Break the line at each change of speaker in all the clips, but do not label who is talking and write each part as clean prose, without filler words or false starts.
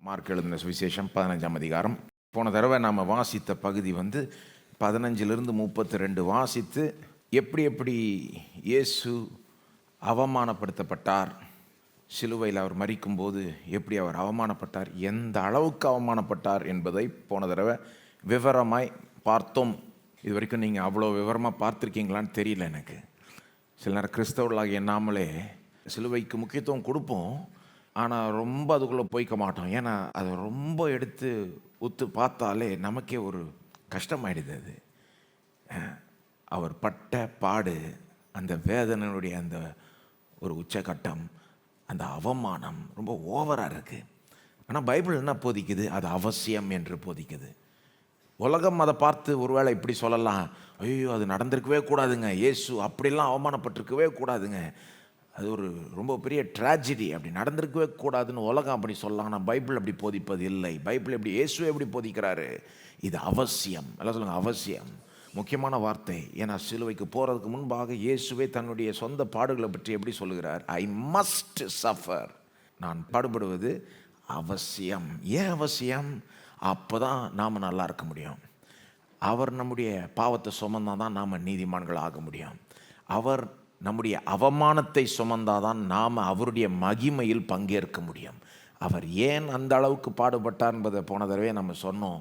Mark எழுதின சுவிசேஷம் 15ஆம் அதிகாரம். போன தடவை நாம் வாசித்த பகுதி 15லிருந்து 32 வாசித்து எப்படி இயேசு அவமானப்படுத்தப்பட்டார், சிலுவையில் அவர் மரிக்கும்போது எப்படி அவர் அவமானப்பட்டார், எந்த அளவுக்கு அவமானப்பட்டார் என்பதை போன தடவை விவரமாய் பார்த்தோம். இது வரைக்கும் நீங்கள் அவ்வளோ விவரமாக பார்த்துருக்கீங்களான்னு தெரியல எனக்கு. சில நேரம் கிறிஸ்தவர்களாகிய நாமளே சிலுவைக்கு முக்கியத்துவம் கொடுப்போம், ஆனால் ரொம்ப அதுக்குள்ளே போய்க்க மாட்டோம். ஏன்னா அதை ரொம்ப எடுத்து உத்து பார்த்தாலே நமக்கே ஒரு கஷ்டமாயிடுது. அது அவர் பட்ட பாடு, அந்த வேதனையுடைய அந்த ஒரு உச்சகட்டம், அந்த அவமானம் ரொம்ப ஓவராக இருக்குது. ஆனால் பைபிள் என்ன போதிக்குது? அது அவசியம் என்று போதிக்குது. உலகம் அதை பார்த்து ஒருவேளை இப்படி சொல்லலாம், ஐயோ அது நடந்திருக்கவே கூடாதுங்க, இயேசு அப்படிலாம் அவமானப்பட்டிருக்கவே கூடாதுங்க, அது ஒரு ரொம்ப பெரிய ட்ராஜடி, அப்படி நடந்திருக்கவே கூடாதுன்னு உலகம் அப்படி சொல்லலாம். ஆனால் பைபிள் அப்படி போதிப்பது இல்லை. பைபிள் எப்படி, இயேசுவை எப்படி போதிக்கிறாரு? இது அவசியம். எல்லாம் சொல்லுங்கள், அவசியம். முக்கியமான வார்த்தை. ஏன்னா சிலுவைக்கு போகிறதுக்கு முன்பாக இயேசுவே தன்னுடைய சொந்த பாடுகளை பற்றி எப்படி சொல்லுகிறார்? ஐ மஸ்ட் சஃபர், நான் பாடுபடுவது அவசியம். ஏன் அவசியம்? அப்போ தான் நாம் நல்லா இருக்க முடியும். அவர் நம்முடைய பாவத்தை சுமந்தால் தான் நாம் நீதிமான்கள் ஆக முடியும். அவர் நம்முடைய அவமானத்தை சுமந்தாதான் நாம் அவருடைய மகிமையில் பங்கேற்க முடியும். அவர் ஏன் அந்த அளவுக்கு பாடுபட்டார் என்பதை போன தடவை நம்ம சொன்னோம்.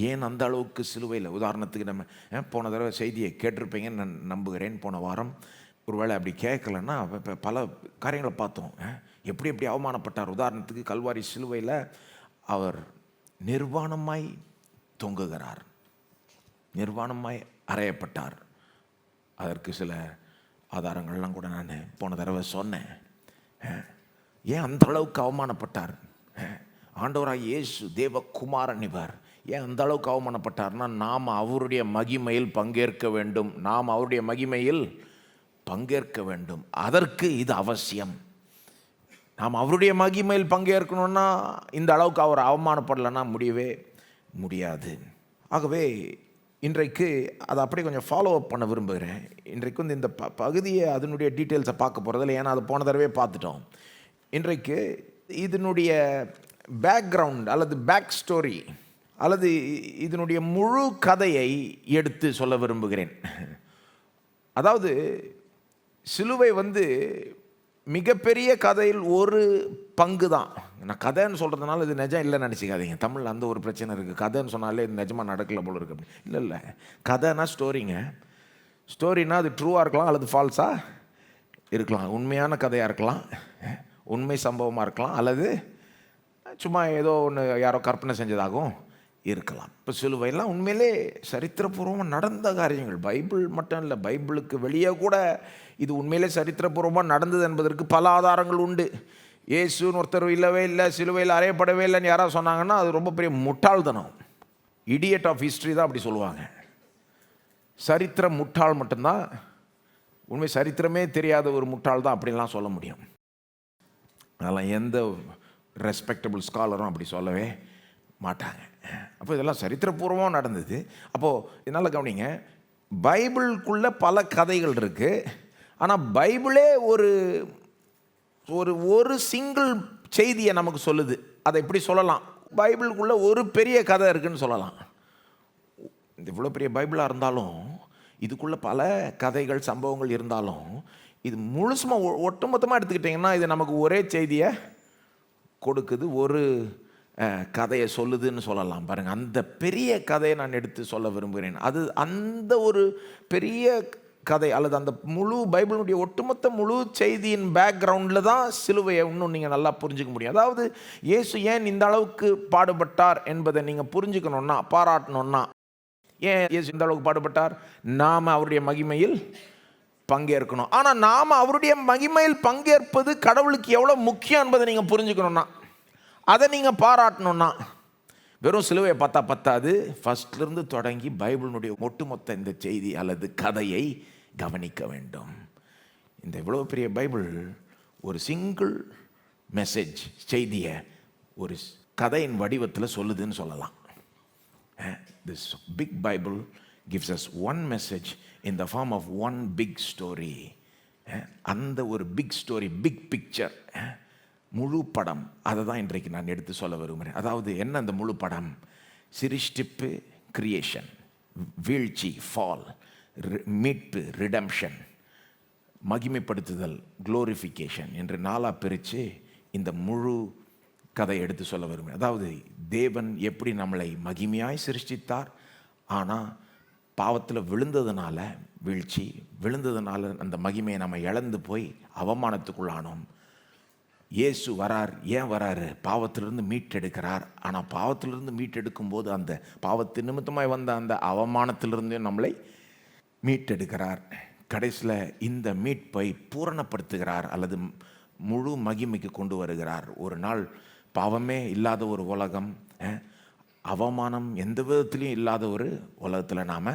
ஏன் அந்த அளவுக்கு சிலுவையில், உதாரணத்துக்கு நம்ம போன தடவை செய்தியை கேட்டிருப்பீங்கன்னு நான் நம்புகிறேன். போன வாரம் ஒருவேளை அப்படி கேட்கலன்னா பல காரியங்களை பார்த்தோம். எப்படி அவமானப்பட்டார். உதாரணத்துக்கு கல்வாரி சிலுவையில் அவர் நிர்வாணமாய் தொங்குகிறார், நிர்வாணமாய் அறையப்பட்டார். அதற்கு சில ஆதாரங்கள்லாம் கூட நான் போன தடவை சொன்னேன். ஏன் அந்த அளவுக்கு அவமானப்பட்டார்? ஆண்டவராக இயேசு தேவகுமாரன் இவர் ஏன் அந்த அளவுக்கு அவமானப்பட்டார்னா, நாம் அவருடைய மகிமையில் பங்கேற்க வேண்டும். நாம் அவருடைய மகிமையில் பங்கேற்க வேண்டும். அதற்கு இது அவசியம். நாம் அவருடைய மகிமையில் பங்கேற்கணும்னா இந்த அளவுக்கு அவர் அவமானப்படலைன்னா முடியவே முடியாது. ஆகவே இன்றைக்கு அதை அப்படியே கொஞ்சம் ஃபாலோ அப் பண்ண விரும்புகிறேன். இன்றைக்கு இந்த பகுதியை அதனுடைய டீட்டெயில்ஸை பார்க்க போகிறதில்ல, ஏன்னா அதை போன தடவை பார்த்துட்டோம். இன்றைக்கு இதனுடைய பேக்ரவுண்ட் அல்லது பேக் ஸ்டோரி அல்லது இதனுடைய முழு கதையை எடுத்து சொல்ல விரும்புகிறேன். அதாவது சிலுவை மிகப்பெரிய கதையில் ஒரு பங்கு தான். நான் கதைன்னு சொல்கிறதுனால இது நிஜம் இல்லைன்னு நினச்சிக்காதீங்க. தமிழில் அந்த ஒரு பிரச்சனை இருக்குது. கதைன்னு சொன்னாலே இது நிஜமாக நடக்கலை போல இருக்கு. அப்படி இல்லை. கதைனா ஸ்டோரிங்க. ஸ்டோரினா அது ட்ரூவாக இருக்கலாம் அல்லது ஃபால்ஸாக இருக்கலாம். உண்மையான கதையாக இருக்கலாம், உண்மை சம்பவமாக இருக்கலாம், அல்லது சும்மா ஏதோ ஒன்று யாரோ கற்பனை செஞ்சதாகவும் இருக்கலாம். இப்போ சிலுவையெல்லாம் உண்மையிலே சரித்திரபூர்வமாக நடந்த காரியங்கள். பைபிள் மட்டும் இல்லை, பைபிளுக்கு வெளியே கூட இது உண்மையிலே சரித்திரபூர்வமாக நடந்தது என்பதற்கு பல ஆதாரங்கள் உண்டு. இயேசுன்னு ஒருத்தர் இல்லவே இல்லை, சிலுவையில் அறையப்படவே இல்லைன்னு யாராவது சொன்னாங்கன்னா அது ரொம்ப பெரிய முட்டாள்தனம். இடியட் ஆஃப் ஹிஸ்ட்ரி தான் அப்படி சொல்லுவாங்க. சரித்திர முட்டாள் மட்டும்தான், உண்மை சரித்திரமே தெரியாத ஒரு முட்டாள் தான் அப்படின்லாம் சொல்ல முடியும். அதெல்லாம் எந்த ரெஸ்பெக்டபிள் ஸ்காலரும் அப்படி சொல்லவே மாட்டாங்க. அப்போ இதெல்லாம் சரித்திரபூர்வமாக நடந்தது. அப்போது இதனால் கவனிங்க, பைபிளுக்குள்ளே பல கதைகள் இருக்குது. ஆனால் பைபிளே ஒரு ஒரு ஒரு சிங்கிள் செய்தியை நமக்கு சொல்லுது. அதை எப்படி சொல்லலாம்? பைபிளுக்குள்ளே ஒரு பெரிய கதை இருக்குதுன்னு சொல்லலாம். இவ்வளோ பெரிய பைபிளாக இருந்தாலும் இதுக்குள்ளே பல கதைகள் சம்பவங்கள் இருந்தாலும் இது முழுசுமாக ஒட்டுமொத்தமாக எடுத்துக்கிட்டிங்கன்னா இது நமக்கு ஒரே செய்தியை கொடுக்குது, ஒரு கதையை சொல்லுதுன்னு சொல்லலாம். பாருங்கள், அந்த பெரிய கதையை நான் எடுத்து சொல்ல விரும்புகிறேன். அது அந்த ஒரு பெரிய கதை அல்லது அந்த முழு பைபிளுடைய ஒட்டுமொத்த முழு செய்தியின் பேக்ரவுண்டில் தான் சிலுவையை இன்னும் நீங்கள் நல்லா புரிஞ்சுக்க முடியும். அதாவது இயேசு ஏன் இந்த அளவுக்கு பாடுபட்டார் என்பதை நீங்கள் புரிஞ்சுக்கணுன்னா, பாராட்டணுன்னா, ஏன் இயேசு இந்த அளவுக்கு பாடுபட்டார்? நாம் அவருடைய மகிமையில் பங்கேற்கணும். ஆனால் நாம் அவருடைய மகிமையில் பங்கேற்பது கடவுளுக்கு எவ்வளோ முக்கியம் என்பதை நீங்கள் புரிஞ்சுக்கணுன்னா, அதை நீங்கள் பாராட்டணுன்னா, வெறும் சிலுவையை பார்த்தா பத்தாது. ஃபஸ்ட்லேருந்து தொடங்கி பைபிளினுடைய ஒட்டுமொத்த இந்த செய்தி அல்லது கதையை கவனிக்க வேண்டும். இந்த இவ்வளோ பெரிய பைபிள் ஒரு சிங்கிள் மெசேஜ், செய்தியை ஒரு கதையின் வடிவத்தில் சொல்லுதுன்னு சொல்லலாம். This big Bible gives us one message in the form of one big story. அந்த ஒரு பிக் ஸ்டோரி, பிக் பிக்சர், முழு படம். அதை தான் இன்றைக்கு நான் எடுத்து சொல்ல விரும்புகிறேன். அதாவது என்ன அந்த முழு படம்? சிருஷ்டிப்பு, கிரியேஷன், வீழ்ச்சி, ஃபால், மீட்பு, ரிடம்ஷன், மகிமைப்படுத்துதல், குளோரிஃபிகேஷன் என்று 4 பிரித்து இந்த முழு கதை எடுத்து சொல்ல விரும்புகிறேன். அதாவது தேவன் எப்படி நம்மளை மகிமையாய் சிருஷ்டித்தார், ஆனால் பாவத்தில் விழுந்ததுனால வீழ்ச்சி, விழுந்ததுனால அந்த மகிமையை நம்ம இழந்து போய் அவமானத்துக்குள்ளானோம். இயேசு வரார். ஏன் வராரு? பாவத்திலிருந்து மீட்டெடுக்கிறார். ஆனால் பாவத்திலிருந்து மீட்டெடுக்கும் போது அந்த பாவத்து நிமித்தமாய் வந்த அந்த அவமானத்திலிருந்து நம்மளை மீட்டெடுக்கிறார். கடைசியில் இந்த மீட்பை பூரணப்படுத்துகிறார் அல்லது முழு மகிமைக்கு கொண்டு வருகிறார். ஒரு நாள் பாவமே இல்லாத ஒரு உலகம், அவமானம் எந்த விதத்திலையும் இல்லாத ஒரு உலகத்தில் நாம்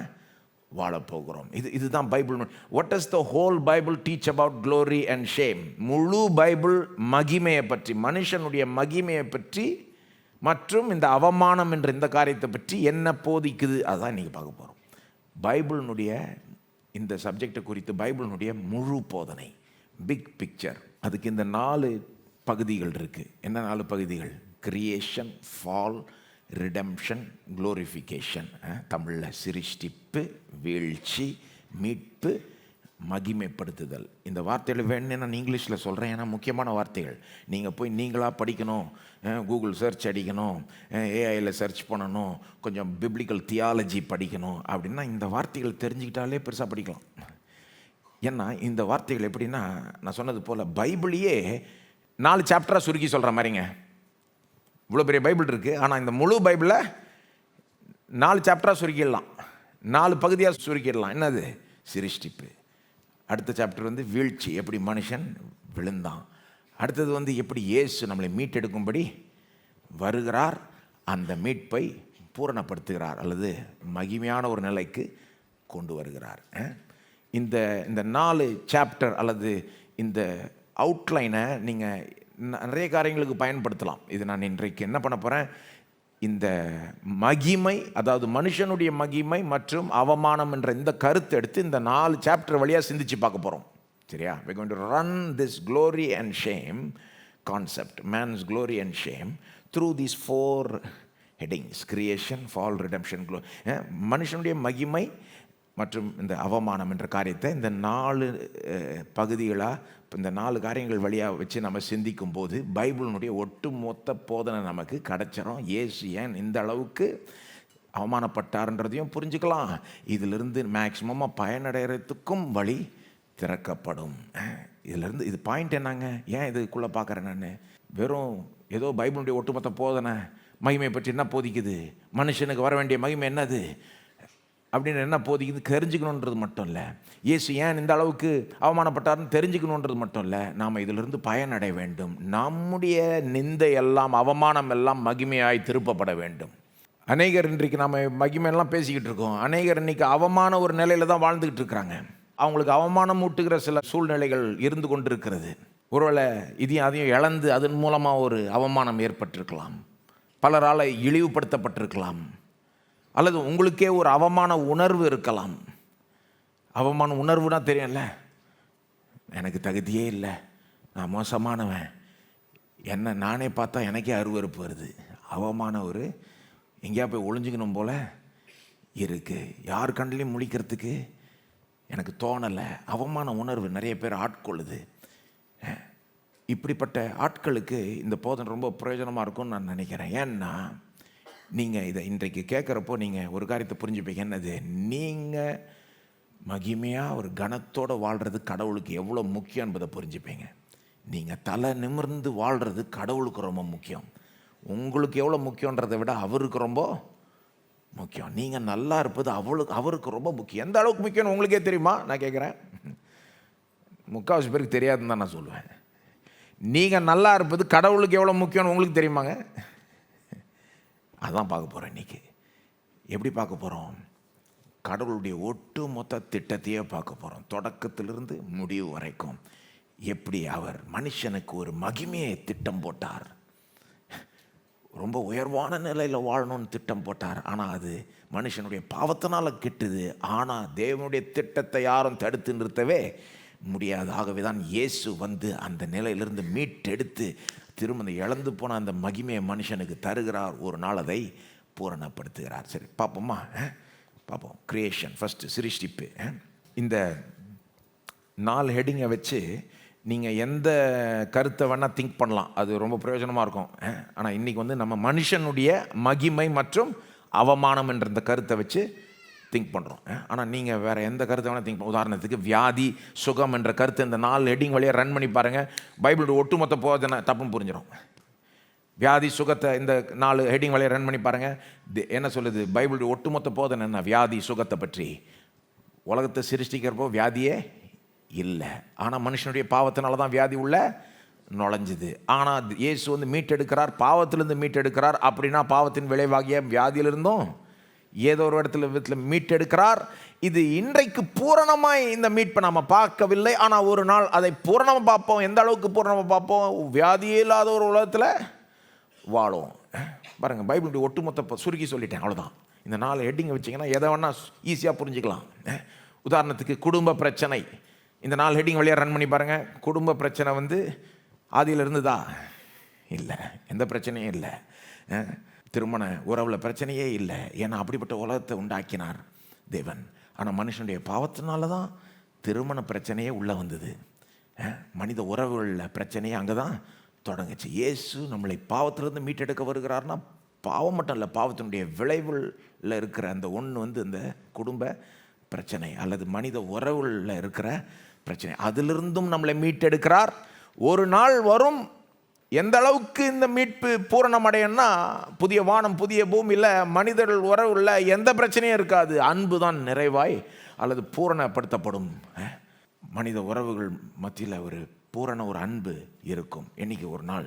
வாழப்போகிறோம். இதுதான் Bible. What does the whole Bible teach about glory and shame? முழு பைபிள் மகிமையை பற்றி, மனுஷனுடைய மகிமையை பற்றி மற்றும் இந்த அவமானம் என்ற இந்த காரியத்தை பற்றி என்ன போதிக்குது, அதுதான் இன்றைக்கி பார்க்க போகிறோம். பைபிளினுடைய இந்த சப்ஜெக்டை குறித்து பைபிளினுடைய முழு போதனை, பிக் பிக்சர். அதுக்கு இந்த 4 பகுதிகள் இருக்குது. என்ன 4 பகுதிகள்? Creation, fall, redemption, glorification. தமிழில் சிருஷ்டிப்பு, வீழ்ச்சி, மீட்பு, மகிமைப்படுத்துதல். இந்த வார்த்தைகள் வேணும்னு நான் இங்கிலீஷில் சொல்கிறேன், ஏன்னா முக்கியமான வார்த்தைகள். நீங்கள் போய் நீங்களாக படிக்கணும், கூகுள் சர்ச் அடிக்கணும், ஏஐயில் சர்ச் பண்ணணும், கொஞ்சம் பிப்ளிக்கல் தியாலஜி படிக்கணும் அப்படின்னா இந்த வார்த்தைகள் தெரிஞ்சுக்கிட்டாலே பெருசாக படிக்கலாம். ஏன்னா இந்த வார்த்தைகள் எப்படின்னா, நான் சொன்னது போல் பைபிளையே 4 சாப்டராக சுருக்கி சொல்கிற மாதிரிங்க. இவ்வளோ பெரிய பைபிள் இருக்குது, ஆனால் இந்த முழு பைபிளை 4 சாப்டராக சுருக்கிடலாம், 4 பகுதியாக சுருக்கிடலாம். என்னது? சிருஷ்டிப்பு. அடுத்த சாப்டர் வந்து வீழ்ச்சி, எப்படி மனுஷன் விழுந்தான். அடுத்தது வந்து எப்படி இயேசு நம்மளை மீட்டெடுக்கும்படி வருகிறார், அந்த மீட்பை பூரணப்படுத்துகிறார் அல்லது மகிமையான ஒரு நிலைக்கு கொண்டு வருகிறார். இந்த 4 சாப்டர் அல்லது இந்த அவுட்லைனை நீங்கள் நிறைய காரியங்களுக்கு பயன்படுத்தலாம். இது நான் இன்றைக்கு என்ன பண்ண போகிறேன், இந்த மகிமை, அதாவது மனுஷனுடைய மகிமை மற்றும் அவமானம் என்ற இந்த கருத்தை எடுத்து இந்த 4 சாப்டர் வழியாக சிந்திச்சு பார்க்க போகிறோம். சரியா? we're going to run this glory and shame concept, man's glory and shame, through these 4 headings: creation, fall, redemption, glory. மனுஷனுடைய மகிமை மற்றும் இந்த அவமானம் என்ற காரியத்தை இந்த 4 பகுதிகளாக, இந்த 4 காரியங்கள் வழியாக வச்சு நம்ம சிந்திக்கும் போது பைபிளினுடைய ஒட்டுமொத்த போதனை நமக்கு கிடைச்சிரும். இயேசு ஏன் இந்த அளவுக்கு அவமானப்பட்டார்ன்றதையும் புரிஞ்சுக்கலாம். இதிலிருந்து மேக்சிமமாக பயனடைகிறதுக்கும் வழி திறக்கப்படும். இதிலிருந்து இது பாயிண்ட் என்னங்க, ஏன் இதுக்குள்ளே பார்க்குறேன் நான்? வெறும் ஏதோ பைபிளுடைய ஒட்டுமொத்த போதனை மகிமை பற்றி என்ன போதிக்குது, மனுஷனுக்கு வர வேண்டிய மகிமை என்னது அப்படின்னு என்ன போதிக்குது தெரிஞ்சுக்கணுன்றது மட்டும் இல்லை, இயேசு ஏன் இந்த அளவுக்கு அவமானப்பட்டார்னு தெரிஞ்சுக்கணுன்றது மட்டும் இல்லை, நாம் இதிலிருந்து பயனடைய வேண்டும். நம்முடைய நிந்தை எல்லாம், அவமானம் எல்லாம் மகிமையாய் திருப்பப்பட வேண்டும். அநேகர் இன்றைக்கு நாம் மகிமையெல்லாம் பேசிக்கிட்டு இருக்கோம். அநேகர் இன்றைக்கி அவமான ஒரு நிலையில் தான் வாழ்ந்துக்கிட்டு இருக்கிறாங்க. அவங்களுக்கு அவமானம் ஊட்டுகிற சில சூழ்நிலைகள் இருந்து கொண்டு இருக்கிறது. ஒருவேளை இதையும் அதையும் இழந்து அதன் மூலமாக ஒரு அவமானம் ஏற்பட்டிருக்கலாம், பலரால் இழிவுபடுத்தப்பட்டிருக்கலாம், அல்லது உங்களுக்கே ஒரு அவமான உணர்வு இருக்கலாம். அவமான உணர்வுனா தெரியும்ல, எனக்கு தகுதியே இல்லை, நான் மோசமானவன், என்ன நானே பார்த்தா எனக்கே அருவருப்பு வருது, அவமான ஒரு எங்கேயா போய் ஒளிஞ்சிக்கணும் போல் இருக்குது, யார் கண்ணிலையும் முழிக்கிறதுக்கு எனக்கு தோணலை. அவமான உணர்வு நிறைய பேர் ஆட்கொள்ளுது. இப்படிப்பட்ட ஆட்களுக்கு இந்த போதனை ரொம்ப பிரயோஜனமாக இருக்கும்னு நான் நினைக்கிறேன். ஏன்னா நீங்கள் இதை இன்றைக்கு கேட்குறப்போ நீங்கள் ஒரு காரியத்தை புரிஞ்சுப்பீங்க. என்னது? நீங்கள் மகிமையாக ஒரு கனத்தோடு வாழ்கிறது கடவுளுக்கு எவ்வளோ முக்கியம் என்பதை புரிஞ்சுப்பீங்க. நீங்கள் தலை நிமிர்ந்து வாழ்கிறது கடவுளுக்கு ரொம்ப முக்கியம். உங்களுக்கு எவ்வளோ முக்கியன்றதை விட அவருக்கு ரொம்ப முக்கியம். நீங்கள் நல்லா இருப்பது அவருக்கு ரொம்ப முக்கியம். எந்த அளவுக்கு முக்கியம்னு உங்களுக்கே தெரியுமா? நான் கேட்குறேன். முக்கால்வாசி பேருக்கு தெரியாதுன்னு தான் நான் சொல்லுவேன். நீங்கள் நல்லா இருப்பது கடவுளுக்கு எவ்வளோ முக்கியம்னு உங்களுக்கு தெரியுமாங்க? அதான் பார்க்க போகிறோம் இன்றைக்கி. எப்படி பார்க்க போகிறோம்? கடவுளுடைய ஒட்டு மொத்த திட்டத்தையே பார்க்க போகிறோம், தொடக்கத்திலிருந்து முடிவு வரைக்கும். எப்படி அவர் மனுஷனுக்கு ஒரு மகிமையை திட்டம் போட்டார், ரொம்ப உயர்வான நிலையில் வாழணும்னு திட்டம் போட்டார். ஆனால் அது மனுஷனுடைய பாவத்தினால் கெட்டுது. ஆனால் தேவனுடைய திட்டத்தை யாரும் தடுத்து நிறுத்தவே முடியாது. ஆகவே தான் இயேசு வந்து அந்த நிலையிலிருந்து மீட்டெடுத்து திரும்ப அந்த இழந்து போன அந்த மகிமையை மனுஷனுக்கு தருகிறார். ஒரு நாள் அதை பூரணப்படுத்துகிறார். சரி, பார்ப்போமா? பார்ப்போம். கிரியேஷன் ஃபஸ்ட்டு, சிருஷ்டிப்பு. இந்த 4 ஹெட்டிங்கை வச்சு நீங்கள் எந்த கருத்தை வேணால் திங்க் பண்ணலாம், அது ரொம்ப பிரயோஜனமாக இருக்கும். ஆனால் இன்றைக்கி வந்து நம்ம மனுஷனுடைய மகிமை மற்றும் அவமானம் என்ற இந்த கருத்தை வச்சு திங்க் பண்ணுறோம். ஆனால் நீங்கள் வேறு எந்த கருத்தை வேணால் திங்க் பண்ண. உதாரணத்துக்கு வியாதி சுகம் என்ற கருத்து இந்த 4 ஹெட்டிங் வழியாக ரன் பண்ணி பாருங்கள். பைபிளோட ஒட்டுமொத்த போதனை தப்புன்னு புரிஞ்சிடும். வியாதி சுகத்தை இந்த 4 ஹெட்டிங் வழியாக ரன் பண்ணி பாருங்கள். என்ன சொல்லுது பைபிளுடைய ஒட்டுமொத்த போதனை? என்ன? வியாதி சுகத்தை பற்றி. உலகத்தை சிருஷ்டிக்கிறப்போ வியாதியே இல்லை, ஆனால் மனுஷனுடைய பாவத்தினால தான் வியாதி உள்ள நுழைஞ்சுது. ஆனால் இயேசு வந்து மீட்டெடுக்கிறார், பாவத்திலிருந்து மீட்டெடுக்கிறார். அப்படின்னா பாவத்தின் விளைவாகிய வியாதியிலிருந்தும் ஏதோ ஒரு விதத்தில் மீட்டெடுக்கிறார். இது இன்றைக்கு பூரணமாய் இந்த மீட்பை நம்ம பார்க்கவில்லை, ஆனால் ஒரு நாள் அதை பூரணமாக பார்ப்போம். எந்த அளவுக்கு பூரணமாக பார்ப்போம்? வியாதியே இல்லாத ஒரு உலகத்தில் வாழும். பாருங்கள், பைபிளுடைய ஒட்டுமொத்த சுருக்கி சொல்லிட்டேன், அவ்வளோதான். இந்த 4 ஹெட்டிங்கை வச்சிங்கன்னா எதை வேணால் ஈஸியாக புரிஞ்சுக்கலாம். உதாரணத்துக்கு குடும்ப பிரச்சனை, இந்த 4 ஹெட்டிங் வழியாக ரன் பண்ணி பாருங்கள். குடும்ப பிரச்சனை வந்து ஆதியில் இருந்துதா? இல்லை, எந்த பிரச்சனையும் இல்லை. திருமண உறவில் பிரச்சனையே இல்லை, ஏன்னா அப்படிப்பட்ட உலகத்தை உண்டாக்கினார் தேவன். ஆனால் மனுஷனுடைய பாவத்தினால தான் திருமண பிரச்சனையே உள்ளே வந்தது. மனித உறவுகளில் பிரச்சனையே அங்கே தான் தொடங்குச்சு. இயேசு நம்மளை பாவத்திலிருந்து மீட்டெடுக்க வருகிறார்னா பாவம் மட்டும் இல்லை, பாவத்தினுடைய விளைவில் இருக்கிற அந்த ஒன்று வந்து இந்த குடும்ப பிரச்சனை அல்லது மனித உறவுகளில் இருக்கிற பிரச்சனை, அதிலிருந்தும் நம்மளை மீட்டெடுக்கிறார். ஒரு நாள் வரும், எந்த அளவுக்கு இந்த மீட்பு பூரணமடையன்னா, புதிய வானம் புதிய பூமியில் மனிதர்கள் உறவுல எந்த பிரச்சனையும் இருக்காது. அன்பு தான் நிறைவாய் அல்லது பூரணப்படுத்தப்படும். மனித உறவுகள் மத்தியில் ஒரு பூரண ஒரு அன்பு இருக்கும். என்னைக்கு ஒரு நாள்,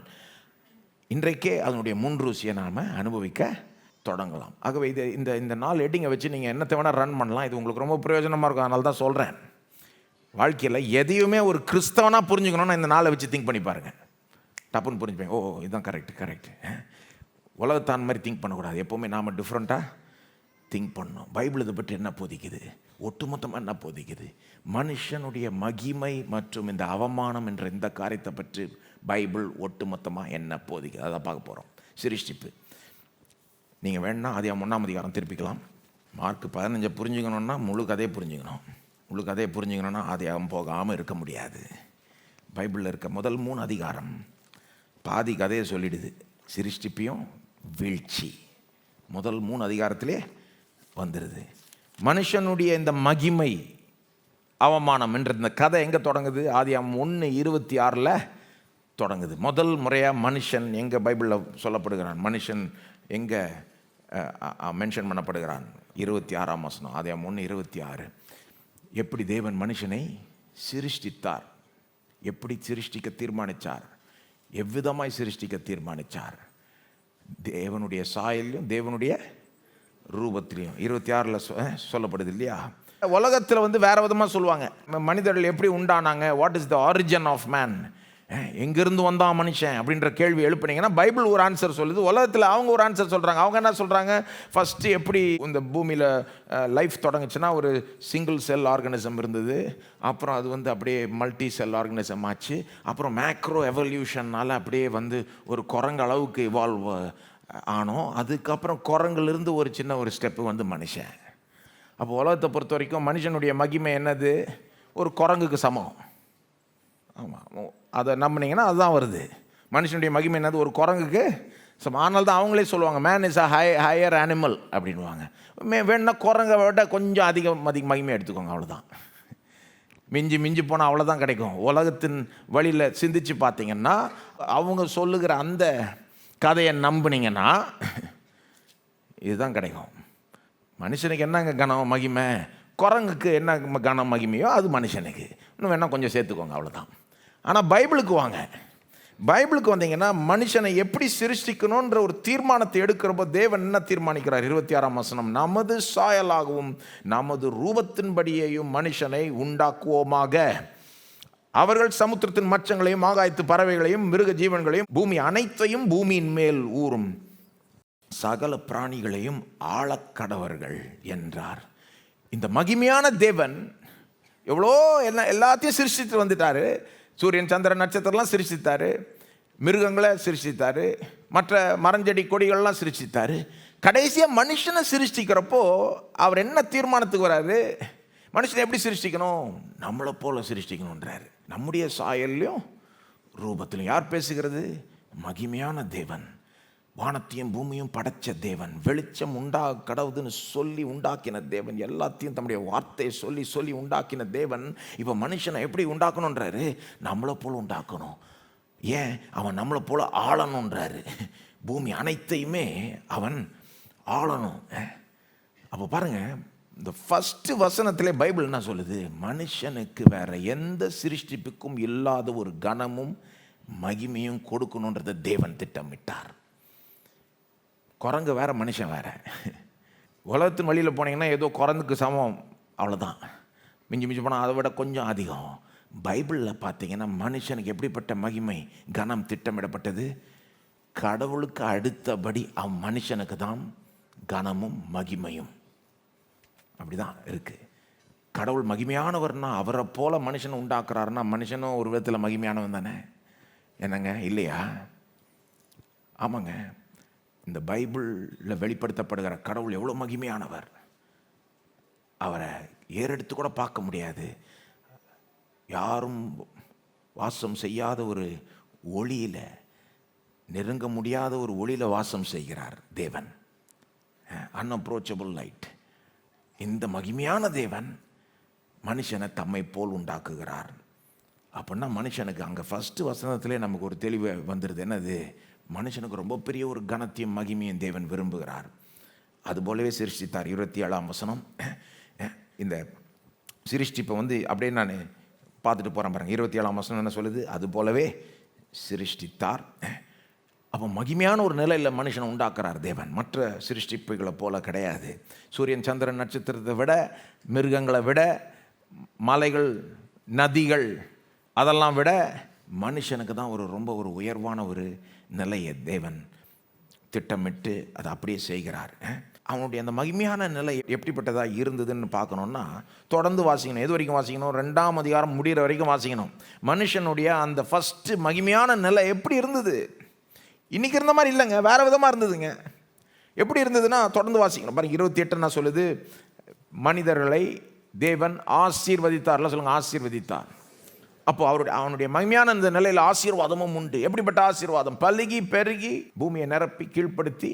இன்றைக்கே அதனுடைய முன்ரூசியை நாம் அனுபவிக்க தொடங்கலாம். ஆகவே இது இந்த 4 ஹெட்டிங்கை வச்சு நீங்கள் என்னத்தை வேணால் ரன் பண்ணலாம். இது உங்களுக்கு ரொம்ப பிரயோஜனமாக இருக்கும். அதனால தான் சொல்கிறேன், வாழ்க்கையில் எதையுமே ஒரு கிறிஸ்தவனாக புரிஞ்சுக்கணும்னா இந்த 4 வச்சு திங்க் பண்ணி பாருங்கள். டப்புன்னு புரிஞ்சுப்பேன். ஓ, இதுதான் கரெக்டு. உலகத்தான் மாதிரி திங்க் பண்ணக்கூடாது. எப்போவுமே நாம் டிஃப்ரெண்ட்டாக திங்க் பண்ணணும். பைபிள் இதை பற்றி என்ன போதிக்குது? ஒட்டுமொத்தமாக என்ன போதிக்குது? மனுஷனுடைய மகிமை மற்றும் இந்த அவமானம் என்ற இந்த காரியத்தை பற்றி பைபிள் ஒட்டுமொத்தமாக என்ன போதிக்குது, அதை பார்க்க போகிறோம். சிருஷ்டிப்பு. நீங்கள் வேணுன்னா அதிகம் 1ஆம் அதிகாரம் திருப்பிக்கலாம். மார்க் 15 புரிஞ்சுக்கணுன்னா முழு கதையை புரிஞ்சுக்கணும். முழு கதையை புரிஞ்சுக்கணுன்னா அதிகம் போகாமல் இருக்க முடியாது. பைபிளில் இருக்க முதல் 3 அதிகாரம் பாதி கதையை சொல்லிடுது. சிருஷ்டிப்பையும் வீழ்ச்சி முதல் 3 அதிகாரத்திலே வந்துடுது. மனுஷனுடைய இந்த மகிமை அவமானம் என்ற இந்த கதை எங்கே தொடங்குது? ஆதியாகமம் 1:26 தொடங்குது. முதல் முறையாக மனுஷன் எங்கே பைபிளில் சொல்லப்படுகிறான், மனுஷன் எங்கே மென்ஷன் பண்ணப்படுகிறான்? 26ஆம் வசனம், ஆதியாகமம் 1:26. எப்படி தேவன் மனுஷனை சிருஷ்டித்தார், எப்படி சிருஷ்டிக்க தீர்மானித்தார், எவ்விதமாய் சிருஷ்டிக்க தீர்மானித்தார்? தேவனுடைய சாயலையும் தேவனுடைய ரூபத்திலையும் 26 சொல்லப்படுது இல்லையா? உலகத்தில் வந்து வேறு விதமாக சொல்லுவாங்க, மனிதர்கள் எப்படி உண்டானாங்க, what is the origin of man, எங்கேருந்து வந்தான் மனுஷன் அப்படின்ற கேள்வி எழுப்புனீங்கன்னா பைபிள் ஒரு ஆன்சர் சொல்லுது. உலகத்தில் அவங்க ஒரு ஆன்சர் சொல்கிறாங்க. அவங்க என்ன சொல்கிறாங்க? ஃபஸ்ட்டு எப்படி இந்த பூமியில் லைஃப் தொடங்குச்சுன்னா ஒரு சிங்கிள் செல் ஆர்கனிசம் இருந்தது, அப்புறம் அது வந்து அப்படியே மல்டி செல் ஆர்கனிசம் ஆச்சு, அப்புறம் மேக்ரோ எவல்யூஷன்னால் அப்படியே வந்து ஒரு குரங்கு அளவுக்கு இவால்வ் ஆனோம், அதுக்கப்புறம் குரங்குலேருந்து ஒரு சின்ன ஒரு ஸ்டெப்பு வந்து மனுஷன். அப்போ உலகத்தை பொறுத்த வரைக்கும் மனுஷனுடைய மகிமை என்னது? ஒரு குரங்குக்கு சமம். ஆமாம், அதை நம்பினீங்கன்னா அதுதான் வருது. மனுஷனுடைய மகிமை என்னது? ஒரு குரங்குக்கு சமம். ஆனால் தான் அவங்களே சொல்லுவாங்க man is a higher animal அப்படின்வாங்க. வேணுன்னா குரங்கை விட கொஞ்சம் அதிக மகிமை எடுத்துக்கோங்க, அவ்வளோதான். மிஞ்சி போனால் அவ்வளோதான் கிடைக்கும். உலகத்தின் வழியில் சிந்திச்சு பார்த்தீங்கன்னா அவங்க சொல்லுகிற அந்த கதையை நம்பினீங்கன்னா இதுதான் கிடைக்கும். மனுஷனுக்கு என்னங்க கனம் மகிமை, குரங்குக்கு என்ன கனம் மகிமையோ அது மனுஷனுக்கு. இன்னும் வேணால் கொஞ்சம் சேர்த்துக்கோங்க, அவ்வளோதான். ஆனால் பைபிளுக்கு வாங்க. பைபிளுக்கு வந்தீங்கன்னா மனுஷனை எப்படி சிருஷ்டிக்கணுன்ற ஒரு தீர்மானத்தை எடுக்கிறப்போ தேவன் என்ன தீர்மானிக்கிறார்? 26ஆம் வசனம், நமது சாயலாகவும் நமது ரூபத்தின்படியையும் மனுஷனை உண்டாக்குவோமாக, அவர்கள் சமுத்திரத்தின் மச்சங்களையும் ஆகாயத்து பறவைகளையும் மிருக ஜீவன்களையும் பூமி அனைத்தையும் பூமியின் மேல் ஊறும் சகல பிராணிகளையும் ஆளக்கடவர்கள் என்றார். இந்த மகிமையான தேவன் எவ்வளோ எல்லாத்தையும் சிருஷ்டித்து வந்துட்டாரு. சூரியன் சந்திரன் நட்சத்திரம்லாம் சிருஷ்டித்தார், மிருகங்களை சிருஷ்டித்தார், மற்ற மரஞ்செடி கொடிகள்லாம் சிருஷ்டித்தார். கடைசியாக மனுஷனை சிருஷ்டிக்கிறப்போ அவர் என்ன தீர்மானத்துக்கு வராரு? மனுஷனை எப்படி சிருஷ்டிக்கணும்? நம்மளை போல சிருஷ்டிக்கணுன்றாரு. நம்முடைய சாயல்லையும் ரூபத்திலும். யார் பேசுகிறது? மகிமையான தேவன், வானத்தையும் பூமியும் படைச்ச தேவன், வெளிச்சம் கடவுதுன்னு சொல்லி உண்டாக்கின தேவன், எல்லாத்தையும் தம்முடைய வார்த்தையை சொல்லி சொல்லி உண்டாக்கின தேவன் இப்போ மனுஷனை எப்படி உண்டாக்கணுன்றாரு? நம்மளை போல உண்டாக்கணும். ஏன்? அவன் நம்மளை போல ஆளணுன்றாரு. பூமி அனைத்தையுமே அவன் ஆளணும். அப்போ பாருங்க, இந்த ஃபர்ஸ்ட் வசனத்திலே பைபிள் என்ன சொல்லுது? மனுஷனுக்கு வேற எந்த சிருஷ்டிப்புக்கும் இல்லாத ஒரு கனமும் மகிமையும் கொடுக்கணுன்றதை தேவன் திட்டமிட்டார். குரங்கு வேற, மனுஷன் வேற. உலகத்தின் வழியில் போனீங்கன்னா ஏதோ குரங்குக்கு சமம், அவ்வளோதான். மிஞ்சி மிஞ்சி போனால் அதை விட கொஞ்சம் அதிகம். பைபிளில் பார்த்தீங்கன்னா மனுஷனுக்கு எப்படிப்பட்ட மகிமை கனம் திட்டமிடப்பட்டது? கடவுளுக்கு அடுத்தபடி மனுஷனுக்கு தான் கனமும் மகிமையும். அப்படிதான் இருக்கு. கடவுள் மகிமையானவர்னா அவரை போல மனுஷனை உண்டாக்குறாருன்னா மனுஷனும் ஒரு விதத்தில் மகிமையானவன் தானே, என்னங்க இல்லையா? ஆமாங்க. இந்த பைபிளில் வெளிப்படுத்தப்படுகிற கடவுள் எவ்வளோ மகிமையானவர். அவரை ஏறெடுத்து கூட பார்க்க முடியாது. யாரும் வாசம் செய்யாத ஒரு ஒளியில், நெருங்க முடியாத ஒரு ஒளியில் வாசம் செய்கிறார் தேவன். Unapproachable light. இந்த மகிமையான தேவன் மனுஷனை தம்மை போல் உண்டாக்குகிறார். அப்படின்னா மனுஷனுக்கு அங்கே ஃபஸ்ட்டு வசனத்திலே நமக்கு ஒரு தெளிவு வந்துடுது. என்னது? மனுஷனுக்கு ரொம்ப பெரிய ஒரு கனத்தையும் மகிமையும் தேவன் விரும்புகிறார். அதுபோலவே சிருஷ்டித்தார். 27ஆம் வசனம். இந்த சிருஷ்டிப்பை அப்படியே நான் பார்த்துட்டு போகிறேன் பாருங்க. 27ஆம் வசனம் என்ன சொல்லுது? அது போலவே சிருஷ்டித்தார். அப்போ மகிமையான ஒரு நிலையில் மனுஷனை உண்டாக்குறார் தேவன். மற்ற சிருஷ்டிப்புகளை போல கிடையாது. சூரியன் சந்திரன் நட்சத்திரத்தை விட, மிருகங்களை விட, மலைகள் நதிகள் அதெல்லாம் விட மனுஷனுக்கு தான் ரொம்ப ஒரு உயர்வான ஒரு நிலையை தேவன் திட்டமிட்டு அதை அப்படியே செய்கிறார். அவனுடைய அந்த மகிமையான நிலை எப்படிப்பட்டதாக இருந்ததுன்னு பார்க்கணுன்னா தொடர்ந்து வாசிக்கணும். எது வரைக்கும் வாசிக்கணும்? 2ஆம் அதிகாரம் முடிகிற வரைக்கும் வாசிக்கணும். மனுஷனுடைய அந்த ஃபஸ்ட்டு மகிமையான நிலை எப்படி இருந்தது? இன்றைக்கி இருந்த மாதிரி இல்லைங்க, வேறு விதமாக இருந்ததுங்க. எப்படி இருந்ததுன்னா தொடர்ந்து வாசிக்கணும் பாருங்க. 28 என்ன சொல்லுது? மனிதர்களை தேவன் ஆசீர்வதித்தார்ல, சொல்லுங்கள் ஆசீர்வதித்தார். அப்போ அவனுடைய மகிமையான இந்த நிலையில் ஆசீர்வாதமும் உண்டு. எப்படிப்பட்ட ஆசீர்வாதம்? பலுகி பெருகி பூமியை நிரப்பி கீழ்ப்படுத்தி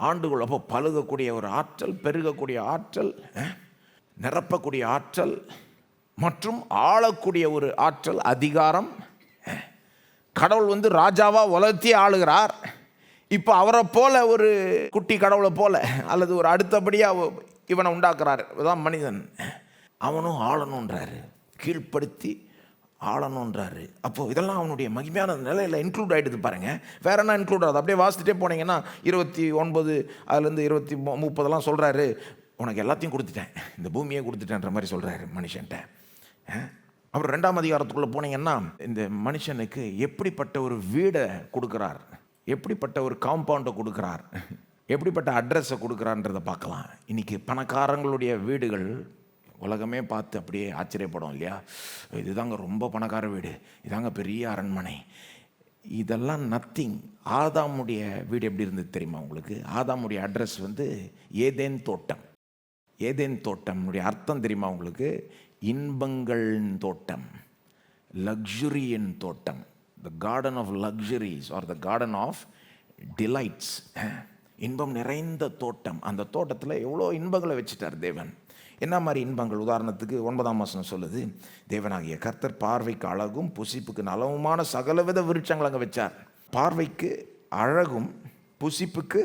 ஆண்டுகள். அப்போ பழுகக்கூடிய ஒரு ஆற்றல், பெருகக்கூடிய ஆற்றல், நிரப்பக்கூடிய ஆற்றல் மற்றும் ஆளக்கூடிய ஒரு ஆற்றல், அதிகாரம். கடவுள் ராஜாவா உலகத்தையே ஆளுகிறார். இப்போ அவரை போல ஒரு குட்டி கடவுளை போல அல்லது ஒரு அடுத்தபடியாக இவனை உண்டாக்குறாரு. இதுதான் மனிதன். அவனும் ஆளணுன்றாரு, கீழ்ப்படுத்தி ஆளணுன்றாரு. அப்போது இதெல்லாம் அவனுடைய மகிமையான நிலையில் இன்க்ளூட் ஆகிடுது பாருங்கள். வேற என்ன இன்க்ளூட் ஆகுது? அப்படியே வாசிச்சுட்டே போனீங்கன்னா 29 அதுலேருந்து 30 சொல்கிறாரு, உனக்கு எல்லாத்தையும் கொடுத்துட்டேன், இந்த பூமியே கொடுத்துட்டேன்ற மாதிரி சொல்கிறாரு மனுஷன்ட்ட. அப்புறம் 2ஆம் அதிகாரத்துக்குள்ளே போனீங்கன்னா இந்த மனுஷனுக்கு எப்படிப்பட்ட ஒரு வீடை கொடுக்குறார், எப்படிப்பட்ட ஒரு காம்பவுண்டை கொடுக்குறார், எப்படிப்பட்ட அட்ரஸை கொடுக்குறான்றதை பார்க்கலாம். இன்றைக்கி பணக்காரங்களுடைய வீடுகள் உலகமே பார்த்து அப்படியே ஆச்சரியப்படும் இல்லையா? இதுதாங்க ரொம்ப பணக்கார வீடு, இதாங்க பெரிய அரண்மனை. இதெல்லாம் நத்திங். ஆதாமுடைய வீடு எப்படி இருந்தது தெரியுமா உங்களுக்கு? ஆதாமுடைய அட்ரஸ் ஏதேன் தோட்டம். ஏதேன் தோட்டம்னுடைய அர்த்தம் தெரியுமா உங்களுக்கு? இன்பங்களின் தோட்டம், லக்ஸுரியின் தோட்டம். The garden of luxuries are the garden of delights. இன்பம் நிறைந்த தோட்டம். அந்த தோட்டத்தில் எவ்வளோ இன்பங்களை வச்சுட்டார் தேவன். என்ன மாதிரி இன்பங்கள்? உதாரணத்துக்கு 9ஆம் வசனம் சொல்லுது, தேவனாகிய கர்த்தர் பார்வைக்கு அழகும் புசிப்புக்கு நலவுமான சகலவித விருட்சங்கள் அங்கே வச்சார். பார்வைக்கு அழகும் புசிப்புக்கு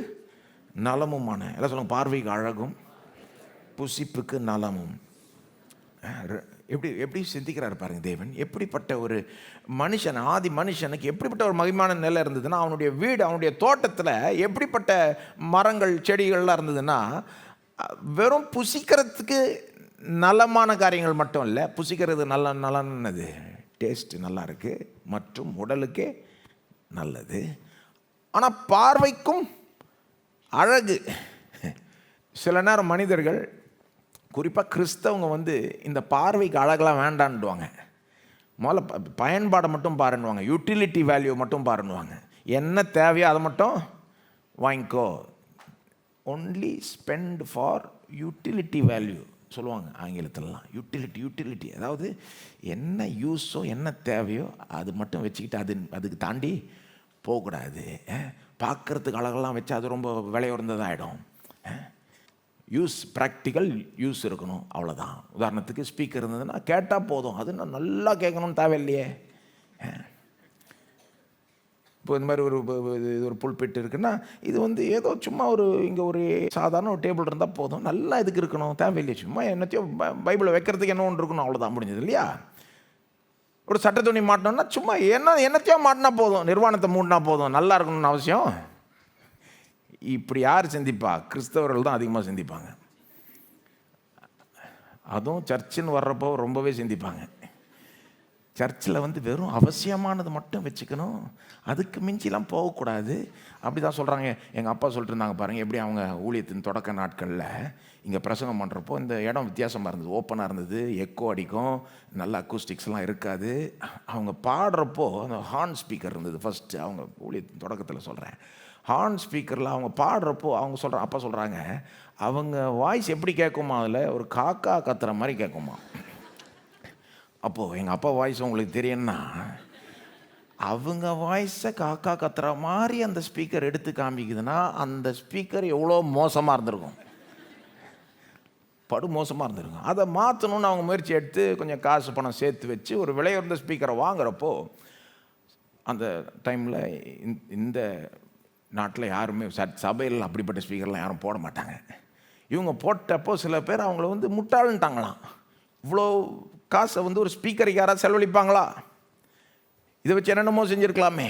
நலமுமான, எல்லாம் சொல்லுங்க, பார்வைக்கு அழகும் புசிப்புக்கு நலமும். எப்படி எப்படி சிந்திக்கிறார் பாருங்க தேவன். எப்படிப்பட்ட ஒரு மனுஷன், ஆதி மனுஷனுக்கு எப்படிப்பட்ட ஒரு மகிமையான நிலை இருந்ததுன்னா, அவனுடைய வீடு, அவனுடைய தோட்டத்தில் எப்படிப்பட்ட மரங்கள் செடிகள்லாம் இருந்ததுன்னா, வெறும் புசிக்கிறதுக்கு நலமான காரியங்கள் மட்டும் இல்லை, புசிக்கிறது நல்லது, டேஸ்ட்டு நல்லா இருக்குது மற்றும் உடலுக்கே நல்லது. ஆனால் பார்வைக்கும் அழகு. சில நேரம் மனிதர்கள் குறிப்பாக கிறிஸ்தவங்க வந்து இந்த பார்வைக்கு அழகெல்லாம் வேண்டான்டுவாங்க. முதல்ல பயன்பாடை மட்டும் பாருன்னுவாங்க, யூட்டிலிட்டி வேல்யூ மட்டும் பாருன்னுவாங்க. என்ன தேவையோ அதை மட்டும் வாங்கிக்கோ, only spend for utility value சொல்லுவாங்க ஆங்கிலத்திலலாம். யூட்டிலிட்டி அதாவது என்ன யூஸோ என்ன தேவையோ அது மட்டும் வச்சுக்கிட்டு அதுக்கு தாண்டி போகக்கூடாது. பார்க்குறதுக்கு அழகெல்லாம் வச்சு அது ரொம்ப விலை உயர்ந்ததாகிடும். யூஸ், ப்ராக்டிக்கல் யூஸ் இருக்கணும், அவ்வளோதான். உதாரணத்துக்கு ஸ்பீக்கர் இருந்ததுன்னா கேட்டால் போதும், அது நான் நல்லா கேட்கணும்னு தேவையில்லையே. இப்போ இந்த மாதிரி ஒரு புல்பிட் இருக்குன்னா இது வந்து ஏதோ சும்மா இங்கே ஒரு சாதாரண ஒரு டேபிள் இருந்தால் போதும், நல்லா இதுக்கு இருக்கணும் தேவையில்லையே. சும்மா என்னத்தையும் பைபிளை வைக்கிறதுக்கு என்ன ஒன்று இருக்கணும், அவ்வளோதான், முடிஞ்சது இல்லையா? ஒரு சட்ட துணி மாட்டினோன்னா சும்மா என்னத்தையோ மாட்டினா போதும், நிர்வாணத்தை மூடினா போதும், நல்லா இருக்கணும்னு அவசியம். இப்படி யார் சிந்திப்பா? கிறிஸ்தவர்கள் தான் அதிகமாக சிந்திப்பாங்க. அதுவும் சர்ச்சுன்னு வர்றப்போ ரொம்பவே சிந்திப்பாங்க. சர்ச்சில் வந்து வெறும் அவசியமானது மட்டும் வச்சுக்கணும், அதுக்கு மிஞ்சிலாம் போகக்கூடாது. அப்படி தான் சொல்கிறாங்க. எங்கள் அப்பா சொல்லிட்டு இருந்தாங்க பாருங்கள், எப்படி அவங்க ஊழியத்தின் தொடக்க நாட்களில் இங்கே பிரசங்கம் பண்ணுறப்போ இந்த இடம் வித்தியாசமாக இருந்தது, ஓப்பனாக இருந்தது, எக்கோ அடிக்கும், நல்ல அக்கூஸ்டிக்ஸ்லாம் இருக்காது. அவங்க பாடுறப்போ அந்த ஹார்ன் ஸ்பீக்கர் இருந்தது. ஃபஸ்ட்டு அவங்க ஊழியத்தின் தொடக்கத்தில் சொல்கிறேன், ஹார்ன் ஸ்பீக்கரில் அவங்க பாடுறப்போ அவங்க அப்பா சொல்கிறாங்க, அவங்க வாய்ஸ் எப்படி கேட்குமா, அதில் ஒரு காக்கா கத்துற மாதிரி கேட்குமா. அப்போது எங்கள் அப்பா வாய்ஸ் உங்களுக்கு தெரியும்னா, அவங்க வாய்ஸை காக்கா கத்துற மாதிரி அந்த ஸ்பீக்கர் எடுத்து காமிக்குதுன்னா அந்த ஸ்பீக்கர் எவ்வளோ மோசமாக இருந்திருக்கும், படு மோசமாக இருந்திருக்கும். அதை மாற்றணுன்னு அவங்க முயற்சி எடுத்து கொஞ்சம் காசு பணம் சேர்த்து வச்சு ஒரு விலையுறந்த ஸ்பீக்கரை வாங்குறப்போ, அந்த டைமில் இந்த நாட்டில் யாருமே சபையில் அப்படிப்பட்ட ஸ்பீக்கர்லாம் யாரும் போட மாட்டாங்க. இவங்க போட்டப்போ சில பேர் அவங்கள வந்து முட்டாளுன்ட்டாங்களாம். இவ்வளோ காசை வந்து ஒரு ஸ்பீக்கருக்கு யாராவது செலவழிப்பாங்களா, இதை வச்சு என்னென்னமோ செஞ்சுருக்கலாமே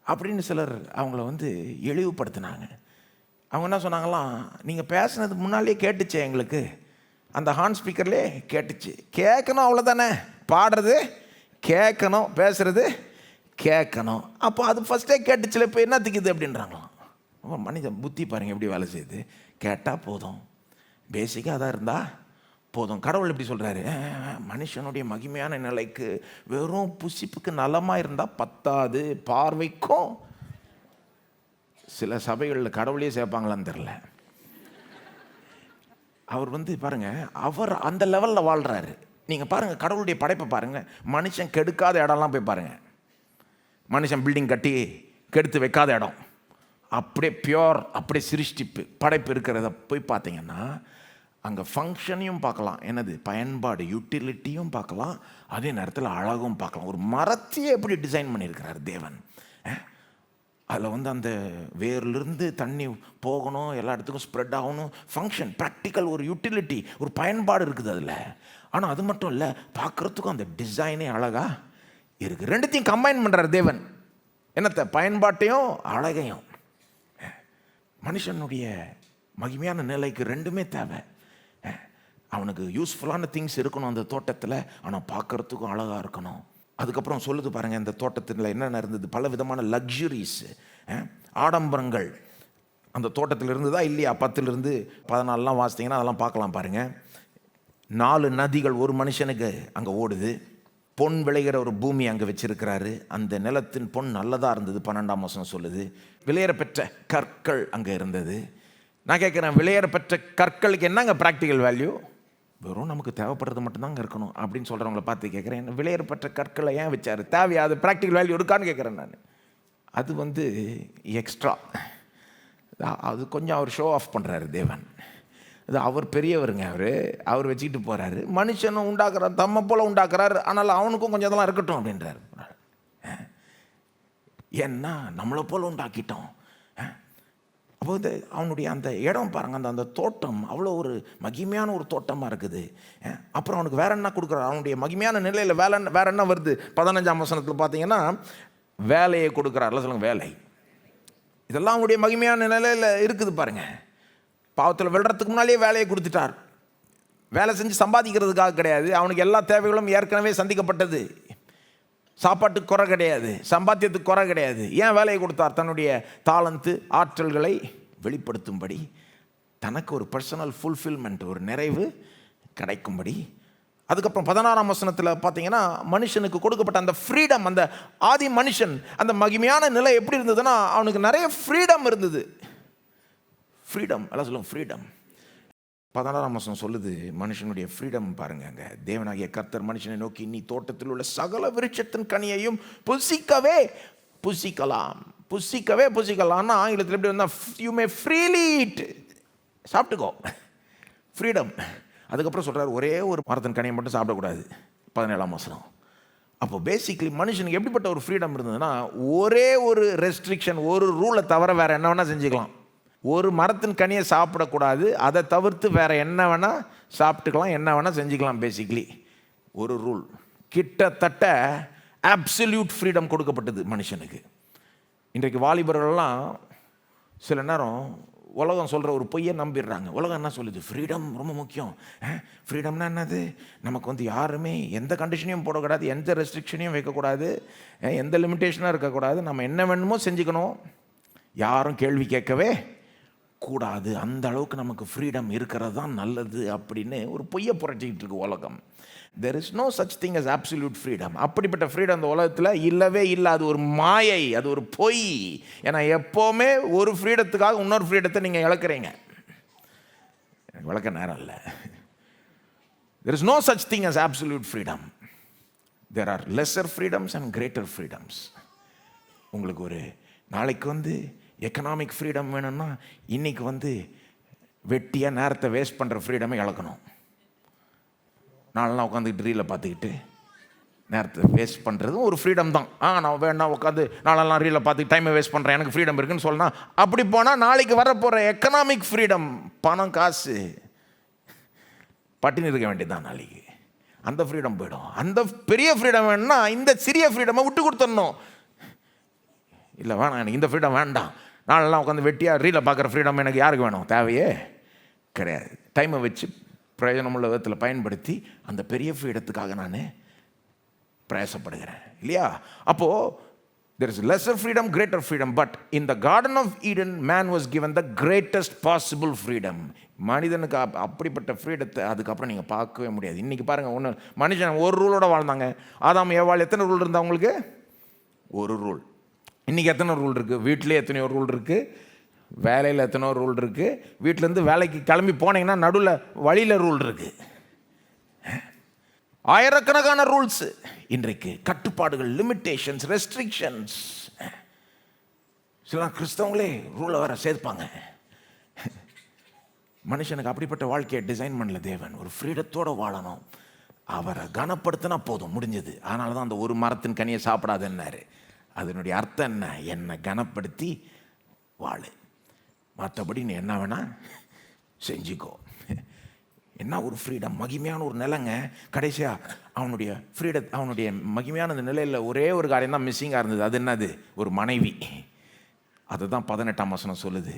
அப்படின்னு சிலர் அவங்கள வந்து இழிவுபடுத்தினாங்க. அவங்க என்ன சொன்னாங்களாம், நீங்கள் பேசுனது முன்னாலே கேட்டுச்சு எங்களுக்கு, அந்த ஹார்ன் ஸ்பீக்கர்லேயே கேட்டுச்சு. கேட்கணும் அவ்வளோதானே, பாடுறது கேட்கணும், பேசுகிறது கேட்கணும், அப்போ அது ஃபஸ்ட்டே கேட்டுச்சுல, இப்போ என்னத்துக்கு இது அப்படின்றாங்களாம். மனிதன் புத்தி பாருங்கள் எப்படி வேலை செய்யுது. கேட்டால் போதும், பேசிக்காக அதான் இருந்தால் போதும். கடவுள் எப்படி சொல்கிறாரு, மனுஷனுடைய மகிமையான நிலைக்கு வெறும் புசிப்புக்கு நலமாக இருந்தால் பத்தாது, பார்வைக்கும். சில சபைகளில் கடவுளையே சேர்ப்பாங்களான்னு தெரில. அவர் வந்து பாருங்கள், அவர் அந்த லெவலில் வாழ்கிறாரு. நீங்கள் பாருங்கள், கடவுளுடைய படைப்பை பாருங்கள், மனுஷன் கெடுக்காத இடம்லாம் போய் பாருங்கள். மனுஷன் பில்டிங் கட்டி கெடுத்து வைக்காத இடம், அப்படியே பியோர், அப்படியே சிருஷ்டிப்பு படைப்பு இருக்கிறத போய் பார்த்தீங்கன்னா அங்கே ஃபங்க்ஷனையும் பார்க்கலாம், என்னது பயன்பாடு, யூட்டிலிட்டியும் பார்க்கலாம், அதே நேரத்தில் அழகும் பார்க்கலாம். ஒரு மரத்தையே எப்படி டிசைன் பண்ணியிருக்கிறார் தேவன். அதில் வந்து அந்த வேர்லேருந்து தண்ணி போகணும், எல்லா இடத்துக்கும் ஸ்ப்ரெட் ஆகணும், ஃபங்க்ஷன், ப்ராக்டிக்கல், ஒரு யூட்டிலிட்டி, ஒரு பயன்பாடு இருக்குது அதில். ஆனால் அது மட்டும் இல்லை, பார்க்குறதுக்கும் அந்த டிசைனே அழகாக இருக்குது. ரெண்டுத்தையும் கம்பைன் பண்ணுறார் தேவன். என்னத்தை? பயன்பாட்டையும் அழகையும். மனுஷனுடைய மகிமையான நிலைக்கு ரெண்டுமே தேவை. அவனுக்கு யூஸ்ஃபுல்லான திங்ஸ் இருக்கணும் அந்த தோட்டத்தில், ஆனால் பார்க்குறதுக்கும் அழகாக இருக்கணும். அதுக்கப்புறம் சொல்லுது பாருங்கள், இந்த தோட்டத்தில் என்னென்ன இருந்தது, பல விதமான லக்ஸுரிஸ், ஆடம்பரங்கள் அந்த தோட்டத்தில் இருந்ததா இல்லையா? 10லிருந்து 14 வாசித்தீங்கன்னா அதெல்லாம் பார்க்கலாம் பாருங்கள். 4 நதிகள் ஒரு மனுஷனுக்கு அங்கே ஓடுது, பொன் விளைகிற ஒரு பூமி அங்கே வச்சிருக்கிறாரு, அந்த நிலத்தின் பொன் நல்லதாக இருந்தது, 12ஆம் வசனம் சொல்லுது. விலையேற பெற்ற கற்கள் அங்கே இருந்தது. நான் கேட்குறேன், விலையேற பெற்ற கற்களுக்கு என்னங்க ப்ராக்டிக்கல் வேல்யூ? வெறும் நமக்கு தேவைப்படுறது மட்டும்தாங்க இருக்கணும் அப்படின்னு சொல்கிறவங்கள பார்த்து கேட்குறேன், விலையேற பெற்ற கற்களை ஏன் வச்சார்? தேவையா? அது ப்ராக்டிக்கல் வேல்யூ இருக்கான்னு கேட்குறேன் நான். அது வந்து எக்ஸ்ட்ரா, அது கொஞ்சம் அவர் ஷோ ஆஃப் பண்ணுறாரு தேவன். அது அவர் பெரியவருங்க, அவர் வச்சுக்கிட்டு போகிறாரு. மனுஷனும் உண்டாக்குறார், தம்மை போல் உண்டாக்குறாரு, ஆனால் அவனுக்கும் கொஞ்சம் இதெல்லாம் இருக்கட்டும் அப்படின்றார். ஏன்னா நம்மளை போல் உண்டாக்கிட்டோம். அப்போ வந்து அவனுடைய அந்த இடம் பாருங்கள், அந்த தோட்டம் அவ்வளோ ஒரு மகிமையான ஒரு தோட்டமாக இருக்குது. அப்புறம் அவனுக்கு வேற என்ன கொடுக்குறாரு? அவனுடைய மகிமையான நிலையில் வேற என்ன வருது? 15ஆம் வசனத்தில் பார்த்தீங்கன்னா வேலையை கொடுக்குறாருல, சொல்லுங்கள் வேலை. இதெல்லாம் அவனுடைய மகிமையான நிலையில் இருக்குது பாருங்கள். பாவத்தில் விழுறதுக்கு முன்னாலேயே வேலையை கொடுத்துட்டார். வேலை செஞ்சு சம்பாதிக்கிறதுக்காக கிடையாது, அவனுக்கு எல்லா தேவைகளும் ஏற்கனவே சந்திக்கப்பட்டது. சாப்பாட்டுக்கு குறை கிடையாது, சம்பாத்தியத்துக்கு குறை கிடையாது. ஏன் வேலையை கொடுத்தார்? தன்னுடைய தாளந்து, ஆற்றல்களை வெளிப்படுத்தும்படி. தனக்கு ஒரு பர்சனல் ஃபுல்ஃபில்மெண்ட், ஒரு நிறைவு கிடைக்கும்படி. அதுக்கப்புறம் 16ஆம் வசனத்தில் பார்த்தீங்கன்னா, மனுஷனுக்கு கொடுக்கப்பட்ட அந்த ஃப்ரீடம், அந்த ஆதி மனுஷன் அந்த மகிமையான நிலை எப்படி இருந்ததுன்னா, அவனுக்கு நிறைய ஃப்ரீடம் இருந்தது. ஃப்ரீடம் எல்லாம் சொல்லுவோம், ஃப்ரீடம். 16ஆம் வசனம் சொல்லுது மனுஷனுடைய ஃப்ரீடம் பாருங்க. அங்கே தேவனாகிய கர்த்தர் மனுஷனை நோக்கி, நீ தோட்டத்தில் உள்ள சகல விருட்சத்தின் கனியையும் புசிக்கவே புசிக்கலாம். புசிக்கவே புசிக்கலாம்னா ஆங்கிலத்தில் எப்படி வந்தால், யூ மே ஃப்ரீலி ஈட், சாப்பிட்டுக்கோ, ஃப்ரீடம். அதுக்கப்புறம் சொல்கிறார், ஒரே ஒரு மரத்தின் கனியை மட்டும் சாப்பிடக்கூடாது. 17ஆம் வசனம். அப்போ பேசிக்கலி மனுஷனுக்கு எப்படிப்பட்ட ஒரு ஃப்ரீடம் இருந்ததுன்னா, ஒரே ஒரு ரெஸ்ட்ரிக்ஷன், ஒரு ரூலை தவிர வேறு என்ன வேணால் செஞ்சுக்கலாம். ஒரு மரத்தின் கனியை சாப்பிடக்கூடாது, அதை தவிர்த்து வேறு என்ன வேணால் சாப்பிட்டுக்கலாம், என்ன வேணால் செஞ்சுக்கலாம். பேசிக்கலி ஒரு ரூல். கிட்டத்தட்ட அப்சல்யூட் ஃப்ரீடம் கொடுக்கப்பட்டது மனுஷனுக்கு. இன்றைக்கு வாலிபர்கள்லாம் சில நேரம் உலகம் சொல்கிற ஒரு பொய்யை நம்பிடுறாங்க. உலகம் என்ன சொல்லுது? ஃப்ரீடம் ரொம்ப முக்கியம். ஃப்ரீடம்னா என்னது? நமக்கு வந்து யாருமே எந்த கண்டிஷனையும் போடக்கூடாது, எந்த ரெஸ்ட்ரிக்ஷனையும் வைக்கக்கூடாது, எந்த லிமிட்டேஷனும் இருக்கக்கூடாது, நம்ம என்ன வேணுமோ செஞ்சுக்கணும், யாரும் கேள்வி கேட்கவே கூடாது, அந்த அளவுக்கு நமக்கு ஃப்ரீடம் இருக்கிறது தான் நல்லது அப்படின்னு ஒரு பொய்யை புரட்டிக்கிட்டு இருக்கு உலகம். There is no such thing as absolute freedom. அப்படிப்பட்ட ஃப்ரீடம் அந்த உலகத்தில் இல்லவே இல்லை. அது ஒரு மாயை, அது ஒரு பொய். ஏன்னா எப்போவுமே ஒரு ஃப்ரீடத்துக்காக இன்னொரு ஃப்ரீடத்தை நீங்கள் இழக்கிறீங்க. எனக்கு விளக்க நேரம் இல்லை. There is no such thing as absolute freedom. There are lesser freedoms and greater freedoms. உங்களுக்கு ஒரு நாளைக்கு வந்து எக்கனாமிக் ஃப்ரீடம் வேணும்னா இன்றைக்கி வந்து வெட்டியாக நேரத்தை வேஸ்ட் பண்ணுற ஃப்ரீடமே இழக்கணும். நாளெல்லாம் உட்காந்துக்கிட்டு ரீலை பார்த்துக்கிட்டு நேரத்தை வேஸ்ட் பண்ணுறதும் ஒரு ஃப்ரீடம் தான். நான் வேணா உட்காந்து நாளெல்லாம் ரீலை பார்த்துக்கிட்டு டைமை வேஸ்ட் பண்ணுறேன், எனக்கு ஃப்ரீடம் இருக்குன்னு சொல்லலாம். அப்படி போனால் நாளைக்கு வரப்போகிற எக்கனாமிக் ஃப்ரீடம், பணம் காசு, பட்டினி இருக்க வேண்டியதுதான் நாளைக்கு. அந்த ஃப்ரீடம் போயிடும். அந்த பெரிய ஃப்ரீடம் வேணும்னா இந்த சிறிய ஃப்ரீடமை விட்டு கொடுத்துடணும். இல்லை வேணாம், எனக்கு இந்த ஃப்ரீடம் வேண்டாம், நாளெல்லாம் உட்காந்து வெட்டியாக ரீலை பார்க்குற ஃப்ரீடம் எனக்கு யாருக்கு வேணும்? தேவையே கிடையாது. டைமை வச்சு பிரயோஜனமுள்ள விதத்தில் பயன்படுத்தி அந்த பெரிய ஃப்ரீடத்துக்காக நான் பிரயாசப்படுகிறேன் இல்லையா? அப்போது there is lesser freedom, greater freedom, but in the Garden of Eden man was given the greatest possible freedom. மனிதனுக்கு அப்படிப்பட்ட ஃப்ரீடத்தை அதுக்கப்புறம் நீங்கள் பார்க்கவே முடியாது. இன்றைக்கி பாருங்கள், ஒன்று மனுஷன் ஒரு ரூலோட வாழ்ந்தாங்க. ஆதாம் ஏவாள் எத்தனை ரூல் இருந்தால் அவங்களுக்கு? ஒரு ரூல். இன்றைக்கி எத்தனை ரூல் இருக்குது? வீட்டிலே எத்தனையோ ரூல் இருக்குது, வேலையில் எத்தனையோ ரூல் இருக்குது, வீட்டிலேருந்து வேலைக்கு கிளம்பி போனீங்கன்னா நடுவில் வழியில் ரூல் இருக்குது. ஆயிரக்கணக்கான ரூல்ஸு இன்றைக்கு, கட்டுப்பாடுகள், லிமிட்டேஷன்ஸ், ரெஸ்ட்ரிக்ஷன்ஸ். சில கிறிஸ்தவங்களே ரூலை வர சேர்ப்பாங்க. மனுஷனுக்கு அப்படிப்பட்ட வாழ்க்கையை டிசைன் பண்ணல தேவன். ஒரு ஃப்ரீடத்தோடு வாழணும், அவரை கனப்படுத்தினா போதும், முடிஞ்சது. அதனால தான் அந்த ஒரு மரத்தின் கனியை சாப்பிடாதுன்னாரு. அதனுடைய அர்த்தம் என்ன? என்னை கனப்படுத்தி வாழு, மற்றபடி நீ என்ன வேணா செஞ்சுக்கோ. என்ன ஒரு ஃப்ரீடம், மகிமையான ஒரு நிலைங்க. கடைசியாக அவனுடைய அவனுடைய மகிமையான அந்த நிலையில் ஒரே ஒரு காரியம் தான் மிஸ்ஸிங்காக இருந்தது. அது என்னது? ஒரு மனைவி. அதுதான் 18ஆம் வசனம் சொல்லுது.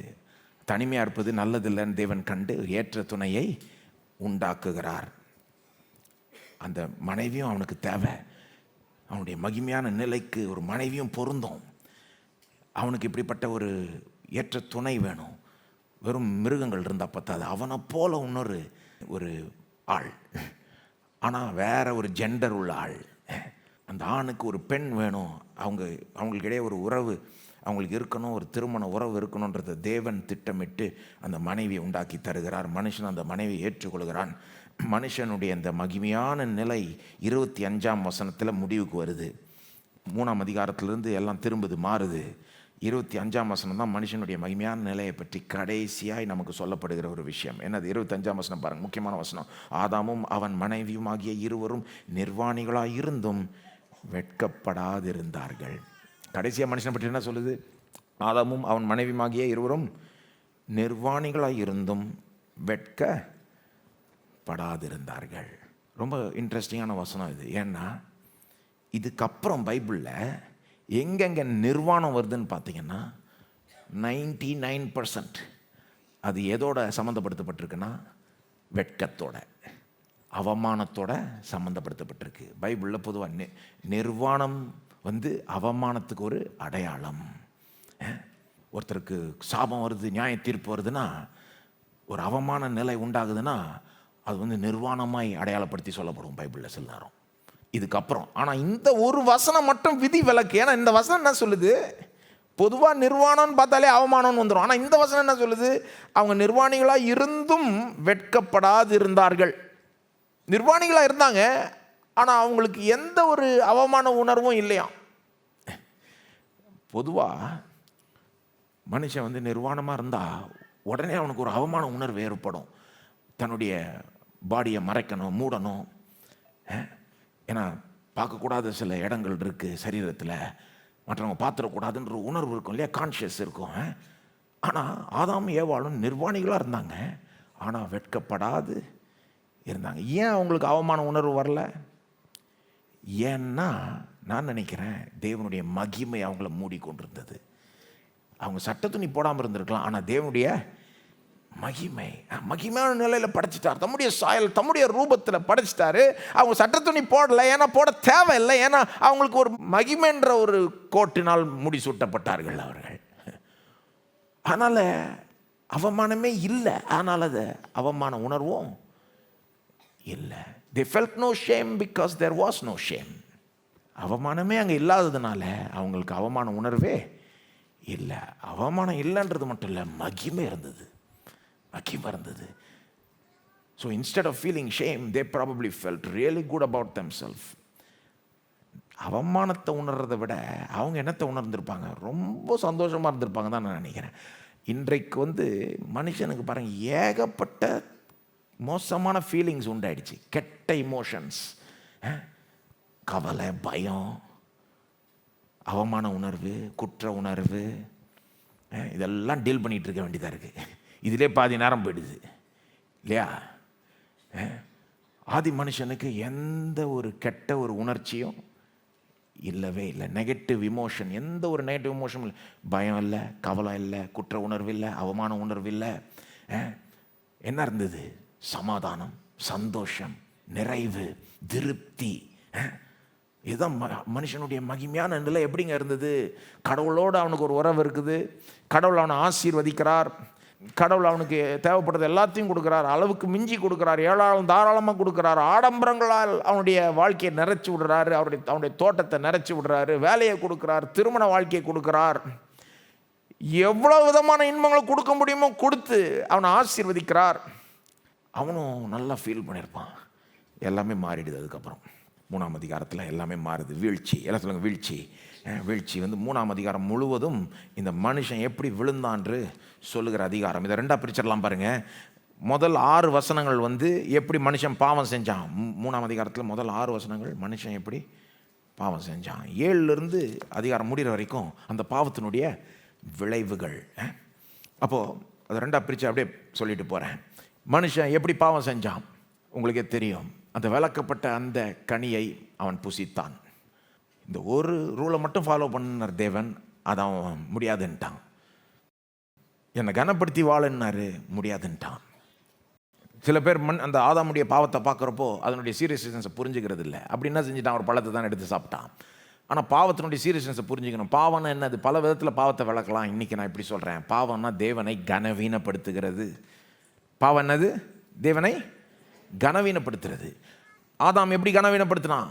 தனிமையாக இருப்பது நல்லதில்லைன்னு தேவன் கண்டு ஏற்ற துணையை உண்டாக்குகிறார். அந்த மனைவியும் அவனுக்கு தேவை. அவனுடைய மகிமையான நிலைக்கு ஒரு மனைவியும் பொருந்தும். அவனுக்கு இப்படிப்பட்ட ஒரு ஏற்ற துணை வேணும். வெறும் மிருகங்கள் இருந்தால் பத்தாது, அவனை போல இன்னொரு ஒரு ஆள், ஆனால் வேற ஒரு ஜெண்டர் உள்ள ஆள். அந்த ஆணுக்கு ஒரு பெண் வேணும். அவங்களுக்கிடையே ஒரு உறவு அவங்களுக்கு இருக்கணும், ஒரு திருமண உறவு இருக்கணுன்றதை தேவன் திட்டமிட்டு அந்த மனைவியை உண்டாக்கி தருகிறார். மனுஷன் அந்த மனைவியை ஏற்றுக்கொள்கிறான். மனுஷனுடைய அந்த மகிமையான நிலை 25ஆம் வசனத்தில் முடிவுக்கு வருது. 3ஆம் அதிகாரத்திலிருந்து எல்லாம் திரும்புது, மாறுது. 25ஆம் வசனம் தான் மனுஷனுடைய மகிமையான நிலையை பற்றி கடைசியாய் நமக்கு சொல்லப்படுகிற ஒரு விஷயம். என்னது? 25ஆம் வசனம் பாருங்கள், முக்கியமான வசனம். ஆதாமும் அவன் மனைவியும் ஆகிய இருவரும் நிர்வாணிகளாக இருந்தும் வெட்கப்படாதிருந்தார்கள். கடைசியாக மனுஷனை பற்றி என்ன சொல்லுது? ஆதாமும் அவன் மனைவியும் ஆகிய இருவரும் நிர்வாணிகளாக இருந்தும் வெட்கப்படாதிருந்தார்கள். ரொம்ப இன்ட்ரெஸ்டிங்கான வசனம் இது. ஏன்னா இதுக்கப்புறம் பைபிளில் எங்கெங்கே நிர்வாணம் வருதுன்னு பார்த்தீங்கன்னா 99% அது எதோட சம்மந்தப்படுத்தப்பட்டிருக்குன்னா வெட்கத்தோட, அவமானத்தோட சம்மந்தப்படுத்தப்பட்டிருக்கு. பைபிளில் பொதுவாக நிர்வாணம் அவமானத்துக்கு ஒரு அடையாளம். ஒருத்தருக்கு சாபம் வருது, நியாய தீர்ப்பு வருதுன்னா ஒரு அவமான நிலை உண்டாகுதுன்னா அது வந்து நிர்வாணமாய் அடையாளப்படுத்தி சொல்லப்படும் பைபிளில் சில நேரம் இதுக்கப்புறம். ஆனால் இந்த ஒரு வசனம் மட்டும் விதி விலக்கு. ஏன்னா இந்த வசனம் என்ன சொல்லுது? பொதுவாக நிர்வாணம்னு பார்த்தாலே அவமானம்னு வந்துடும். ஆனால் இந்த வசனம் என்ன சொல்லுது? அவங்க நிர்வாணிகளாக இருந்தும் வெட்கப்படாது இருந்தார்கள். நிர்வாணிகளாக இருந்தாங்க, ஆனால் அவங்களுக்கு எந்த ஒரு அவமான உணர்வும் இல்லையா. பொதுவாக மனுஷன் வந்து நிர்வாணமாக இருந்தால் உடனே அவனுக்கு ஒரு அவமான உணர்வு ஏற்படும். தன்னுடைய பாடியை மறைக்கணும், மூடணும். ஏன்னா பார்க்கக்கூடாத சில இடங்கள் இருக்குது சரீரத்தில், மற்றவங்க பார்த்துடக்கூடாதுன்ற உணர்வு இருக்கும் இல்லையா, கான்ஷியஸ் இருக்கும். ஆனால் ஆதாம் ஏவாளும் நிர்வாணிகளாக இருந்தாங்க, ஆனால் வெட்கப்படாது இருந்தாங்க. ஏன் அவங்களுக்கு அவமான உணர்வு வரல? ஏன்னா நான் நினைக்கிறேன் தேவனுடைய மகிமை அவங்கள மூடிக்கொண்டிருந்தது. அவங்க சட்ட துணி போடாமல் இருந்திருக்கலாம், ஆனால் தேவனுடைய மகிமையான நிலையில் படைச்சிட்டார். தம்முடைய சாயல் தம்முடைய ரூபத்தில் படைச்சிட்டாரு. அவங்க சட்ட துணி போடலை, ஏன்னா போட தேவையில்லை. ஏன்னா அவங்களுக்கு ஒரு மகிமைன்ற ஒரு கோட்டினால் முடிசூட்டப்பட்டார்கள் அவர்கள். அதனால் அவமானமே இல்லை, ஆனால் அது அவமான உணர்வும் இல்லை. They felt no shame because there was no shame. அவமானமே அங்கே இல்லாததுனால அவங்களுக்கு அவமான உணர்வே இல்லை. அவமானம் இல்லைன்றது மட்டும் இல்லை, மகிமை இருந்தது. So instead of feeling shame, they probably felt really good about themselves. அவமானத்தை உணர்றதை விட அவங்க என்னத்தை உணர்ந்திருப்பாங்க? ரொம்ப சந்தோஷமாக இருந்திருப்பாங்க தான் நான் நினைக்கிறேன். இன்றைக்கு வந்து மனுஷனுக்கு பாருங்கள், ஏகப்பட்ட மோசமான ஃபீலிங்ஸ் உண்டாயிடுச்சு. கெட்ட இமோஷன்ஸ், கவலை, பயம், அவமான உணர்வு, குற்ற உணர்வு, இதெல்லாம் டீல் பண்ணிகிட்டு இருக்க வேண்டியதாக இருக்குது. இதிலே பாதி நேரம் போயிடுது இல்லையா? ஆதி மனுஷனுக்கு எந்த ஒரு கெட்ட ஒரு உணர்ச்சியும் இல்லவே இல்லை. நெகட்டிவ் இமோஷன், எந்த ஒரு நெகட்டிவ் இமோஷனும் இல்லை. பயம் இல்லை, கவலை இல்லை, குற்ற உணர்வு இல்லை, அவமான உணர்வு இல்லை. என்ன இருந்தது? சமாதானம், சந்தோஷம், நிறைவு, திருப்தி. இதுதான் மனுஷனுடைய மகிமையான நிலை. எப்படிங்க இருந்தது? கடவுளோடு அவனுக்கு ஒரு உறவு இருக்குது. கடவுள் அவனை ஆசீர்வதிக்கிறார். கடவுள் அவனுக்கு தேவைப்படுறது எல்லாத்தையும் கொடுக்குறார். அளவுக்கு மிஞ்சி கொடுக்குறார். ஏழாலும் தாராளமாக கொடுக்குறார். ஆடம்பரங்களால் அவனுடைய வாழ்க்கையை நிறைச்சி விடுறாரு. அவனுடைய தோட்டத்தை நிறைச்சி விடுறாரு. வேலையை கொடுக்குறார். திருமண வாழ்க்கையை கொடுக்குறார். எவ்வளோ விதமான இன்பங்களை கொடுக்க முடியுமோ கொடுத்து அவனை ஆசீர்வதிக்கிறார். அவனும் நல்லா ஃபீல் பண்ணியிருப்பான். எல்லாமே மாறிடுது. அதுக்கப்புறம் 3ஆம் அதிகாரத்தில் எல்லாமே மாறுது. வீழ்ச்சி, எல்லாம் சொல்லுங்கள் வீழ்ச்சி. வீழ்ச்சி வந்து 3ஆம் அதிகாரம் முழுவதும் இந்த மனுஷன் எப்படி விழுந்தான்று சொல்லுகிற அதிகாரம். இதை 2ஆக பிரிச்சிடலாம் பாருங்கள். முதல் 6 வசனங்கள் வந்து எப்படி மனுஷன் பாவம் செஞ்சான். 3ஆம் அதிகாரத்தில் முதல் 6 வசனங்கள் மனுஷன் எப்படி பாவம் செஞ்சான். 7லிருந்து அதிகாரம் முடிகிற வரைக்கும் அந்த பாவத்தினுடைய விளைவுகள். அப்போது அதை 2ஆக பிரித்து அப்படியே சொல்லிட்டு போகிறேன். மனுஷன் எப்படி பாவம் செஞ்சான் உங்களுக்கே தெரியும். அந்த விளக்கப்பட்ட அந்த கனியை அவன் புசித்தான். இந்த ஒரு ரூலை மட்டும் ஃபாலோ பண்ணினார் தேவன். அதை அவன் முடியாதுன்ட்டான். என்னை கனப்படுத்தி வாழன்னாரு, முடியாதுன்ட்டான். சில பேர் அந்த ஆதாமுடைய பாவத்தை பார்க்குறப்போ அதனுடைய சீரியஸ்னஸை புரிஞ்சுக்கிறது இல்லை. அப்படி என்ன செஞ்சுட்டான்? ஒரு பழத்தை தான் எடுத்து சாப்பிட்டான். ஆனால் பாவத்தினுடைய சீரியஸ்னஸை புரிஞ்சுக்கணும். பாவம்னா என்னது? பல விதத்தில் பாவத்தை விளக்கலாம். இன்றைக்கி நான் இப்படி சொல்கிறேன். பாவம்னா தேவனை கனவீனப்படுத்துகிறது. பாவம் என்னது? தேவனை கனவீனப்படுத்துறது. ஆதாம் எப்படி கனவீனப்படுத்தினான்?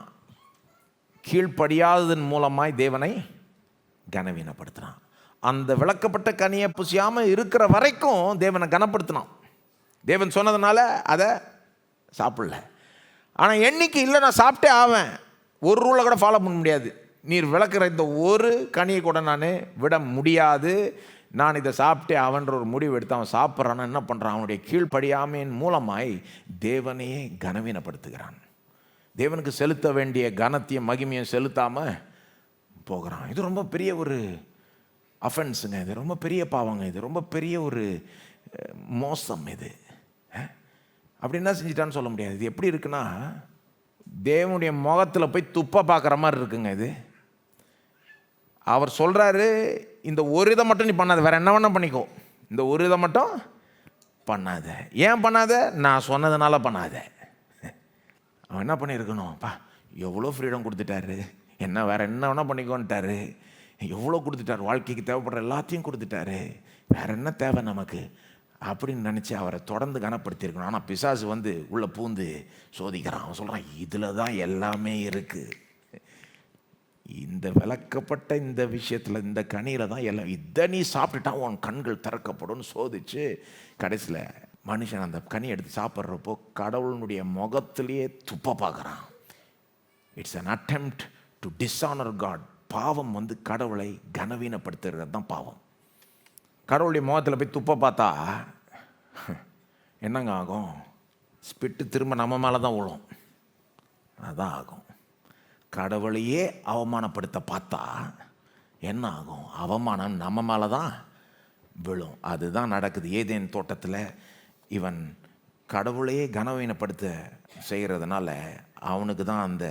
கீழ்ப்படியாததன் மூலமாய் தேவனை கனவீனப்படுத்தினான். அந்த விளக்கப்பட்ட கனியை புசியாமல் இருக்கிற வரைக்கும் தேவனை கனப்படுத்தினான். தேவன் சொன்னதுனால அதை சாப்பிடல. ஆனால் என்னைக்கு இல்லை நான் சாப்பிட்டே ஆவேன், ஒரு ரூலை கூட ஃபாலோ பண்ண முடியாது. நீர் விளக்குற இந்த ஒரு கனியை கூட நான் விட முடியாது, நான் இதை சாப்பிட்டே அவன்ற ஒரு முடிவு எடுத்து அவன் சாப்பிட்றான்னு என்ன பண்ணுறான்? அவனுடைய கீழ்ப்படியாமையின் மூலமாய் தேவனையே கனவீனப்படுத்துகிறான். தேவனுக்கு செலுத்த வேண்டிய கனத்தையும் மகிமையும் செலுத்தாமல் போகிறான். இது ரொம்ப பெரிய ஒரு அஃபென்ஸுங்க. இது ரொம்ப பெரிய பாவங்க. இது ரொம்ப பெரிய ஒரு மோசம். இது அப்படி என்ன செஞ்சிட்டான்னு சொல்ல முடியாது. இது எப்படி இருக்குன்னா, தேவனுடைய முகத்தில் போய் துப்ப பார்க்குற மாதிரி இருக்குங்க. இது அவர் சொல்கிறாரு, இந்த ஒரு இதை மட்டும் நீ பண்ணாத, வேறு என்ன வேணால் பண்ணிக்கோ, இந்த ஒரு இதை மட்டும் பண்ணாத. ஏன் பண்ணாத? நான் சொன்னதுனால பண்ணாத. அவன் என்ன பண்ணியிருக்கணும்ப்பா, எவ்வளோ ஃப்ரீடம் கொடுத்துட்டாரு, என்ன வேறு என்ன வேணால் பண்ணிக்கோன்ட்டாரு, எவ்வளோ கொடுத்துட்டாரு, வாழ்க்கைக்கு தேவைப்படுற எல்லாத்தையும் கொடுத்துட்டாரு, வேறு என்ன தேவை நமக்கு அப்படின்னு நினச்சி அவரை தொடர்ந்து கனப்படுத்தியிருக்கணும். ஆனால் பிசாசு வந்து உள்ளே பூந்து சோதிக்கிறான். அவன் சொல்கிறான், இதில் தான் எல்லாமே இருக்குது, இந்த விளக்கப்பட்ட இந்த விஷயத்தில், இந்த கனியில் தான் எல்லாம், இதை நீ சாப்பிட்டுட்டா உன் கண்கள் திறக்கப்படும் சோதிச்சு கடைசியில் மனுஷன் அந்த கனி எடுத்து சாப்பிட்றப்போ கடவுளுடைய முகத்திலேயே துப்ப பார்க்குறான். It's an attempt to dishonour God. பாவம் வந்து கடவுளை கனவீனப்படுத்துறது தான் பாவம். கடவுளுடைய முகத்தில் போய் துப்ப பார்த்தா என்னங்க ஆகும்? ஸ்பிட்டு திரும்ப நம்ம மேலே தான் விழும். அதுதான் ஆகும். கடவுளையே அவமானப்படுத்த பார்த்தா என்ன ஆகும்? அவமானம் நம்ம மேலே தான் விழும். அதுதான் நடக்குது. ஏதேன் தோட்டத்தில் இவன் கடவுளையே கனவீனப்படுத்த செய்கிறதுனால அவனுக்கு தான் அந்த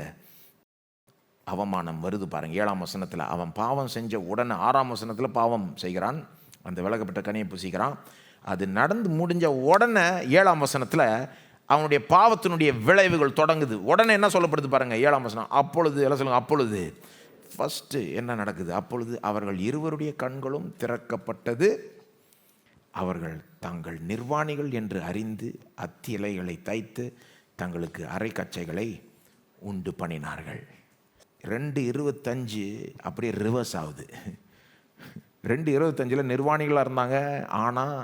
அவமானம் வருது பாருங்க. 7ஆம் வசனத்தில் அவன் பாவம் செஞ்ச உடனே 6ஆம் வசனத்தில் பாவம் செய்கிறான், அந்த விலகப்பட்ட கனியை புசிக்கிறான். அது நடந்து முடிஞ்ச உடனே 7ஆம் வசனத்தில் அவனுடைய பாவத்தினுடைய விளைவுகள் தொடங்குது. உடனே என்ன சொல்லப்படுது பாருங்க, 7ஆம் வசனம். அப்பொழுது எல்லாம் சொல்லுங்க, அப்பொழுது ஃபஸ்ட்டு என்ன நடக்குது? அப்பொழுது அவர்கள் இருவருடைய கண்களும் திறக்கப்பட்டது, அவர்கள் தங்கள் நிர்வாணிகள் என்று அறிந்து அத்தி இலைகளை தைத்து தங்களுக்கு அரைக்கச்சைகளை உண்டு பண்ணினார்கள். 2:25 அப்படியே ரிவர்ஸ் ஆகுது. 2:25 நிர்வாணிகளாக இருந்தாங்க, ஆனால்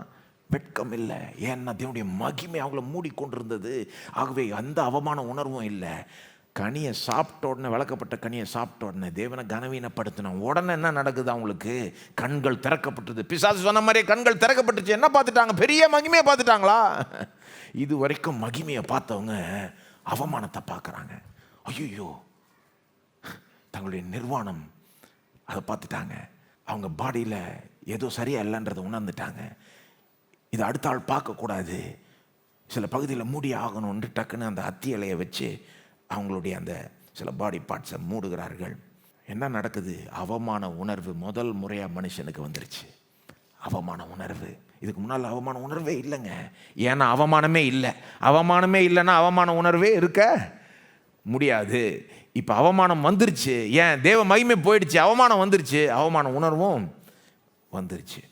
வெட்கம் இல்லை. ஏன்னா தேவனுடைய மகிமை அவங்கள மூடிக்கொண்டிருந்தது. ஆகவே அந்த அவமான உணர்வும் இல்லை. கனியை சாப்பிட்ட உடனே, விளக்கப்பட்ட கனியை சாப்பிட்ட உடனே தேவனை கனவீனப்படுத்தினோம். உடனே என்ன நடக்குது? அவங்களுக்கு கண்கள் திறக்கப்பட்டது. பிசாசு சொன்ன மாதிரியே கண்கள் திறக்கப்பட்டுச்சு. என்ன பார்த்துட்டாங்க? பெரிய மகிமையை பார்த்துட்டாங்களா? இது வரைக்கும் மகிமையை பார்த்தவங்க அவமானத்தை பார்க்குறாங்க. ஐயோ, தங்களுடைய நிர்வாணம் அதை பார்த்துட்டாங்க. அவங்க பாடியில் ஏதோ சரியா இல்லைன்றதை உணர்ந்துட்டாங்க. இது அடுத்த ஆள் பார்க்கக்கூடாது, சில பகுதியில் மூடி ஆகணும்னு டக்குன்னு அந்த அத்தி இலையை வச்சு அவங்களுடைய அந்த சில பாடி பார்ட்ஸை மூடுகிறார்கள். என்ன நடக்குது? அவமான உணர்வு முதல் முறையாக மனுஷனுக்கு வந்துருச்சு. அவமான உணர்வு. இதுக்கு முன்னால் அவமான உணர்வே இல்லைங்க. ஏன்னா அவமானமே இல்லை. அவமானமே இல்லைன்னா அவமான உணர்வே இருக்க முடியாது. இப்போ அவமானம் வந்துருச்சு. ஏன்? தேவ மகிமை போயிடுச்சு, அவமானம் வந்துருச்சு, அவமான உணர்வும் வந்துருச்சு.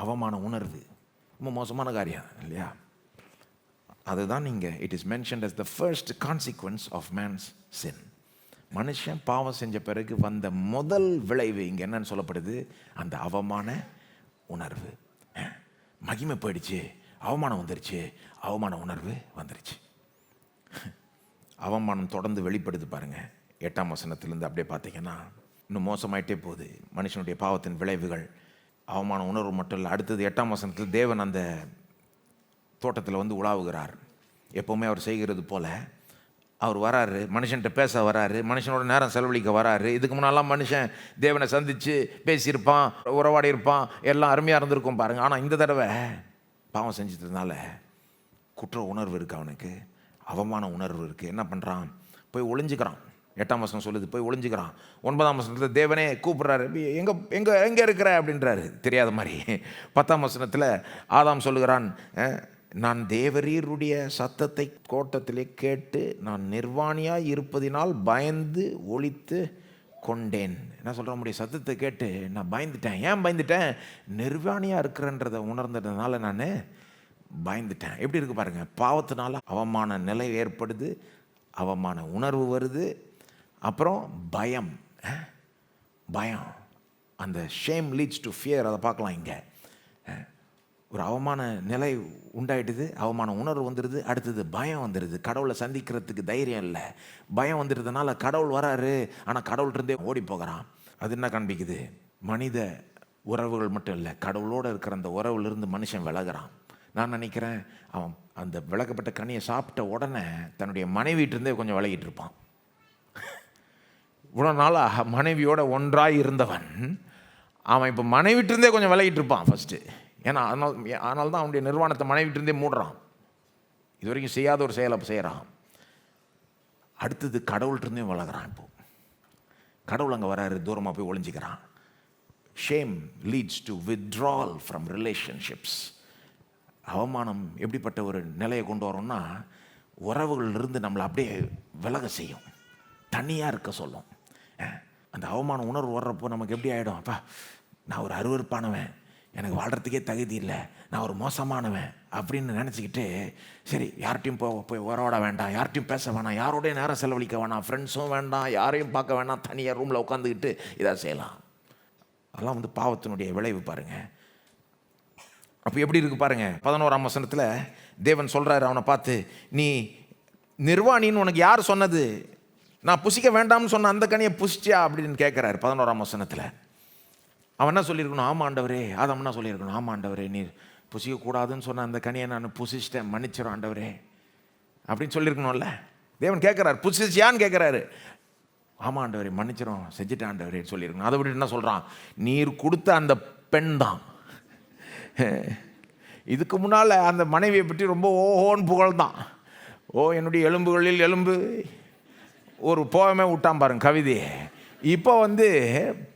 அவமான உணர்வு ரொம்ப மோசமான காரியம் இல்லையா? அதுதான் நீங்கள், it is mentioned as the first consequence of man's sin. மனுஷன் பாவம் செஞ்ச பிறகு வந்த முதல் விளைவு இங்கே என்னன்னு சொல்லப்படுது? அந்த அவமான உணர்வு. மகிமை போயிடுச்சு, அவமானம் வந்துருச்சு, அவமான உணர்வு வந்துருச்சு. அவமானம் தொடர்ந்து வெளிப்படுது பாருங்க. 8ஆம் வசனத்திலிருந்து அப்படியே பார்த்தீங்கன்னா இன்னும் மோசமாயிட்டே போகுது. மனுஷனுடைய பாவத்தின் விளைவுகள் அவமான உணர்வு மட்டும் இல்லை. அடுத்தது 8ஆம் வசனத்தில் தேவன் அந்த தோட்டத்தில் வந்து உலாவுகிறார். எப்போவுமே அவர் செய்கிறது போல அவர் வராரு, மனுஷன்கிட்ட பேச வராரு, மனுஷனோட நேரம் செலவழிக்க வராரு. இதுக்கு முன்னாலாம் மனுஷன் தேவனை சந்தித்து பேசியிருப்பான், உறவாடி இருப்பான், எல்லாம் அருமையாக இருந்திருக்கும் பாருங்கள். ஆனால் இந்த தடவை பாவம் செஞ்சதுனால குற்ற உணர்வு இருக்குது, அவனுக்கு அவமான உணர்வு இருக்குது. என்ன பண்ணுறான்? போய் ஒளிஞ்சுக்கிறான். 8ஆம் வசனம் சொல்லுது, போய் ஒளிஞ்சுக்கிறான். 9ஆம் வசனத்தில் தேவனே கூப்பிட்றாரு, எங்கே எங்கே எங்கே இருக்கிற அப்படின்றாரு, தெரியாத மாதிரி. 10ஆம் வசனத்தில் ஆதாம் சொல்லுகிறான், நான் தேவரீருடைய சத்தத்தை கோட்டத்திலே கேட்டு நான் நிர்வாணியாக இருப்பதினால் பயந்து ஒளித்து கொண்டேன். என்ன சொல்கிற முடியும்? சத்தத்தை கேட்டு நான் பயந்துட்டேன். ஏன் பயந்துட்டேன்? நிர்வாணியாக இருக்கிறன்றதை உணர்ந்ததுனால நான் பயந்துட்டேன். எப்படி இருக்கு பாருங்க. பாவத்தினால அவமான நிலை ஏற்படுது, அவமான உணர்வு வருது, அப்புறம் பயம். பயம், அந்த ஷேம் லீட்ஸ் டு ஃபியர். அதை பார்க்கலாம் இங்கே. ஒரு அவமான நிலை உண்டாயிடுது, அவமான உணர்வு வந்துடுது, அடுத்தது பயம் வந்துடுது. கடவுளை சந்திக்கிறதுக்கு தைரியம் இல்லை, பயம் வந்துடுறதுனால கடவுள் வராரு, ஆனால் கடவுள்கிட்டருந்தே ஓடி போகிறான். அது என்ன காண்பிக்குது? மனித உறவுகள் மட்டும் இல்லை, கடவுளோடு இருக்கிற அந்த உறவுலேருந்து மனுஷன் விலகிறான். நான் நினைக்கிறேன் அவன் அந்த விளக்கப்பட்ட கனியை சாப்பிட்ட உடனே தன்னுடைய மனைவியிட்டிருந்தே கொஞ்சம் விலகிட்டு இருப்பான். இவ்வளோ நாளாக மனைவியோட ஒன்றாய் இருந்தவன் அவன் இப்போ மனைவிட்டிருந்தே கொஞ்சம் விலகிட்டு இருப்பான் ஃபஸ்ட்டு. ஏன்னா அதனால தான் அவனுடைய நிர்வாணத்தை மனைவிட்டிருந்தே மூடுறான். இது வரைக்கும் செய்யாத ஒரு செயலை செய்கிறான். அடுத்தது கடவுள்கிட்டருந்தே விலகிறான். இப்போ கடவுள் அங்கே வராரு, தூரமாக போய் ஒளிஞ்சிக்கிறான். Shame leads to withdraw from relationships. அவமானம் எப்படிப்பட்ட ஒரு நிலையை கொண்டு வரோம்னா, உறவுகளிலிருந்து நம்மளை அப்படியே விலக செய்யும், தனியாக இருக்க சொல்லும். அந்த அவமான உணர்வு வர்றப்போ நமக்கு எப்படி ஆகிடும்? அப்பா நான் ஒரு அருவருப்பானவன், எனக்கு வாழ்கிறதுக்கே தகுதி இல்லை, நான் ஒரு மோசமானவன் அப்படின்னு நினச்சிக்கிட்டு, சரி யார்கிட்டையும் போய் உறவாட வேண்டாம், யார்கிட்டையும் பேச வேணாம், யாரோடைய நேரம் செலவழிக்க வேணாம், ஃப்ரெண்ட்ஸும் வேண்டாம், யாரையும் பார்க்க வேணாம், தனியாக ரூமில் உட்காந்துக்கிட்டு இதாக செய்யலாம். அதெல்லாம் வந்து பாவத்தினுடைய விளைவு பாருங்கள். அப்போ எப்படி இருக்கு பாருங்க. 11ஆம் வசனத்தில் தேவன் சொல்கிறாரு அவனை பார்த்து, நீ நிர்வாணின்னு உனக்கு யார் சொன்னது? நான் புசிக்க வேண்டாம்னு சொன்ன அந்த கனியை புசிச்சியா அப்படின்னு கேட்குறாரு 11ஆம் வசனத்தில். அவன் என்ன சொல்லியிருக்கணும்? ஆமாம் ஆண்டவரே. ஆதாம் என்ன சொல்லியிருக்கணும்? ஆமாம் ஆண்டவரே, நீ புசிக்கக்கூடாதுன்னு சொன்ன அந்த கனியை நான் புசிச்சிட்டேன், மன்னிச்சிடும் ஆண்டவரே அப்படின்னு சொல்லியிருக்கணும்ல. தேவன் கேட்குறாரு, புசிச்சியான்னு கேட்குறாரு. ஆமாம் ஆண்டவரே, மன்னிச்சிடும், செஞ்சுட்டேன் ஆண்டவரே சொல்லியிருக்கணும். அதை விட்டு என்ன சொல்கிறான்? நீர் கொடுத்த அந்த பெண் தான். இதுக்கு முன்னால் அந்த மனைவியை பற்றி ரொம்ப ஓஹோன்னு புகழ்தான். ஓ என்னுடைய எலும்புகளில் எலும்பு, ஒரு போகமே விட்டான் பாருங்க கவிதை. இப்போ வந்து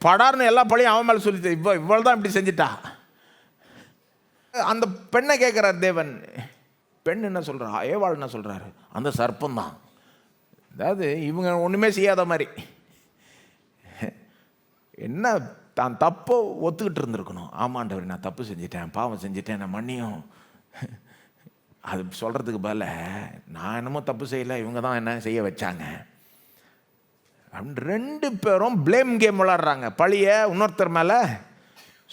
படார்னு எல்லா பழையும் அவன் மேலே சொல்லி, இவ்வளோ தான் இப்படி செஞ்சிட்டா. அந்த பெண்ணை கேட்குறார் தேவன். பெண் என்ன சொல்கிறா? ஏவாள் என்ன சொல்கிறாரு? அந்த சர்ப்பம் தான். அதாவது இவங்க ஒன்றுமே செய்யாத மாதிரி, என்ன தான் தப்போ ஒத்துக்கிட்டு இருந்திருக்கணும். ஆமாண்டவர், நான் தப்பு செஞ்சிட்டேன், பாவம் செஞ்சிட்டேன், நான் மன்னியும். அது சொல்கிறதுக்கு பதில் நான் என்னமோ தப்பு செய்யலை, இவங்க தான் என்ன செய்ய வச்சாங்க அப்படின்னு 2 பேரும் ப்ளேம் கேம் விளாடுறாங்க. பழிய இன்னொருத்தர் மேலே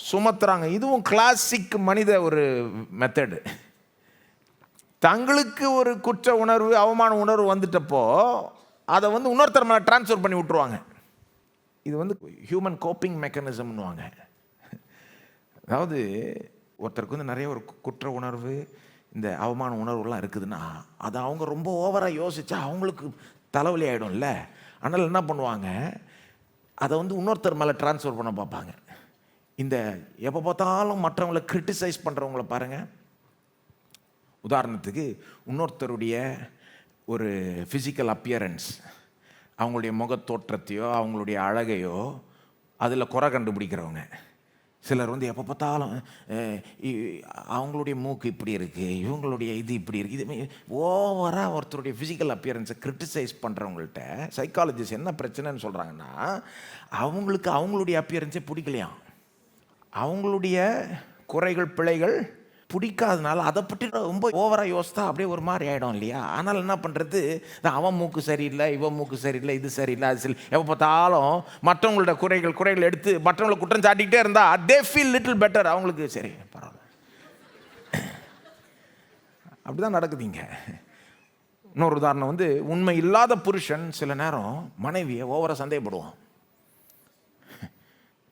சுமத்துறாங்க. இதுவும் கிளாசிக் மனித ஒரு மெத்தடு. தங்களுக்கு ஒரு குற்ற உணர்வு, அவமான உணர்வு வந்துட்டப்போ அதை வந்து இன்னொருத்தர் மேலே ட்ரான்ஸ்ஃபர் பண்ணி விட்டுருவாங்க. இது வந்து ஹியூமன் கோப்பிங் மெக்கானிசம்னுவாங்க. அதாவது ஒருத்தருக்கு வந்து நிறைய ஒரு குற்ற உணர்வு, இந்த அவமான உணர்வுலாம் இருக்குதுன்னா அதை அவங்க ரொம்ப ஓவராக யோசித்தா அவங்களுக்கு தலைவலி ஆகிடும்ல. அதனால் என்ன பண்ணுவாங்க, அதை வந்து இன்னொருத்தர் மேலே ட்ரான்ஸ்ஃபர் பண்ண பார்ப்பாங்க. இந்த எப்போ பார்த்தாலும் மற்றவங்களை கிரிட்டிசைஸ் பண்ணுறவங்கள பாருங்கள். உதாரணத்துக்கு இன்னொருத்தருடைய ஒரு ஃபிசிக்கல் அப்பியரன்ஸ், அவங்களுடைய முகத்தோற்றத்தையோ அவங்களுடைய அழகையோ அதில் குறை கண்டுபிடிக்கிறவங்க. சிலர் வந்து எப்போ பார்த்தாலும் அவங்களுடைய மூக்கு இப்படி இருக்குது, இவங்களுடைய இது இப்படி இருக்குது, இது ஓவராக ஒருத்தருடைய ஃபிசிக்கல் அப்பியரன்ஸை கிரிட்டிசைஸ் பண்ணுறவங்கள்ட்ட சைக்காலஜிஸ்ட் என்ன பிரச்சனைன்னு சொல்கிறாங்கன்னா, அவங்களுக்கு அவங்களுடைய அப்பியரன்ஸே பிடிக்கலையாம். அவங்களுடைய குறைகள் பிழைகள் பிடிக்காதனால அதை பற்றி ரொம்ப ஓவராக யோசித்தா அப்படியே ஒரு மாதிரி ஆகிடும் இல்லையா. ஆனால் என்ன பண்ணுறது, அவன் மூக்கு சரியில்லை, இவன் மூக்கு சரியில்லை, இது சரியில்லை, அது சரி, எப்போ பார்த்தாலும் மற்றவங்களோட குறைகள் எடுத்து மற்றவங்களை குற்றம் சாட்டிக்கிட்டே இருந்தால் தே ஃபீல் லிட்டில் பெட்டர். அவங்களுக்கு சரி பரவாயில்ல. அப்படி தான் நடக்குதுங்க. இன்னொரு உதாரணம் வந்து, உண்மை இல்லாத புருஷன் சில நேரம் மனைவியை ஓவராக சந்தேகப்படுவான்.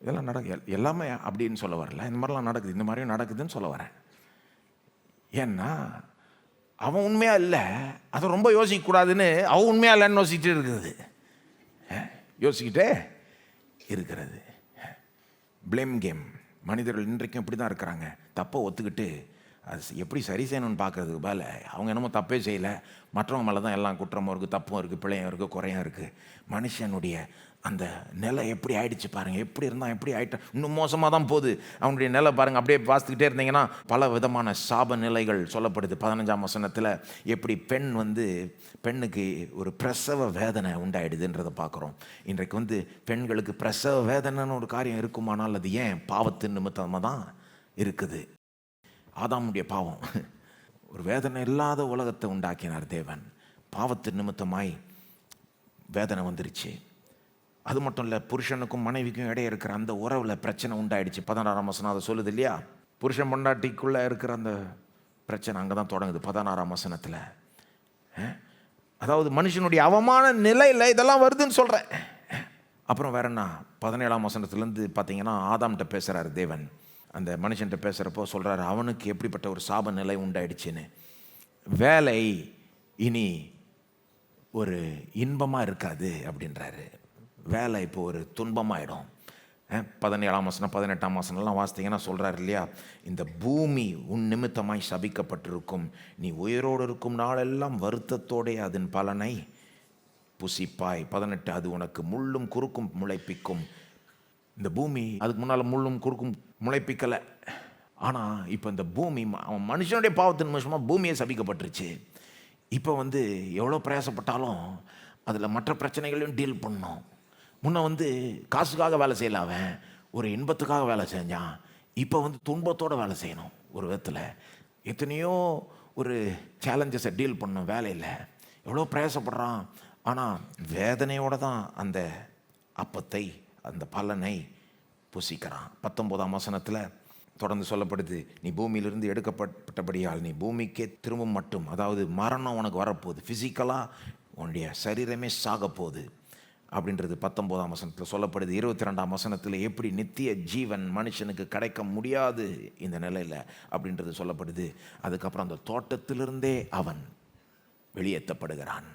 இதெல்லாம் எல்லாமே அப்படின்னு சொல்ல வரல, இந்த மாதிரிலாம் நடக்குது, இந்த மாதிரியும் நடக்குதுன்னு சொல்ல வரேன். ஏன்னா அவன் உண்மையாக இல்லை, அதை ரொம்ப யோசிக்கக்கூடாதுன்னு அவன் உண்மையாக இல்லைன்னு யோசிக்கிட்டே இருக்கிறது. Blame game. மனிதர்கள் இன்றைக்கும் இப்படி தான் இருக்கிறாங்க. தப்பை ஒத்துக்கிட்டு அது எப்படி சரி செய்யணும்னு பார்க்குறதுக்கு மேலே அவங்க என்னமோ தப்பே செய்யலை, மற்றவங்க மேலே தான் எல்லாம் குற்றமும் இருக்குது, தப்பும் இருக்குது, பிழையும் இருக்குது, குறையும் இருக்குது. மனுஷனுடைய அந்த நிலை எப்படி ஆயிடுச்சு பாருங்கள். எப்படி இருந்தால் எப்படி ஆகிட்டான், இன்னும் மோசமாக தான் போகுது அவனுடைய நிலை பாருங்கள். அப்படியே பார்த்துக்கிட்டே இருந்தீங்கன்னா பல விதமான சாப நிலைகள் சொல்லப்படுது. 15ஆம் வசனத்தில் எப்படி பெண்ணுக்கு ஒரு பிரசவ வேதனை உண்டாயிடுதுன்றதை பார்க்குறோம். இன்றைக்கு வந்து பெண்களுக்கு பிரசவ வேதனைன்னு ஒரு காரியம் இருக்குமானால் அது ஏன்? பாவத்தின் நிமித்தமாக தான் இருக்குது. ஆதாமுடைய பாவம் ஒரு வேதனை இல்லாத உலகத்தை உண்டாக்கினார் தேவன். பாவத்தின் நிமித்தமாய் வேதனை வந்துருச்சு. அது மட்டும் இல்லை, புருஷனுக்கும் மனைவிக்கும் இடையே இருக்கிற அந்த உறவில் பிரச்சனை உண்டாயிடுச்சு. 16ஆம் வசனம் அதை சொல்லுது இல்லையா. புருஷன் பொண்டாட்டிக்குள்ளே இருக்கிற அந்த பிரச்சனை அங்கே தான் தொடங்குது 16ஆம் வசனத்தில். அதாவது மனுஷனுடைய அவமான நிலையில் இதெல்லாம் வருதுன்னு சொல்கிறேன். அப்புறம் வேற என்ன, 17ஆம் வசனத்துலேருந்து பார்த்தீங்கன்னா ஆதாம்கிட்ட பேசுகிறார் தேவன். அந்த மனுஷன்கிட்ட பேசுகிறப்போ சொல்கிறாரு, அவனுக்கு எப்படிப்பட்ட ஒரு சாப நிலை உண்டாயிடுச்சுன்னு. வேலை இனி ஒரு இன்பமாக இருக்காது அப்படின்றாரு. வேலை இப்போ ஒரு துன்பமாயிடும். 17ஆம் வசனம் 18ஆம் வசனம்லாம் வாசித்தீங்கன்னா சொல்கிறார் இல்லையா, இந்த பூமி உன் நிமித்தமாய் சபிக்கப்பட்டிருக்கும், நீ உயிரோடு இருக்கும் நாளெல்லாம் வருத்தத்தோடே அதன் பலனை புசிப்பாய். 18, அது உனக்கு முள்ளும் குறுக்கும் முளைப்பிக்கும். இந்த பூமி அதுக்கு முன்னால் முள்ளும் குறுக்கும் முளைப்பிக்கலை. ஆனால் இப்போ இந்த பூமி அவன் மனுஷனுடைய பாவத்தின் நிமிஷமாக பூமியை சபிக்கப்பட்டுருச்சு. இப்போ வந்து எவ்வளோ பிரயாசப்பட்டாலும் அதில் மற்ற பிரச்சனைகளையும் டீல் பண்ணணும். முன்ன வந்து காசுக்காக வேலை செய்யல, அவன் ஒரு இன்பத்துக்காக வேலை செஞ்சான். இப்போ துன்பத்தோடு வேலை செய்யணும். ஒரு விதத்தில் எத்தனையோ ஒரு சேலஞ்சஸை டீல் பண்ணணும் வேலையில், எவ்வளோ பிரயாசப்படுறான். ஆனால் வேதனையோடு தான் அந்த அப்பத்தை, அந்த பலனை புசிக்கிறான். 19ஆம் வசனத்தில் தொடர்ந்து சொல்லப்படுது, நீ பூமியிலிருந்து எடுக்கப்பட்டபடியால் நீ பூமிக்கே திரும்பும் மட்டும், அதாவது மரணம் உனக்கு வரப்போகுது, ஃபிசிக்கலாக உன்னுடைய சரீரமே சாக போகுது அப்படின்றது 19ஆம் வசனத்தில் சொல்லப்படுது. 22ஆம் வசனத்தில் எப்படி நித்திய ஜீவன் மனுஷனுக்கு கிடைக்க முடியாது இந்த நிலையில் அப்படின்றது சொல்லப்படுது. அதுக்கப்புறம் அந்த தோட்டத்திலிருந்தே அவன் வெளியேற்றப்படுகிறான்.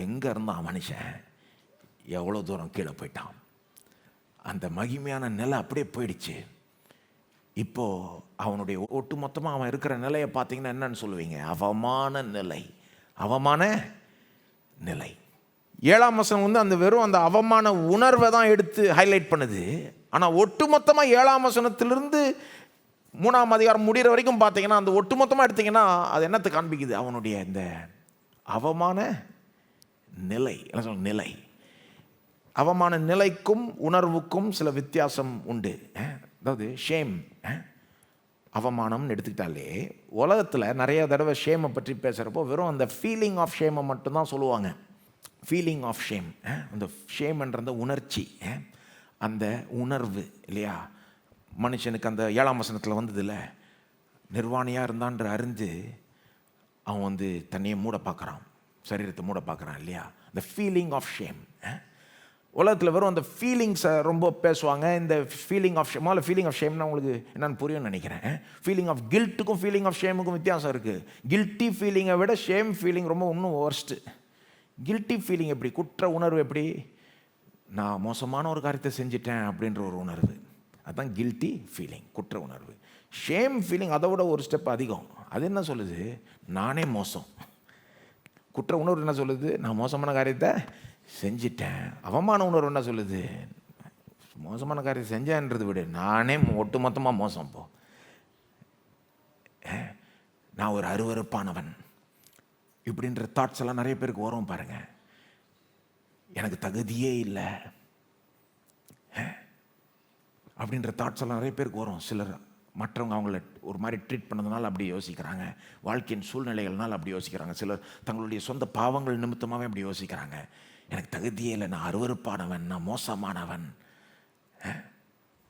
எங்கே இருந்தான் மனுஷன், எவ்வளோ தூரம் கீழே போயிட்டான். அந்த மகிமையான நிலை அப்படியே போயிடுச்சு. இப்போது அவனுடைய ஒட்டு மொத்தமாக அவன் இருக்கிற நிலையை பார்த்தீங்கன்னா என்னன்னு சொல்லுவீங்க? அவமான நிலை. அவமான நிலை. 7ஆம் வசனம் அந்த வெறும் அந்த அவமான உணர்வை தான் எடுத்து ஹைலைட் பண்ணுது. ஆனால் ஒட்டுமொத்தமாக 7ஆம் வசனத்திலிருந்து 3ஆம் அதிகாரம் முடிகிற வரைக்கும் பார்த்தீங்கன்னா, அந்த ஒட்டுமொத்தமாக எடுத்திங்கன்னா அது என்னத்தை காண்பிக்குது? அவனுடைய இந்த அவமான நிலை. என்ன சொல்ல? நிலை. அவமான நிலைக்கும் உணர்வுக்கும் சில வித்தியாசம் உண்டு. அதாவது ஷேம், அவமானம்னு எடுத்துக்கிட்டாலே உலகத்தில் நிறைய தடவை ஷேமை பற்றி பேசுகிறப்போ வெறும் அந்த ஃபீலிங் ஆஃப் ஷேமை மட்டும்தான் சொல்லுவாங்க. ஃபீலிங் ஆஃப் ஷேம், அந்த ஷேம்ன்ற உணர்ச்சி, அந்த உணர்வு இல்லையா? மனுஷனுக்கு அந்த 7ஆம் வசனத்தில் வந்ததில்ல, நிர்வாணியாக இருந்தான்ற அறிந்து அவன் தன்னையை மூட பார்க்குறான், சரீரத்தை மூட பார்க்குறான் இல்லையா? இந்த ஃபீலிங் ஆஃப் ஷேம். உலகத்தில் வெறும் அந்த ஃபீலிங்ஸை ரொம்ப பேசுவாங்க. இந்த feeling of shame, feeling of ஷேம்னா உங்களுக்கு என்னென்னு புரியும்னு நினைக்கிறேன். ஃபீலிங் ஆஃப் கில்ட்டுக்கும் ஃபீலிங் ஆஃப் ஷேமுக்கும் வித்தியாசம் இருக்குது. கில்ட்டி ஃபீலிங்கை விட ஷேம் ஃபீலிங் ரொம்ப இன்னும் ஒர்ஸ்ட்டு. கில்ட்டி ஃபீலிங் எப்படி? குற்ற உணர்வு. எப்படி? நான் மோசமான ஒரு காரியத்தை செஞ்சிட்டேன் அப்படின்ற ஒரு உணர்வு, அதுதான் கில்ட்டி ஃபீலிங், குற்ற உணர்வு. ஷேம் ஃபீலிங் அதை விட ஒரு ஸ்டெப் அதிகம். அது என்ன சொல்லுது? நானே மோசம். குற்ற உணர்வு என்ன சொல்லுது? நான் மோசமான காரியத்தை செஞ்சிட்டேன். அவமான உணர்வு என்ன சொல்லுது? மோசமான காரியத்தை செஞ்சேன்றது விட நானே ஒட்டு மொத்தமாக மோசம். போ, நான் ஒரு அருவருப்பானவன் இப்படின்ற தாட்ஸ் எல்லாம் நிறைய பேருக்கு வரும் பாருங்க. எனக்கு தகுதியே இல்லை அப்படின்ற தாட்ஸ் எல்லாம் நிறைய பேருக்கு வரும். சிலர் மற்றவங்க அவங்கள ஒரு மாதிரி ட்ரீட் பண்ணதுனால அப்படி யோசிக்கிறாங்க, வாழ்க்கையின் சூழ்நிலைகள்னால அப்படி யோசிக்கிறாங்க, சிலர் தங்களுடைய சொந்த பாவங்கள் நிமித்தமாகவே அப்படி யோசிக்கிறாங்க. எனக்கு தகுதியே இல்லை, நான் அருவருப்பானவன், நான் மோசமானவன்.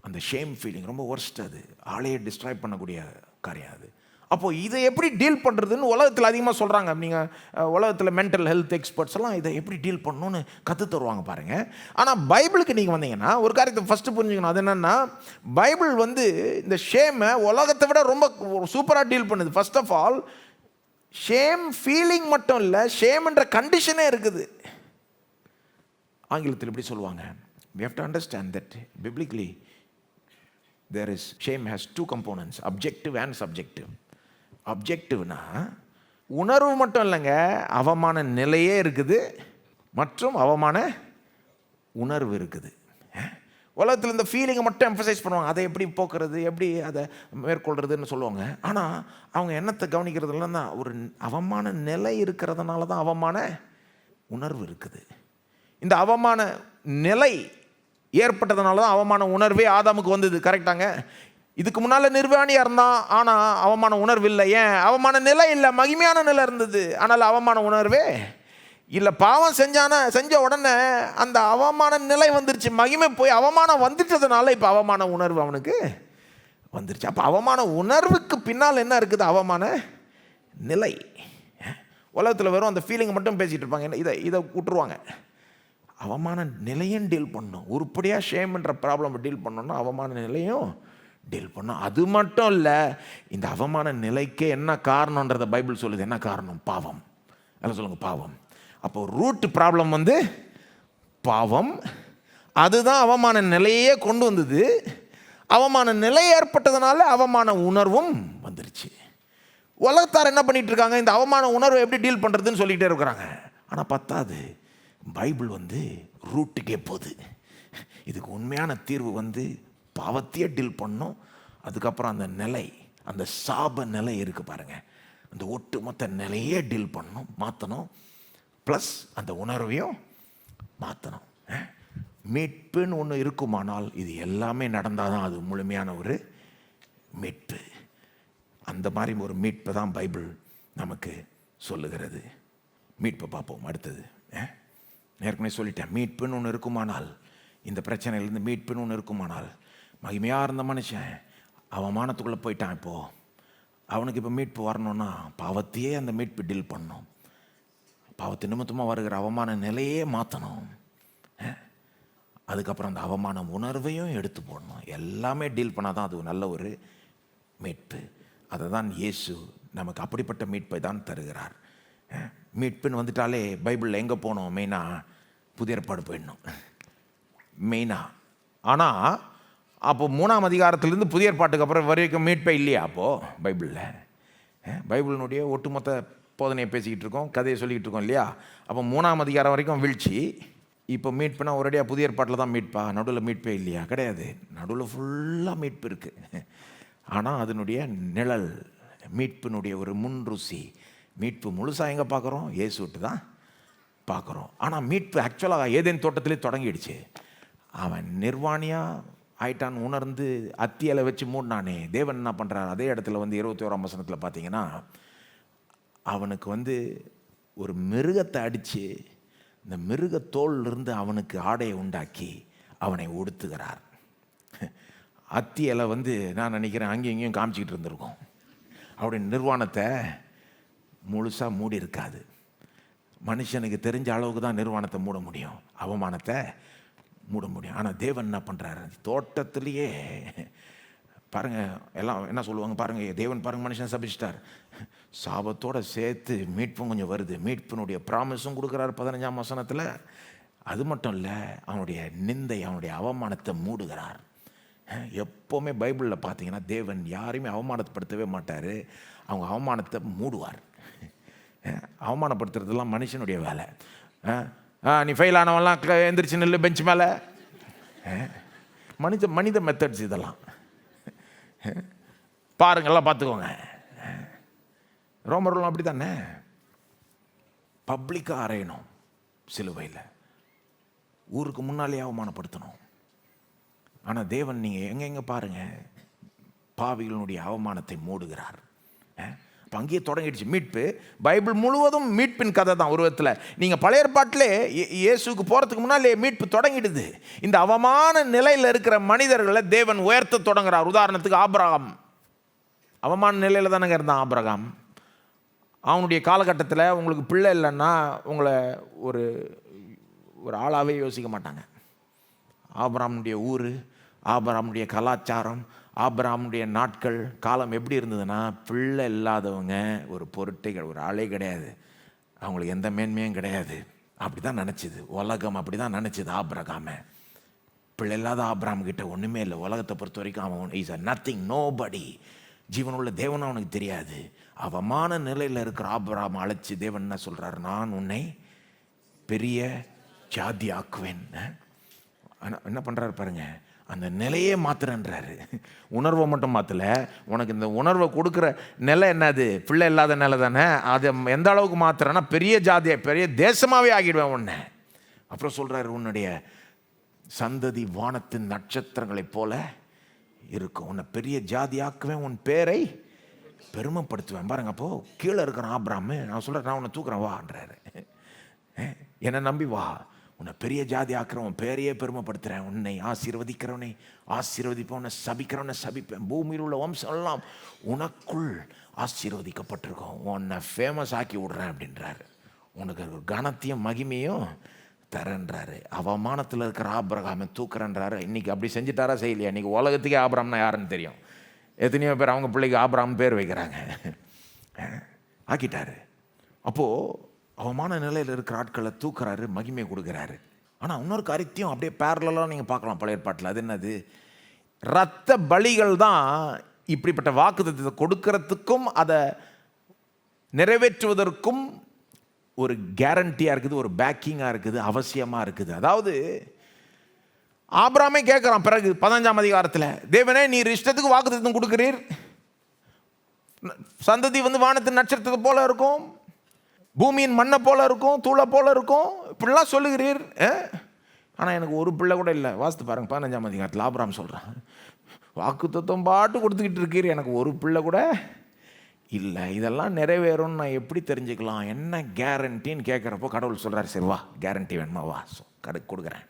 அந்த ஷேம் ஃபீலிங் ரொம்ப ஒர்ஸ்ட். அது ஆளையே டிஸ்ட்ராய் பண்ணக்கூடிய காரியம் அது. அப்போது இதை எப்படி டீல் பண்ணுறதுன்னு உலகத்தில் அதிகமாக சொல்கிறாங்க. நீங்கள் உலகத்தில் மென்டல் ஹெல்த் எக்ஸ்பர்ட்ஸ் எல்லாம் இதை எப்படி டீல் பண்ணணும்னு கற்று தருவாங்க பாருங்கள். ஆனால் பைபிளுக்கு நீங்கள் வந்தீங்கன்னா ஒரு காரியத்தை ஃபஸ்ட்டு புரிஞ்சுக்கணும். அது என்னென்னா, பைபிள் இந்த ஷேமை உலகத்தை விட ரொம்ப சூப்பராக டீல் பண்ணுது. First of all, shame feeling மட்டும் இல்லை, ஷேம்ன்ற கண்டிஷனே இருக்குது. ஆங்கிலத்தில் எப்படி சொல்லுவாங்க? we have to understand that biblically there is shame has two components, objective and subjective. அப்ஜெக்டிவ்னா உணர்வு மட்டும் இல்லைங்க, அவமான நிலையே இருக்குது மற்றும் அவமான உணர்வு இருக்குது. உலகத்தில் இந்த ஃபீலிங்கை மட்டும் எம்பசைஸ் பண்ணுவாங்க. அதை எப்படி போக்குறது, எப்படி அதை மேற்கொள்கிறதுன்னு சொல்லுவாங்க. ஆனால் அவங்க என்னத்தை கவனிக்கிறது இல்லைன்னா, ஒரு அவமான நிலை இருக்கிறதுனால தான் அவமான உணர்வு இருக்குது. இந்த அவமான நிலை ஏற்பட்டதுனால தான் அவமான உணர்வே ஆதாமுக்கு வந்தது. கரெக்டாங்க? இதுக்கு முன்னால் நிர்வாணியாக இருந்தான், ஆனால் அவமான உணர்வு இல்லை. ஏன்? அவமான நிலை இல்லை, மகிமையான நிலை இருந்தது, ஆனால் அவமான உணர்வே இல்லை. பாவம் செஞ்ச உடனே அந்த அவமான நிலை வந்துருச்சு, மகிமை போய் அவமானம் வந்துட்டதுனால இப்போ அவமான உணர்வு அவனுக்கு வந்துருச்சு. அப்போ அவமான உணர்வுக்கு பின்னால் என்ன இருக்குது? அவமான நிலை. உலகத்தில் வெறும் அந்த ஃபீலிங்கை மட்டும் பேசிகிட்டு இருப்பாங்க, இதை விட்டுருவாங்க. அவமான நிலையும் டீல் பண்ணணும். உருப்படியாக ஷேம்ன்ற ப்ராப்ளம் டீல் பண்ணணும்னா அவமான நிலையும் டீல் பண்ணணும். அது மட்டும் இல்லை, இந்த அவமான நிலைக்கே என்ன காரணன்றதை பைபிள் சொல்லுது. என்ன காரணம்? பாவம். எல்லாம் சொல்லுங்கள், பாவம். அப்போ ரூட் ப்ராப்ளம் பாவம். அதுதான் அவமான நிலையே கொண்டு வந்தது. அவமான நிலை ஏற்பட்டதுனால அவமான உணர்வும் வந்துருச்சு. உலகத்தார் என்ன பண்ணிட்டு இருக்காங்க? இந்த அவமான உணர்வை எப்படி டீல் பண்ணுறதுன்னு சொல்லிகிட்டே இருக்கிறாங்க. ஆனால் பத்தாது, பைபிள் ரூட்டுக்கே போகுது. இதுக்கு உண்மையான தீர்வு பாவத்தையே டீல் பண்ணணும். அதுக்கப்புறம் அந்த நிலை, அந்த சாப நிலை இருக்குது பாருங்கள், அந்த ஒட்டுமொத்த நிலையே டீல் பண்ணணும், மாற்றணும். ப்ளஸ் அந்த உணர்வையும் மாற்றணும். மீட்புன்னு ஒன்று இருக்குமானால் இது எல்லாமே நடந்தால் தான் அது முழுமையான ஒரு மீட்பு. அந்த மாதிரி ஒரு மீட்பை தான் பைபிள் நமக்கு சொல்லுகிறது. மீட்பை பார்ப்போம். அடுத்தது, ஏற்கனவே சொல்லிட்டேன், மீட்புன்னு ஒன்று இருக்குமானால், இந்த பிரச்சனையிலேருந்து மீட்புன்னு ஒன்று இருக்குமானால், மகிமையாக இருந்த மனுஷன் அவமானத்துக்குள்ளே போயிட்டான். இப்போது அவனுக்கு இப்போ மீட்பு வரணும்னா பாவத்தையே அந்த மீட்பு டீல் பண்ணணும். பாவத்து நிமித்தமாக வருகிற அவமான நிலையே மாற்றணும். அதுக்கப்புறம் அந்த அவமான உணர்வையும் எடுத்து போடணும். எல்லாமே டீல் பண்ணால் தான் அது நல்ல ஒரு மீட்பு. அதை தான் இயேசு நமக்கு அப்படிப்பட்ட மீட்பை தான் தருகிறார். மீட்புன்னு வந்துட்டாலே பைபிளில் எங்கே போகணும்? மெயினாக புதிய ஏற்பாடு போயிடணும் மெயினாக. ஆனால் அப்போ 3ஆம் அதிகாரத்திலேருந்து புதிய ஏற்பாட்டுக்கு அப்புறம் வரைக்கும் மீட்பே இல்லையா அப்போது பைபிளில்? பைபிளினுடைய ஒட்டுமொத்த போதனையை பேசிக்கிட்டு இருக்கோம், கதையை சொல்லிக்கிட்டு இருக்கோம் இல்லையா? அப்போ 3ஆம் அதிகாரம் வரைக்கும் வீழ்ச்சி. இப்போ மீட்புனா ஒரேடியாக புதிய ஏற்பாட்டில் தான் மீட்பா? நடுவில் மீட்பே இல்லையா? கிடையாது. நடுவில் ஃபுல்லாக மீட்பு இருக்குது. ஆனால் அதனுடைய நிழல், மீட்பினுடைய ஒரு முன் ருசி. மீட்பு முழுசாக எங்கே பார்க்குறோம்? இயேசுட்டு தான் பார்க்குறோம். ஆனால் மீட்பு ஆக்சுவலாக ஏதேன் தோட்டத்திலே தொடங்கிடுச்சு. அவன் நிர்வாணியாக ஆயிட்டான் உணர்ந்து அத்தியலை வச்சு மூடினானே, தேவன் என்ன பண்ணுறார்? அதே இடத்துல 21ஆம் வசனத்தில் பார்த்தீங்கன்னா, அவனுக்கு ஒரு மிருகத்தை அடித்து இந்த மிருகத்தோலிருந்து அவனுக்கு ஆடையை உண்டாக்கி அவனை உடுத்துகிறார். அத்தியலை நான் நினைக்கிறேன் அங்கேயும் இங்கேயும் காமிச்சிக்கிட்டு இருந்திருக்கோம். அவருடைய நிர்வாணத்தை முழுசாக மூடி இருக்காது. மனுஷனுக்கு தெரிஞ்ச அளவுக்கு தான் நிர்வாணத்தை மூட முடியும், அவமானத்தை மூட முடியும். ஆனால் தேவன் என்ன பண்ணுறாரு? தோட்டத்திலேயே பாருங்கள், எல்லாம் என்ன சொல்லுவாங்க பாருங்கள், தேவன் பாருங்கள் மனுஷன் சபிச்சிட்டார், சாபத்தோடு சேர்த்து மீட்பும் கொஞ்சம் வருது. மீட்பினுடைய ப்ராமிஸும் கொடுக்குறாரு 15ஆம் வசனத்தில். அது மட்டும் இல்லை, அவனுடைய நிந்தை, அவனுடைய அவமானத்தை மூடுகிறார். எப்போவுமே பைபிளில் பார்த்தீங்கன்னா தேவன் யாரையுமே அவமானப்படுத்தவே மாட்டார், அவங்க அவமானத்தை மூடுவார். அவமானப்படுத்துறதுலாம் மனுஷனுடைய வேலை. நீ ஃபெயில் ஆனவெல்லாம் எந்திரிச்சு நில்லு பெஞ்ச் மேலே, மனித மெத்தட்ஸ் இதெல்லாம். பாருங்கள்லாம் பார்த்துக்கோங்க. ரோமர்களும் அப்படி தானே, பப்ளிக்காக அறையணும் சிலுவையில், ஊருக்கு முன்னாலே அவமானப்படுத்தணும். ஆனால் தேவன் நீங்கள் எங்கே பாருங்கள், பாவிகளுடைய அவமானத்தை மூடுகிறார். இப்போ அங்கேயே தொடங்கிடுச்சு மீட்பு. பைபிள் முழுவதும் மீட்பின் கதை தான் ஒரு விதத்தில். நீங்கள் பழைய ஏற்பாட்டிலே இயேசுக்கு போகிறதுக்கு முன்னாலே மீட்பு தொடங்கிடுது. இந்த அவமான நிலையில் இருக்கிற மனிதர்களை தேவன் உயர்த்த தொடங்குறார். உதாரணத்துக்கு ஆபிரகாம் அவமான நிலையில் தானங்க இருந்தான். ஆபிரகாம் அவனுடைய காலகட்டத்தில் உங்களுக்கு பிள்ளை இல்லைன்னா உங்களை ஒரு ஆளாகவே யோசிக்க மாட்டாங்க. ஆபிரகாமுடைய ஊர், ஆபிரகாமுடைய கலாச்சாரம், ஆபிரகாமுடைய நாட்கள், காலம் எப்படி இருந்ததுன்னா, பிள்ளை இல்லாதவங்க ஒரு பொருட்டை, ஒரு ஆளே கிடையாது, அவங்களுக்கு எந்த மேன்மையும் கிடையாது. அப்படி தான் நினச்சிது உலகம், அப்படி தான் நினச்சிது. ஆபிரகாமை பிள்ளை இல்லாத ஆபிரகாம் கிட்ட ஒன்றுமே இல்லை. உலகத்தை பொறுத்த வரைக்கும் அவன் இஸ் அ நத்திங், நோபடி. ஜீவனுள்ள தேவனும் அவனுக்கு தெரியாது. அவமான நிலையில் இருக்கிற ஆபிரகாம் அழைச்சி தேவன் என்ன சொல்கிறார்? நான் உன்னை பெரிய ஜாதி ஆக்குவேன். என்ன பண்ணுறாரு பாருங்க, அந்த நிலையே மாத்துறன்றாரு. உணர்வை மட்டும் மாற்றல, உனக்கு இந்த உணர்வை கொடுக்குற நிலை என்னது? பிள்ளை இல்லாத நிலை தானே. அதை எந்த அளவுக்கு மாத்துறேன்னா, பெரிய ஜாதியை, பெரிய தேசமாகவே ஆகிடுவேன் உன்னை. அப்புறம் சொல்கிறாரு, உன்னுடைய சந்ததி வானத்தின் நட்சத்திரங்களைப் போல இருக்கும், உன்னை பெரிய ஜாதியாக்குவேன், உன் பேரை பெருமைப்படுத்துவேன். பாருங்க, அப்போ கீழே இருக்கிறான் ஆபிரகாம். நான் சொல்கிறேன், நான் உன்னை தூக்குறேன் வான்றாரு. என்னை நம்பி வா, உன்னை பெரிய ஜாதி ஆக்குறேன், உன் பேரையே பெருமைப்படுத்துகிறேன், உன்னை ஆசீர்வதிக்கிறவனை ஆசீர்வதிப்பேன், உன்னை சபிக்கிறவனை சபிப்பேன், பூமியில் உள்ள வம்சம் எல்லாம் உனக்குள் ஆசீர்வதிக்கப்பட்டிருக்கோம், உன்னை ஃபேமஸ் ஆக்கி விடுறேன் அப்படின்றாரு. உனக்கு கனத்தையும் மகிமையும் தரேன்றாரு. அவமானத்தில் இருக்கிற ஆபிரகாமை தூக்குறேன்றாரு. இன்றைக்கி அப்படி செஞ்சுட்டாரா செய்யலையா? இன்றைக்கி உலகத்துக்கே ஆபிரகாம்னா யாருன்னு தெரியும். எத்தனையோ பேர் அவங்க பிள்ளைக்கு ஆபிரகாம் பேர் வைக்கிறாங்க. ஆக்கிட்டாரு. அப்போது அவமான நிலையில் இருக்கிற ஆட்களை தூக்குறாரு, மகிமை கொடுக்குறாரு. ஆனால் இன்னொரு காரியத்தையும் அப்படியே பேரலாக நீங்கள் பார்க்கலாம் பழைய ஏற்பாட்டில். அது என்னது? இரத்த பலிகள் தான் இப்படிப்பட்ட வாக்குத்தத்தத்தை கொடுக்கறதுக்கும் அதை நிறைவேற்றுவதற்கும் ஒரு கேரண்டியாக இருக்குது, ஒரு பேக்கிங்காக இருக்குது, அவசியமாக இருக்குது. அதாவது ஆபிரகாமே கேட்குறான் பிறகு 15ஆம் அதிகாரத்தில், தேவனே நீர் இஷ்டத்துக்கு வாக்குத்தத்தம் கொடுக்குறீர், சந்ததி வானத்தின் நட்சத்திரத்தை போல இருக்கும், பூமியின் மண்ணை போல இருக்கும், தூளை போல இருக்கும், இப்படிலாம் சொல்லுகிறீர். ஆனால் எனக்கு ஒரு பிள்ளை கூட இல்லை. வாசித்து பாருங்க 15ஆம் அதிகாரத்தில் ஆபிரகாம் சொல்கிறான், வாக்குத்தத்தம் பாட்டு கொடுத்துக்கிட்டு இருக்கீர், எனக்கு ஒரு பிள்ளை கூட இல்லை, இதெல்லாம் நிறைவேறும்னு நான் எப்படி தெரிஞ்சுக்கலாம், என்ன கேரண்டின்னு கேட்குறப்போ கடவுள் சொல்கிறார், சரி வா கேரண்டி வேணுமா, வா கொடுக்குறேன்.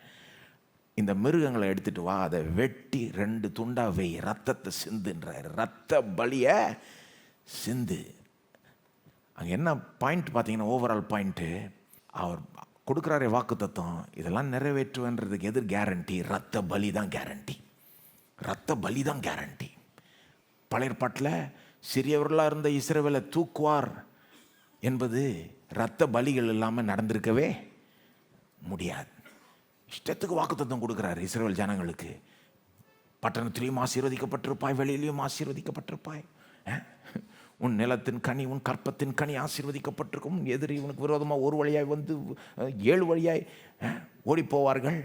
இந்த மிருகங்களை எடுத்துகிட்டு வா, அதை வெட்டி 2 துண்டா வை, ரத்தத்தை சிந்துன்றார். ரத்த பலியை சிந்து. அங்கே என்ன பாயிண்ட் பார்த்தீங்கன்னா, ஓவரால் பாயிண்ட்டு, அவர் கொடுக்குறாரே வாக்கு தத்துவம், இதெல்லாம் நிறைவேற்றுவன்றதுக்கு எது கேரண்டி? ரத்த பலி தான் கேரண்டி. ரத்த பலி தான் கேரண்டி. பழைய ஏற்பாட்டில் சிறியவர்களாக இருந்த இஸ்ரவேலை தூக்குவார் என்பது இரத்த பலிகள் இல்லாமல் நடந்திருக்கவே முடியாது. இஷ்டத்துக்கு வாக்குத்தத்தம் கொடுக்குறாரு இஸ்ரவேல் ஜனங்களுக்கு. பட்டணத்திலையும் ஆசீர்வதிக்கப்பட்டிருப்பாய், வெளியிலையும் ஆசீர்வதிக்கப்பட்டிருப்பாய், உன் நிலத்தின் கனி உன் கற்பத்தின் கனி ஆசீர்வதிக்கப்பட்டிருக்கும், எதிரி உனக்கு விரோதமாக ஒரு வழியாய் வந்து 7 வழியாய் ஓடி போவார்கள்,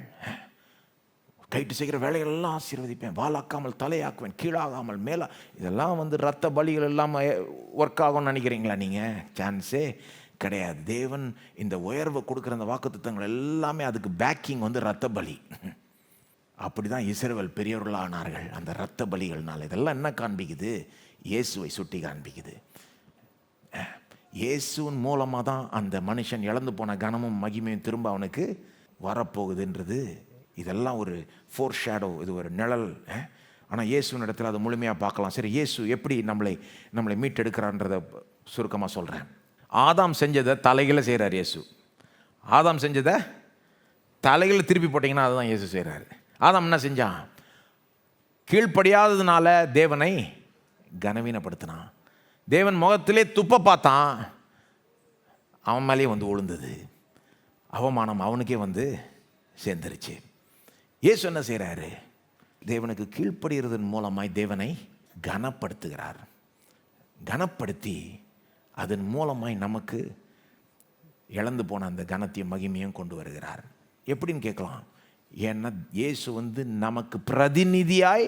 கைட்டு செய்கிற வேலைகளெல்லாம் ஆசீர்வதிப்பேன், வாலாக்காமல் தலையாக்குவேன், கீழாகாமல் மேலே. இதெல்லாம் வந்து ரத்த பலிகள் இல்லாமல் ஒர்க் ஆகும்னு நினைக்கிறீங்களா நீங்கள்? சான்ஸே கிடையாது. தேவன் இந்த உயர்வை கொடுக்குற அந்த வாக்குத்தத்தங்கள் எல்லாமே அதுக்கு பேக்கிங் வந்து ரத்த பலி. அப்படி தான் இஸ்ரவேல் பெரியவர்களானார்கள் அந்த ரத்த பலிகள்னால. இதெல்லாம் என்ன காண்பிக்குது? இயேசுவை சுட்டி காண்பிக்குது. இயேசுவின் மூலமாக தான் அந்த மனுஷன் இழந்து போன கனமும் மகிமையும் திரும்ப அவனுக்கு வரப்போகுதுன்றது. இதெல்லாம் ஒரு ஃபோர் ஷேடோ, இது ஒரு நிழல். ஆனால் இயேசுவின் இடத்துல அதை முழுமையாக பார்க்கலாம். சரி, இயேசு எப்படி நம்மளை மீட்டெடுக்கிறான்றதை சுருக்கமாக சொல்கிறேன். ஆதாம் செஞ்சதை தலைகளை செய்கிறார் இயேசு. ஆதாம் செஞ்சதை தலைகளை திருப்பி போட்டிங்கன்னா அதுதான் இயேசு செய்கிறாரு. ஆதாம் என்ன செஞ்சான்? கீழ்ப்படியாததுனால தேவனை கனவீனப்படுத்தினான். தேவன் முகத்திலே துப்ப பார்த்தான், அவன் மேலேயே வந்து விழுந்தது. அவமானம் அவனுக்கே வந்து சேர்ந்துருச்சு. இயேசு என்ன செய்கிறாரு? தேவனுக்கு கீழ்ப்படுகிறதன் மூலமாய் தேவனை கனப்படுத்துகிறார். கனப்படுத்தி அதன் மூலமாய் நமக்கு இழந்து போன அந்த கனத்தையும் மகிமையும் கொண்டு வருகிறார். எப்படின்னு கேட்கலாம். ஏன்னா இயேசு வந்து நமக்கு பிரதிநிதியாய்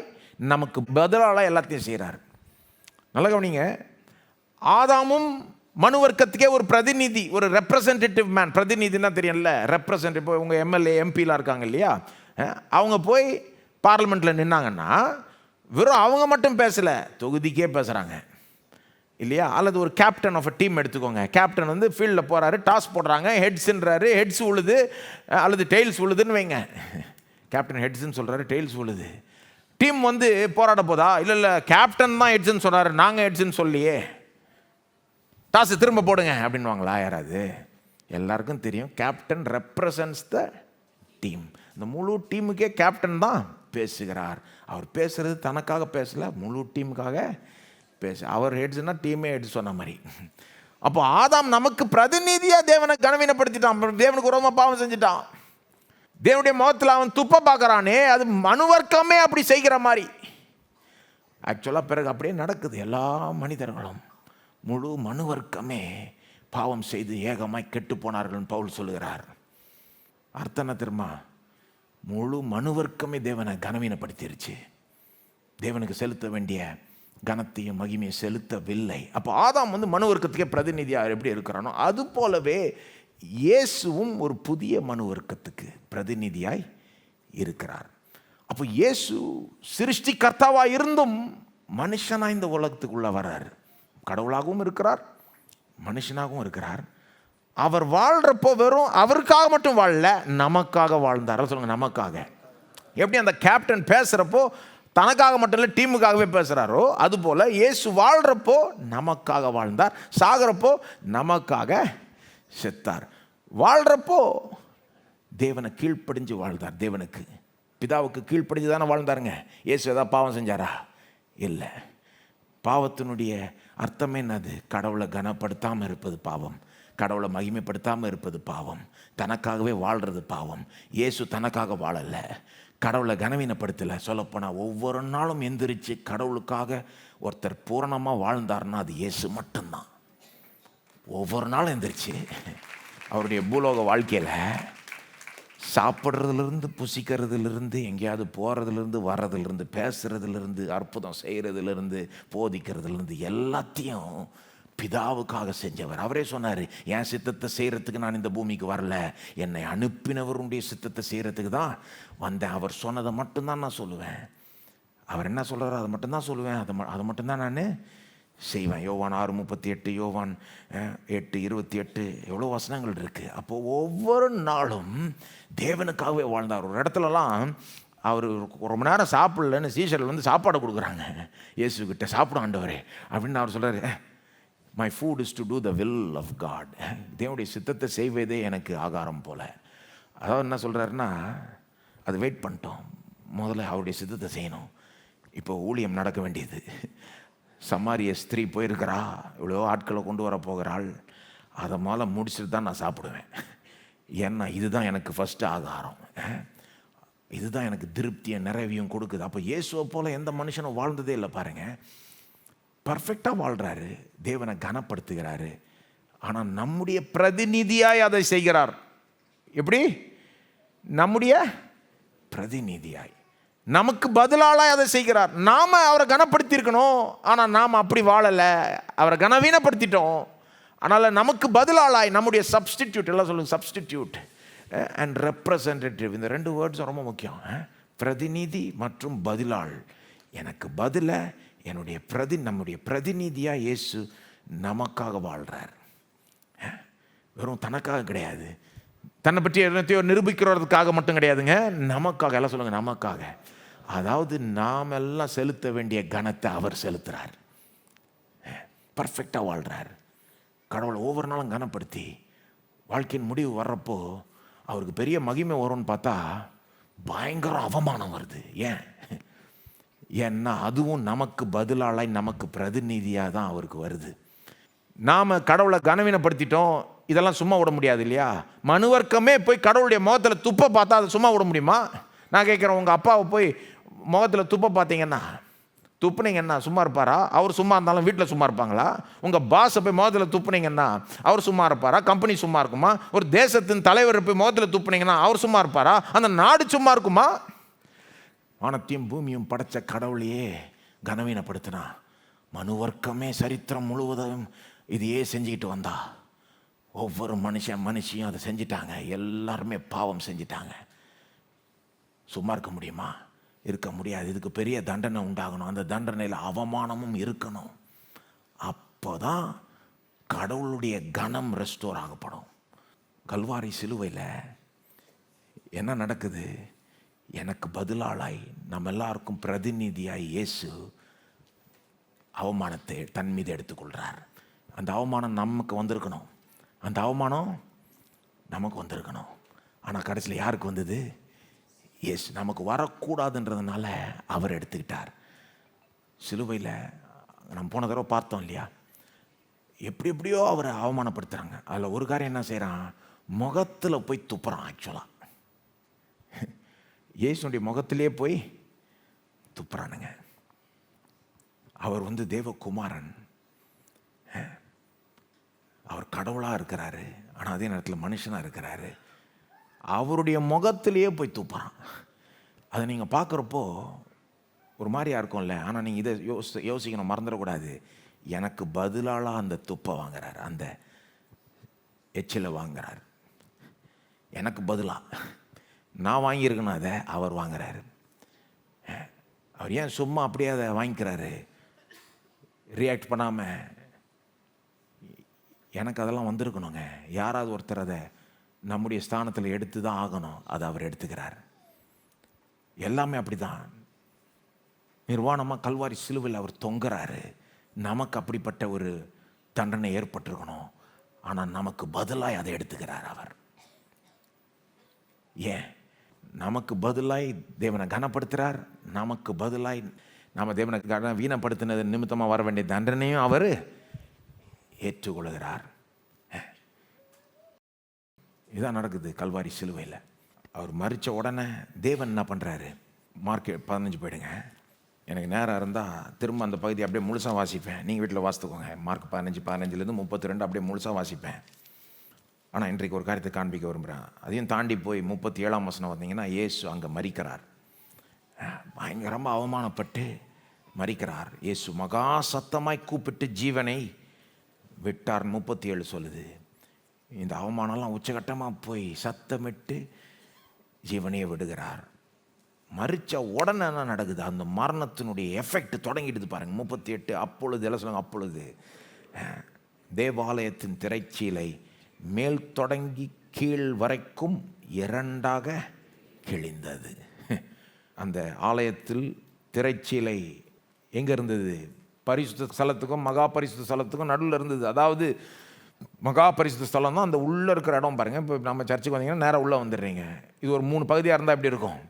நமக்கு பதிலாக எல்லாத்தையும் செய்கிறார். நல்ல கவனிங்க, ஆதாமும் மனு வர்க்கத்துக்கே ஒரு பிரதிநிதி, ஒரு ரெப்ரசன்டேட்டிவ் மேன். பிரதிநிதினா தெரியல, ரெப்ரசன்டேட்டிவ். உங்கள் எம்எல்ஏ எம்பிலாம் இருக்காங்க இல்லையா, அவங்க போய் பார்லிமெண்ட்டில் நின்னாங்கன்னா வெறும் அவங்க மட்டும் பேசலை, தொகுதிக்கே பேசுகிறாங்க இல்லையா? அல்லது ஒரு கேப்டன் ஆஃப் அ டீம் எடுத்துக்கோங்க. கேப்டன் வந்து ஃபீல்டில் போகிறாரு, டாஸ் போடுறாங்க, ஹெட்ஸுன்றாரு, ஹெட்ஸ் உழுது அல்லது டெய்ல்ஸ் உழுதுன்னு வைங்க. கேப்டன் ஹெட்ஸுன்னு சொல்கிறாரு, டெய்ல்ஸ் உழுது. டீம் வந்து போராட போதா? இல்லை கேப்டன் தான் ஹெட்ஸுன்னு சொல்கிறாரு, நாங்கள் ஹெட்ஸுன்னு சொல்லியே, டாஸை திரும்ப போடுங்க அப்படின்வாங்களா யாராவது? எல்லாருக்கும் தெரியும் கேப்டன் ரெப்ரசன்ட்ஸ் த டீம். இந்த முழு டீமுக்கே கேப்டன் தான் பேசுகிறார். அவர் பேசுகிறது தனக்காக பேசலை, முழு டீமுக்காக அவர் ஹெட்ஸ்னா டீமே ஹெட்ஸ் சொன்ன மாதிரி. அப்போ ஆதாம் நமக்கு பிரதிநிதியாக தேவனை கனவீனப்படுத்திட்டான், தேவனுக்கு ரொம்ப பாவம் செஞ்சுட்டான். தேவனுடைய முகத்தில் அவன் துப்ப பார்க்குறானே, அது மனுவர்க்கமே அப்படி செய்கிற மாதிரி. ஆக்சுவலாக பிறகு அப்படியே நடக்குது. எல்லா மனிதர்களும், முழு மனுவர்க்கமே பாவம் செய்து ஏகமாய் கெட்டு போனார்கள் பவுல் சொல்லுகிறார். அர்த்தம் என்ன தெரியுமா? முழு மனுவர்க்கமே தேவனை கனவீனப்படுத்திருச்சு. தேவனுக்கு செலுத்த வேண்டிய கனத்தையும் மகிமையும் செலுத்தவில்லை. அப்போ ஆதாம் வந்து மனுவர்க்கத்துக்கே பிரதிநிதியாக எப்படி இருக்கிறானோ அது போலவே இயேசுவும் ஒரு புதிய மனுவர்க்கத்துக்கு பிரதிநிதியாய் இருக்கிறார். அப்போ இயேசு சிருஷ்டி கர்த்தாவாக இருந்தும் மனுஷனாக இந்த உலகத்துக்குள்ளே வர்றார். கடவுளாகவும் இருக்கிறார், மனுஷனாகவும் இருக்கிறார். அவர் வாழ்கிறப்போ வெறும் அவருக்காக மட்டும் வாழல, நமக்காக வாழ்ந்தார். சொல்லுங்க, நமக்காக. எப்படி அந்த கேப்டன் பேசுகிறப்போ தனக்காக மட்டும் இல்லை டீமுக்காகவே பேசுகிறாரோ, அதுபோல் இயேசு வாழ்கிறப்போ நமக்காக வாழ்ந்தார், சாகிறப்போ நமக்காக செத்தார். வாழ்கிறப்போ தேவனை கீழ்ப்படிஞ்சு வாழ்ந்தார். தேவனுக்கு பிதாவுக்கு கீழ்ப்படிஞ்சு தானே வாழ்ந்தாருங்க. இயேசு ஏதாவது பாவம் செஞ்சாரா? இல்லை. பாவத்தினுடைய அர்த்தமே என்னது? கடவுளை கனப்படுத்தாமல் இருப்பது பாவம், கடவுளை மகிமைப்படுத்தாமல் இருப்பது பாவம், தனக்காகவே வாழ்கிறது பாவம். இயேசு தனக்காக வாழலை, கடவுளை கனவீனப்படுத்தலை. சொல்லப்போனால் ஒவ்வொரு நாளும் எந்திரிச்சு கடவுளுக்காக ஒருத்தர் பூரணமாக வாழ்ந்தார்னா அது இயேசு மட்டும்தான். ஒவ்வொரு நாளும் எந்திரிச்சு அவருடைய பூலோக வாழ்க்கையில் சாப்பிட்றதுலேருந்து புசிக்கிறதுலேருந்து எங்கேயாவது போகிறதுலேருந்து வர்றதுலேருந்து பேசுகிறதுலேருந்து அற்புதம் செய்கிறதுலேருந்து போதிக்கிறதுலேருந்து எல்லாத்தையும் பிதாவுக்காக செஞ்சவர். அவரே சொன்னார், என் சித்தத்தை செய்கிறதுக்கு நான் இந்த பூமிக்கு வரல, என்னை அனுப்பினவருடைய சித்தத்தை செய்கிறதுக்கு தான் வந்தேன். அவர் சொன்னதை மட்டும்தான் நான் சொல்லுவேன். அவர் என்ன சொல்கிறாரோ அதை மட்டும்தான் சொல்லுவேன், அதை மட்டும்தான் நான் செய்வேன். யோவான் 6:38, யோவான் 8:28, எவ்வளோ வசனங்கள் இருக்குது. அப்போது ஒவ்வொரு நாளும் தேவனுக்காகவே வாழ்ந்தார். ஒரு இடத்துலலாம் அவர் ரொம்ப நேரம் சாப்பிடலன்னு சீஷர்கள் வந்து சாப்பாடு கொடுக்குறாங்க இயேசுக்கிட்ட. சாப்பிடும் ஆண்டவரே அப்படின்னு அவர் சொல்கிறார், my food is to do the will of God. தேவனுடைய சித்தத்தை செய்வதே எனக்கு ஆகாரம் போல். அதாவது என்ன சொல்கிறாருன்னா, அது வெயிட் பண்ணிட்டோம், முதல்ல அவருடைய சித்தத்தை செய்யணும். இப்போ ஊழியம் நடக்க வேண்டியது. சமாரிய ஸ்திரீ போயிருக்கிறா, இவ்வளோ ஆட்களை கொண்டு வர போகிறாள், அதை முதல்ல முடிச்சுட்டு தான் நான் சாப்பிடுவேன். ஏன்னா இதுதான் எனக்கு ஃபஸ்ட்டு ஆகாரம், இதுதான் எனக்கு திருப்தியை நிறைவையும் கொடுக்குது. அப்போ இயேசுவை போல் எந்த மனுஷனும் வாழ்ந்ததே இல்லை பாருங்கள். பர்ஃபெக்டாக வாழ்கிறாரு, தேவனை கனப்படுத்துகிறாரு. ஆனால் நம்முடைய பிரதிநிதியாய் அதை செய்கிறார். எப்படி? நம்முடைய பிரதிநிதியாய், நமக்கு பதிலாளாய் அதை செய்கிறார். நாம் அவரை கனப்படுத்தியிருக்கணும், ஆனால் நாம் அப்படி வாழலை, அவரை கனவீனப்படுத்திட்டோம். அதனால் நமக்கு பதிலாளாய் நம்முடைய சப்ஸ்டிடியூட், எல்லாம் சொல்லுங்கள் சப்ஸ்டிடியூட் அண்ட் ரெப்ரசன்டேட்டிவ், இந்த 2 வேர்ட்ஸும் ரொம்ப முக்கியம். பிரதிநிதி மற்றும் பதிலாள். எனக்கு பதில நம்முடைய பிரதிநிதியாக இயேசு நமக்காக வாழ்கிறார். வெறும் தனக்காக கிடையாது, தன்னை பற்றி என்னத்தையோ நிரூபிக்கிறதுக்காக மட்டும் கிடையாதுங்க, நமக்காக. எல்லாம் சொல்லுங்கள் நமக்காக. அதாவது நாம் எல்லாம் செலுத்த வேண்டிய கனத்தை அவர் செலுத்துகிறார். பர்ஃபெக்டாக வாழ்கிறார். கடவுளை ஒவ்வொரு நாளும் கனப்படுத்தி வாழ்க்கையின் முடிவு வர்றப்போ அவருக்கு பெரிய மகிமை வரும்னு பார்த்தா பயங்கர அவமானம் வருது. ஏன்னா அதுவும் நமக்கு பதிலாளாய் நமக்கு பிரதிநிதியாக தான் அவருக்கு வருது. நாம் கடவுளை கனவீனப்படுத்திட்டோம், இதெல்லாம் சும்மா விட முடியாது இல்லையா? மனுவர்க்கமே போய் கடவுளுடைய முகத்தில் துப்ப பார்த்தா அதை சும்மா விட முடியுமா? நான் கேட்குறேன், உங்கள் அப்பாவை போய் முகத்தில் துப்ப பார்த்தீங்கன்னா, துப்புனீங்கன்னா சும்மா இருப்பாரா? அவர் சும்மா இருந்தாலும் வீட்டில் சும்மா இருப்பாங்களா? உங்கள் பாஸை போய் முகத்தில் துப்புனீங்கன்னா அவர் சும்மா இருப்பாரா? கம்பெனி சும்மா இருக்குமா? ஒரு தேசத்தின் தலைவரை போய் முகத்தில் துப்புனீங்கன்னா அவர் சும்மா இருப்பாரா? அந்த நாடு சும்மா இருக்குமா? வானத்தையும் பூமியும் படைச்ச கடவுளையே கனவீனப்படுத்தினா மனுவர்க்கமே சரித்திரம் முழுவதும் இதையே செஞ்சுக்கிட்டு வந்தா. ஒவ்வொரு மனுஷியும் அதை செஞ்சிட்டாங்க. எல்லாருமே பாவம் செஞ்சிட்டாங்க. சும்மா இருக்க முடியுமா? இருக்க முடியாது. இதுக்கு பெரிய தண்டனை உண்டாகணும். அந்த தண்டனையில் அவமானமும் இருக்கணும். அப்போ தான் கடவுளுடைய கனம் ரெஸ்டோர் ஆகப்படும். கல்வாரி சிலுவையில் என்ன நடக்குது? எனக்கு பதிலாளாய் நம்ம எல்லாருக்கும் பிரதிநிதியாய் இயேசு அவமானத்தை தன் மீது எடுத்துக்கொள்கிறார். அந்த அவமானம் நமக்கு வந்திருக்கணும், அந்த அவமானம் நமக்கு வந்திருக்கணும். ஆனால் கடைசியில் யாருக்கு வந்தது? இயேசு. நமக்கு வரக்கூடாதுன்றதுனால அவர் எடுத்துக்கிட்டார். சிலுவையில் நம்ம போன தடவை பார்த்தோம் இல்லையா, எப்படியோ அவரை அவமானப்படுத்துகிறாங்க. அதில் ஒரு காரியம் என்ன செய்கிறான்? முகத்தில் போய் துப்புறான். ஆக்சுவலாக இயேசுடைய முகத்திலே போய் துப்புறானுங்க. அவர் தேவகுமாரன், அவர் கடவுளாக இருக்கிறாரு, ஆனால் அதே நேரத்தில் மனுஷனாக இருக்கிறாரு. அவருடைய முகத்திலேயே போய் துப்புறான். அதை நீங்கள் பார்க்குறப்போ ஒரு மாதிரியாக இருக்கும்ல. ஆனால் நீங்கள் இதை யோசிக்கணும், மறந்துடக்கூடாது. எனக்கு பதிலாக அந்த துப்பை வாங்குறார், அந்த எச்சிலை வாங்குறார். எனக்கு பதிலாக நான் வாங்கியிருக்கணும், அதை அவர் வாங்குறாரு. அவர் ஏன் சும்மா அப்படியே அதை வாங்கிக்கிறாரு, ரியாக்ட் பண்ணாமல்? எனக்கு அதெல்லாம் வந்திருக்கணுங்க. யாராவது ஒருத்தர் அதை நம்முடைய ஸ்தானத்தில் எடுத்து தான் ஆகணும். அதை அவர் எடுத்துக்கிறார். எல்லாமே அப்படி தான். நிர்வாணமாக கல்வாரி சிலுவையில் அவர் தொங்குறாரு. நமக்கு அப்படிப்பட்ட ஒரு தண்டனை ஏற்பட்டிருக்கணும், ஆனால் நமக்கு பதிலாய் அதை எடுத்துக்கிறார் அவர். ஏன்? நமக்கு பதிலாய் தேவனை கனப்படுத்துகிறார். நமக்கு பதிலாய் நாம் தேவனை வீணப்படுத்தினது நிமித்தமாக வர வேண்டிய தண்டனையும் அவர் ஏற்றுக்கொள்கிறார். இதுதான் நடக்குது கல்வாரி சிலுவையில். அவர் மரித்த உடனே தேவன் என்ன பண்ணுறாரு? மார்க் 15 போயிடுங்க. எனக்கு நேரம் இருந்தால் திரும்ப அந்த பகுதி அப்படியே முழுசாக வாசிப்பேன். நீங்கள் வீட்டில் வாசித்துக்கோங்க. மார்க் 15 32 அப்படியே முழுசாக வாசிப்பேன். ஆனால் இன்றைக்கு ஒரு காரியத்தை காண்பிக்க விரும்புகிறேன். அதையும் தாண்டி போய் 37ஆம் வசனம் வந்தீங்கன்னா, இயேசு அங்கே மரிக்கிறார். பயங்கரமாக அவமானப்பட்டு மரிக்கிறார். இயேசு மகா சத்தமாய் கூப்பிட்டு ஜீவனை விட்டார். 37 சொல்லுது. இந்த அவமானம்லாம் உச்சகட்டமாக போய் சத்தமிட்டு ஜீவனையை விடுகிறார். மறிச்ச உடனே என்ன நடக்குது? அந்த மரணத்தினுடைய எஃபெக்ட் தொடங்கிடுது பாருங்க. 38 அப்பொழுது எல்லாம் சொல்லுங்க, அப்பொழுது தேவாலயத்தின் திரைச்சீலை மேல் தொடங்கி கீழ் வரைக்கும் 2ஆக கிழிந்தது. அந்த ஆலயத்தில் திரைச்சீலை எங்கே இருந்தது? பரிசுத்த ஸ்தலத்துக்கும் மகா பரிசுத்த ஸ்தலத்துக்கும் நடுவில் இருந்தது. அதாவது மகா பரிசுத்த ஸ்தலம் தான் அந்த உள்ளே இருக்கிற இடம் பாருங்கள். இப்போ நம்ம சர்ச்சுக்கு வந்தீங்கன்னா நேராக உள்ளே வந்துடுறீங்க. இது ஒரு 3 பகுதியாக இருந்தால் எப்படி இருக்கும்?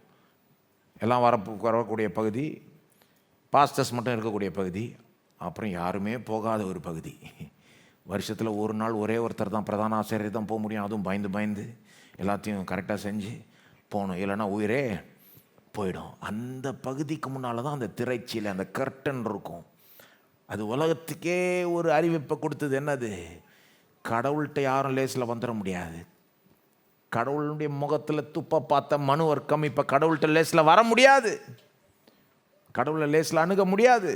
எல்லாம் வரக்கூடிய பகுதி, பாஸ்டர்ஸ் மட்டும் இருக்கக்கூடிய பகுதி, அப்புறம் யாருமே போகாத ஒரு பகுதி. வருஷத்தில் ஒரு நாள் ஒரே ஒருத்தர் தான், பிரதான ஆசிரியர் தான் போக முடியும். அதுவும் பயந்து எல்லாத்தையும் கரெக்டாக செஞ்சு போகணும், இல்லைன்னா உயிரே போயிடும். அந்த பகுதிக்கு முன்னால் தான் அந்த திரைச்சீலை, அந்த கர்டன் இருக்கும். அது உலகத்துக்கே ஒரு அறிவிப்பை கொடுத்தது. என்னது? கடவுள்கிட்ட யாரும் லேசில் வந்துட முடியாது. கடவுளுடைய முகத்தில் துப்ப பார்த்த மனு வர்க்கம் இப்போ கடவுள்கிட்ட லேசில் வர முடியாது, கடவுளை லேசில் அணுக முடியாது.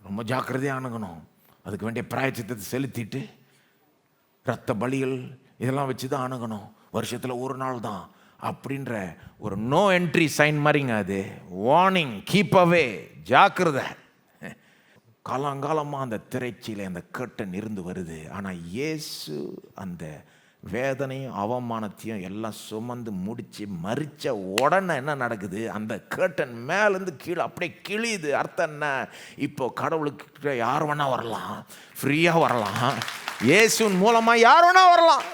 ரொம்ப ஜாக்கிரதையாக அணுகணும். அதுக்கு வேண்டிய பிராயச்சித்தத்தை செலுத்திட்டு இரத்த பலிகள் இதெல்லாம் வச்சு தான் அணுகணும். வருஷத்தில் ஒரு நாள் தான் அப்படின்ற ஒரு நோ என்ட்ரி சைன் மாதிரிங்க. அது வார்னிங், கீப் அவே, ஜாக்கிரதை. காலங்காலமாக அந்த திரைச்சியில் அந்த கர்டன் இருந்து வருது. ஆனால் இயேசு அந்த வேதனையும் அவமானத்தையும் எல்லாம் சுமந்து முடித்து மறித்த உடனே என்ன நடக்குது? அந்த கர்டன் மேலேருந்து கீழே அப்படியே கிழியுது. அர்த்தம் என்ன? இப்போ கடவுளுக்கு யார் வேணா வரலாம், ஃப்ரீயாக வரலாம். இயேசுவின் மூலமாக யார் வேணா வரலாம்.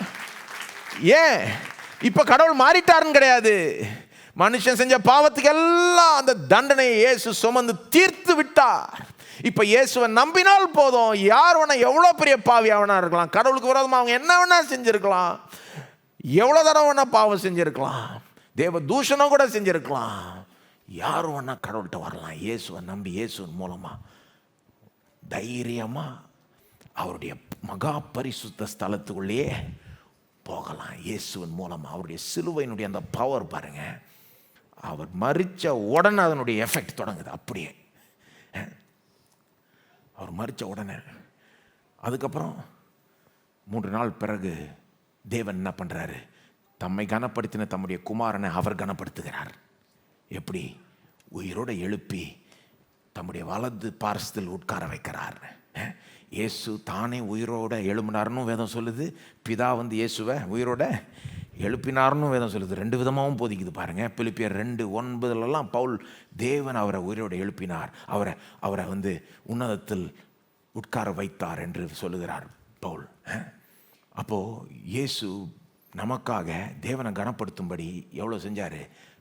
ஏன்? இப்போ கடவுள் மாறிட்டாருன்னு கிடையாது. மனுஷன் செஞ்ச பாவத்துக்கு எல்லாம் அந்த தண்டனையை இயேசு சுமந்து தீர்த்து விட்டார். இப்போ இயேசுவை நம்பினால் போதும். யார் வேணா எவ்வளோ பெரிய பாவியாக வேணா இருக்கலாம், கடவுளுக்கு விரோதமாக அவங்க என்ன வேணா செஞ்சுருக்கலாம், எவ்வளோ தடவை வேணா பாவம் செஞ்சுருக்கலாம், தேவ தூஷணம் கூட செஞ்சுருக்கலாம், யார் வேணா கடவுள்கிட்ட வரலாம். இயேசுவை நம்பி இயேசுவின் மூலமாக தைரியமாக அவருடைய மகா பரிசுத்த ஸ்தலத்துக்குள்ளேயே போகலாம். இயேசுவின் மூலமாக அவருடைய சிலுவையினுடைய அந்த பவர் பாருங்க. அவர் மறித்த உடனே அதனுடைய எஃபெக்ட் தொடங்குது. அப்படியே அவர் மறித்த உடனே, அதுக்கப்புறம் 3 நாள் பிறகு தேவன் என்ன பண்ணுறாரு? தம்மை கனப்படுத்தின தம்முடைய குமாரனை அவர் கனப்படுத்துகிறார். எப்படி? உயிரோடு எழுப்பி தம்முடைய வலது பார்சத்தில் உட்கார வைக்கிறார். இயேசு தானே உயிரோட எழுப்பினார்னு வேதம் சொல்லுது. பிதா இயேசுவை உயிரோட எழுப்பினார்னு வேதம் சொல்லுது. 2 விதமாகவும் போதிக்குது பாருங்கள். பிலிப்பியர் 2:9 பவுல் தேவன் அவரை உயிரோடு எழுப்பினார், அவரை உன்னதத்தில் உட்கார வைத்தார் என்று சொல்லுகிறார் பவுல். அப்போது இயேசு நமக்காக தேவனை கனப்படுத்தும்படி எவ்வளோ செஞ்சார்?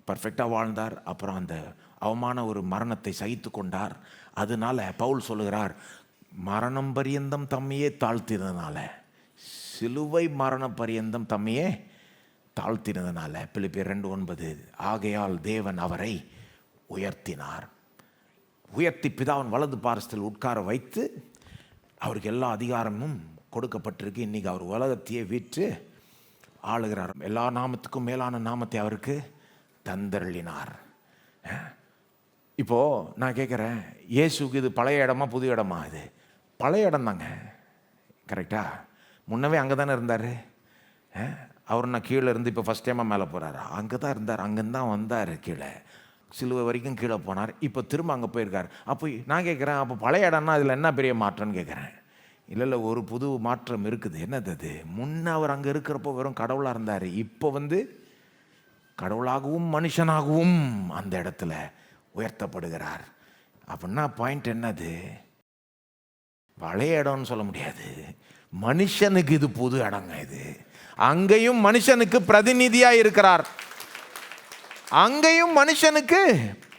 பர்ஃபெக்டாக வாழ்ந்தார். அப்புறம் அந்த அவமான ஒரு மரணத்தை சகித்து கொண்டார். அதனால பவுல் சொல்லுகிறார், மரணம் பரியந்தம் தம்மையே தாழ்த்தினதுனால, சிலுவை மரண பரியந்தம் தம்மையே தாழ்த்தினதுனால, பிலிப்பியர் 2:9, ஆகையால் தேவன் அவரை உயர்த்தினார். உயர்த்தி பிதாவின் வலது பார்சத்தில் உட்கார வைத்து அவருக்கு எல்லா அதிகாரமும் கொடுக்கப்பட்டிருக்கு. இன்றைக்கி அவர் உலகத்தையே விற்று ஆளுகிறார். எல்லா நாமத்துக்கும் மேலான நாமத்தை அவருக்கு தந்தருளினார். இப்போது நான் கேட்குறேன், இயேசுக்கு இது பழைய இடமா புது இடமா? இது பழைய இடம் தாங்க. கரெக்டா? முன்னவே அங்கே தானே இருந்தார். அவர் நான் கீழே இருந்து இப்போ ஃபஸ்ட் டைமாக மேலே போகிறாரா? அங்கே தான் இருந்தார். அங்கேருந்து தான் வந்தார் கீழே, சிலுவை வரைக்கும் கீழே போனார். இப்போ திரும்ப அங்கே போயிருக்கார். அப்போ நான் கேட்குறேன், அப்போ பழைய இடம்னா அதில் என்ன பெரிய மாற்றம்னு கேட்குறேன். இல்லை, ஒரு புது மாற்றம் இருக்குது. என்னது அது? முன்ன அவர் அங்கே இருக்கிறப்போ வெறும் கடவுளாக இருந்தார். இப்போ கடவுளாகவும் மனுஷனாகவும் அந்த இடத்துல உயர்த்தப்படுகிறார். அப்படின்னா பாயிண்ட் என்னது? பழைய இடம்னு சொல்ல முடியாது. மனுஷனுக்கு இது புது இடங்க. இது அங்கேயும் மனுஷனுக்கு பிரதிநிதியாக இருக்கிறார், அங்கேயும் மனுஷனுக்கு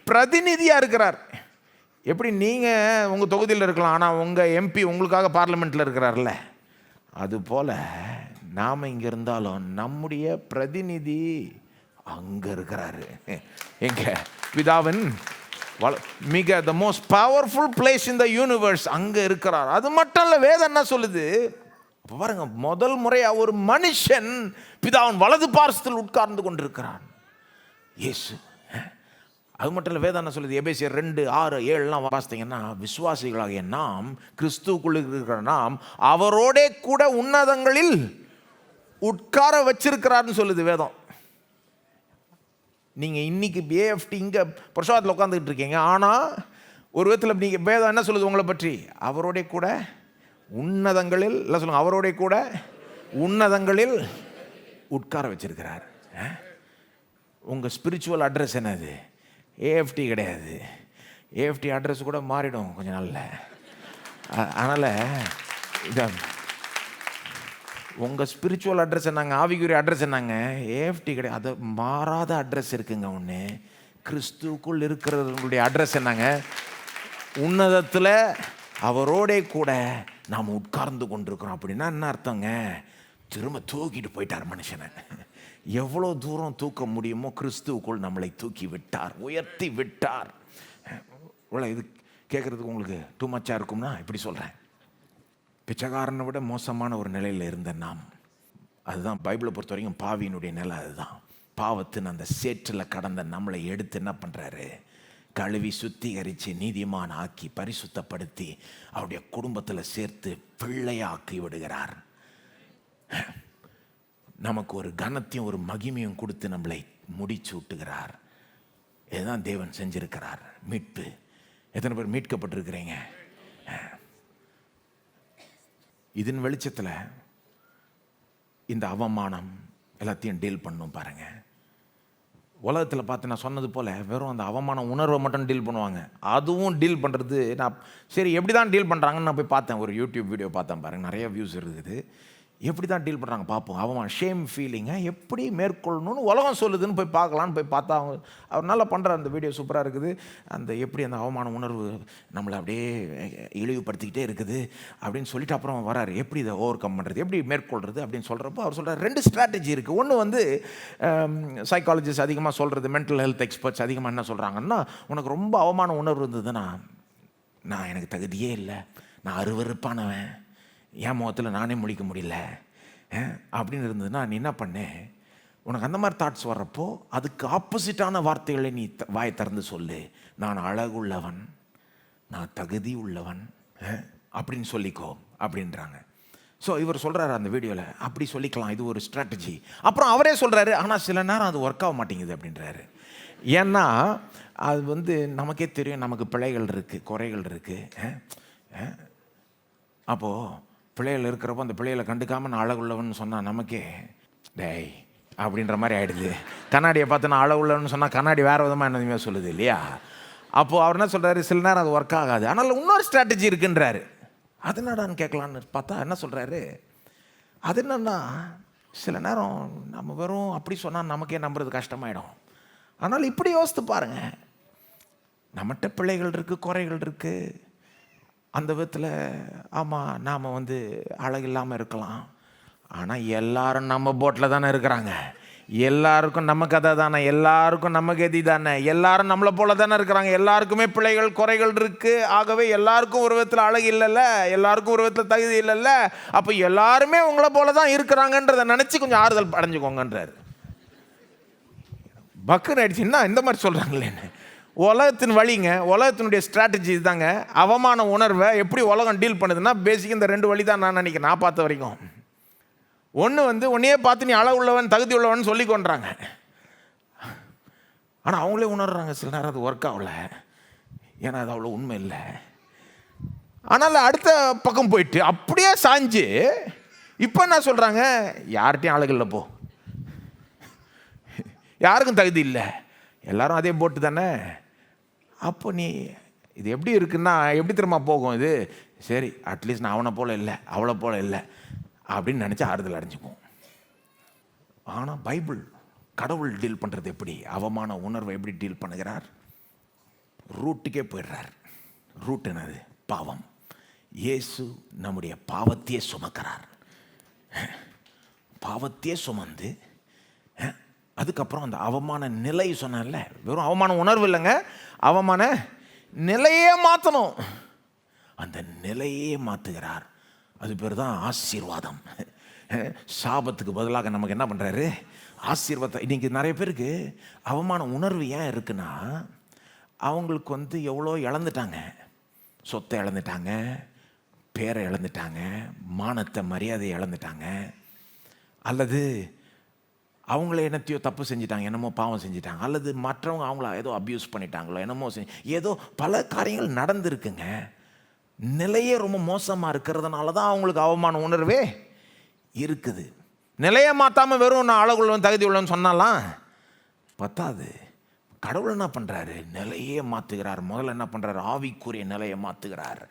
பிரதிநிதியாக இருக்கிறார். எப்படி நீங்கள் உங்கள் தொகுதியில் இருக்கலாம், ஆனால் உங்கள் எம்பி உங்களுக்காக பார்லிமெண்ட்டில் இருக்கிறார்ல, அதுபோல் நாம் இங்கே இருந்தாலும் நம்முடைய பிரதிநிதி அங்கே இருக்கிறாரு. எங்க பிதாவின் மிக the most powerful place in the universe அங்கே இருக்கிறார். அது மட்டும் இல்லை, வேதம் என்ன சொல்லுது? அப்போ பாருங்க, முதல் முறையாக ஒரு மனுஷன் பிதாவின் வலது பார்சத்தில் உட்கார்ந்து கொண்டிருக்கிறான், இயேசு. அது மட்டும் இல்லை, வேதம் என்ன சொல்லுது? எபேசியர் 2:6-7 வாசித்தீங்கன்னா, விசுவாசிகளாகிய நாம், கிறிஸ்துவுக்குள்ள இருக்கிற நாம், அவரோடே கூட உன்னதங்களில் உட்கார வச்சிருக்கிறார்னு சொல்லுது வேதம். நீங்கள் இன்றைக்கி ஏஎஃப்டி இங்கே பிரசாதத்தில் உட்காந்துக்கிட்டு இருக்கீங்க. ஆனால் ஒரு விதத்தில் நீங்கள் வேதம் என்ன சொல்லுது உங்களை பற்றி? அவரோடைய கூட உன்னதங்களில் இல்லை சொல்லுங்கள், அவரோடைய கூட உன்னதங்களில் உட்கார வச்சிருக்கிறார். உங்கள் ஸ்பிரிச்சுவல் அட்ரஸ் என்னது? ஏஎஃப்டி கிடையாது. ஏஎஃப்டி அட்ரஸ் கூட மாறிடும் கொஞ்சம் நாளில். அதனால் இதை உங்கள் ஸ்பிரிச்சுவல் அட்ரஸ் என்னங்க, ஆவிக்குரிய அட்ரஸ் என்னங்க? ஏஎஃப்டி கிடையாது. அது மாறாத அட்ரஸ் இருக்குங்க. ஒன்று கிறிஸ்துவுக்குள் இருக்கிறவங்களுடைய அட்ரஸ் என்னங்க? உன்னதத்தில் அவரோட கூட நாம் உட்கார்ந்து கொண்டிருக்கிறோம். அப்படின்னா என்ன அர்த்தங்க? திரும்ப தூக்கிட்டு போயிட்டார் மனுஷனை. எவ்வளோ தூரம் தூக்க முடியுமோ கிறிஸ்துவுக்குள் நம்மளை தூக்கி விட்டார், உயர்த்தி விட்டார். இது கேட்குறதுக்கு உங்களுக்கு டூ மச்சாக இருக்கும்னா இப்படி சொல்கிறேன். பிச்சைக்காரனை விட மோசமான ஒரு நிலையில் இருந்த நாம், அதுதான் பைபிளை பொறுத்த வரைக்கும் பாவியினுடைய நிலை. அதுதான் பாவத்தின் அந்த சேற்றில் கடந்த நம்மளை எடுத்து என்ன பண்ணுறாரு? கழுவி சுத்திகரித்து நீதிமான் ஆக்கி பரிசுத்தப்படுத்தி அவருடைய குடும்பத்தில் சேர்த்து பிள்ளையாக்கி விடுகிறார். நமக்கு ஒரு கனத்தையும் ஒரு மகிமையும் கொடுத்து நம்மளை முடிச்சு விட்டுகிறார். இதுதான் தேவன் செஞ்சிருக்கிறார். மீட்பு. எத்தனை பேர் மீட்கப்பட்டிருக்கிறீங்க? இதன் வெளிச்சத்தில் இந்த அவமானம் எல்லாத்தையும் டீல் பண்ணும் பாருங்க. உலகத்தில் பார்த்து நான் சொன்னது போல் வெறும் அந்த அவமான உணர்வை மட்டும் டீல் பண்ணுவாங்க. அதுவும் டீல் பண்ணுறது நான் சரி எப்படி தான் டீல் பண்ணுறாங்கன்னு நான் போய் பார்த்தேன். ஒரு யூடியூப் வீடியோ பார்த்தேன் பாருங்கள், நிறைய வியூஸ் இருக்குது. எப்படி தான் டீல் பண்ணுறாங்க பார்ப்போம். அவன் ஷேம் ஃபீலிங்கை எப்படி மேற்கொள்ளணும்னு உலகம் சொல்லுதுன்னு போய் பார்க்கலான்னு போய் பார்த்தா அவர் நல்லா பண்ணுற அந்த வீடியோ சூப்பராக இருக்குது. அந்த எப்படி அந்த அவமான உணர்வு நம்மளை அப்படியே இழிவுபடுத்திக்கிட்டே இருக்குது அப்படின்னு சொல்லிட்டு அப்புறம் வராரு. எப்படி இதை ஓவர் கம் பண்ணுறது, எப்படி மேற்கொள்கிறது அப்படின்னு சொல்கிறப்போ அவர் சொல்கிறார் 2 ஸ்ட்ராட்டஜி இருக்குது. ஒன்று சைக்காலஜிஸ்ட் அதிகமாக சொல்கிறது, மென்டல் ஹெல்த் எக்ஸ்பர்ட்ஸ் அதிகமாக என்ன சொல்கிறாங்கன்னா, உனக்கு ரொம்ப அவமான உணர்வு இருந்ததுன்னா, நான் எனக்கு தகுதியே இல்லை, நான் அருவருப்பானவன், என் முகத்தில் நானே முழிக்க முடியல அப்படின்னு இருந்ததுன்னா, நீ என்ன பண்ணு, உனக்கு அந்த மாதிரி தாட்ஸ் வர்றப்போ அதுக்கு ஆப்போசிட்டான வார்த்தைகளை நீ வாய் திறந்து சொல்லு. நான் அழகுள்ளவன், நான் தகுதி உள்ளவன் அப்படின்னு சொல்லிக்கோ அப்படின்றாங்க. ஸோ இவர் சொல்கிறாரு அந்த வீடியோவில், அப்படி சொல்லிக்கலாம், இது ஒரு ஸ்ட்ராட்டஜி. அப்புறம் அவரே சொல்கிறாரு, ஆனால் சில நேரம் அது ஒர்க் ஆக மாட்டேங்குது அப்படின்றாரு. ஏன்னா அது நமக்கே தெரியும், நமக்கு பிழைகள் இருக்குது, குறைகள் இருக்குது. அப்போது பிள்ளைகள் இருக்கிறப்போ அந்த பிள்ளைகளை கண்டுக்காமல் நான் அழகுள்ளவன் சொன்னால் நமக்கே டேய் அப்படின்ற மாதிரி ஆகிடுது. கண்ணாடியை பார்த்து நான் அழகுள்ளவன் சொன்னால் கண்ணாடி வேறு விதமாக என்னதுமே சொல்லுது இல்லையா? அப்போது அவர் என்ன சொல்கிறாரு, சில நேரம் அது ஒர்க் ஆகாது, ஆனால் இன்னொரு ஸ்ட்ராட்டஜி இருக்குன்றாரு. அது என்னடான்னு கேட்கலான்னு பார்த்தா என்ன சொல்கிறாரு, அது என்னன்னா, சில நேரம் நம்ம வெறும் அப்படி சொன்னால் நமக்கே நம்புறது கஷ்டமாயிடும். ஆனால் இப்படி யோசித்து பாருங்கள், நம்மகிட்ட பிள்ளைகள் இருக்குது, குறைகள் இருக்குது. அந்த விதத்தில் ஆமாம், நாம் அழகு இல்லாமல் இருக்கலாம், ஆனால் எல்லாரும் நம்ம போட்டில் தானே இருக்கிறாங்க, எல்லாருக்கும் நம்ம கதை தானே, எல்லாருக்கும் நம்ம கதி தானே, எல்லாரும் நம்மளை போல தானே இருக்கிறாங்க, எல்லாருக்குமே பிள்ளைகள் குறைகள் இருக்குது. ஆகவே எல்லாருக்கும் ஒரு விதத்தில் அழகு இல்லைல்ல, எல்லாருக்கும் ஒரு விதத்தில் தகுதி இல்லைல்ல, அப்போ எல்லாருமே உங்களை போல தான் இருக்கிறாங்கன்றதை நினச்சி கொஞ்சம் ஆறுதல் அடைஞ்சுக்கோங்கன்றார். பக்குன்னு ஆயிடுச்சுன்னா இந்த மாதிரி சொல்கிறாங்களேன்னு. உலகத்தின் வழிங்க, உலகத்தினுடைய ஸ்ட்ராட்டஜி தாங்க. அவமான உணர்வை எப்படி உலகம் டீல் பண்ணுதுன்னா, பேசிக் இந்த 2 வழி தான் நான் நினைக்கிறேன், நான் பார்த்த வரைக்கும். ஒன்று உன்னையே பார்த்து நீ அழகு உள்ளவன், தகுதி உள்ளவன் சொல்லி கொண்டாங்க. ஆனால் அவங்களே உணர்றாங்க சில நேரம் அது ஒர்க் ஆகலை, ஏன்னா அது அவ்வளோ உண்மை இல்லை. ஆனால் அடுத்த பக்கம் போயிட்டு அப்படியே சாஞ்சு இப்போ என்ன சொல்கிறாங்க, யார்கிட்டையும் அழகு இல்லை, போ, யாருக்கும் தகுதி இல்லை, எல்லாரும் அதே போட்டு தானே. அப்போ நீ இது எப்படி இருக்குன்னா எப்படி திரும்ப போகும் இது, சரி அட்லீஸ்ட் நான் அவனை போல் இல்லை, அவளை போல் இல்லை அப்படின்னு நினச்சி ஆறுதல் அடைஞ்சிப்போம். ஆனால் பைபிள், கடவுள் டீல் பண்ணுறது எப்படி, அவமான உணர்வை எப்படி டீல் பண்ணுகிறார்? ரூட்டுக்கே போயிடுறார். ரூட் என்னது? பாவம். இயேசு நம்முடைய பாவத்தையே சுமக்கிறார். பாவத்தையே சுமந்து அதுக்கப்புறம் அந்த அவமான நிலை சொன்னல, வெறும் அவமான உணர்வு இல்லைங்க, அவமான நிலையே மாற்றணும். அந்த நிலையே மாற்றுகிறார். அது பேர் தான் ஆசீர்வாதம். சாபத்துக்கு பதிலாக நமக்கு என்ன பண்ணுறாரு? ஆசீர்வாதம். இன்றைக்கி நிறைய பேருக்கு அவமான உணர்வு ஏன் இருக்குன்னா, அவங்களுக்கு எவ்வளோ இழந்துட்டாங்க, சொத்தை இழந்துட்டாங்க, பேரை இழந்துட்டாங்க, மானத்தை மரியாதையை இழந்துட்டாங்க, அல்லது அவங்கள என்னத்தையோ தப்பு செஞ்சிட்டாங்க, என்னமோ பாவம் செஞ்சிட்டாங்க, அல்லது மற்றவங்க அவங்கள ஏதோ அப்யூஸ் பண்ணிட்டாங்களோ, என்னமோ ஏதோ பல காரியங்கள் நடந்திருக்குங்க. நிலையே ரொம்ப மோசமாக இருக்கிறதுனால தான் அவங்களுக்கு அவமான உணர்வே இருக்குது. நிலையை மாற்றாமல் வெறும் நான் அழகுள்ளவன் தகுதி உள்ளவன் சொன்னாலாம் பத்தாது. கடவுள் என்ன பண்ணுறாரு? நிலையே மாற்றுகிறார். முதல்ல என்ன பண்ணுறாரு? ஆவிக்குரிய நிலையை மாற்றுகிறார்.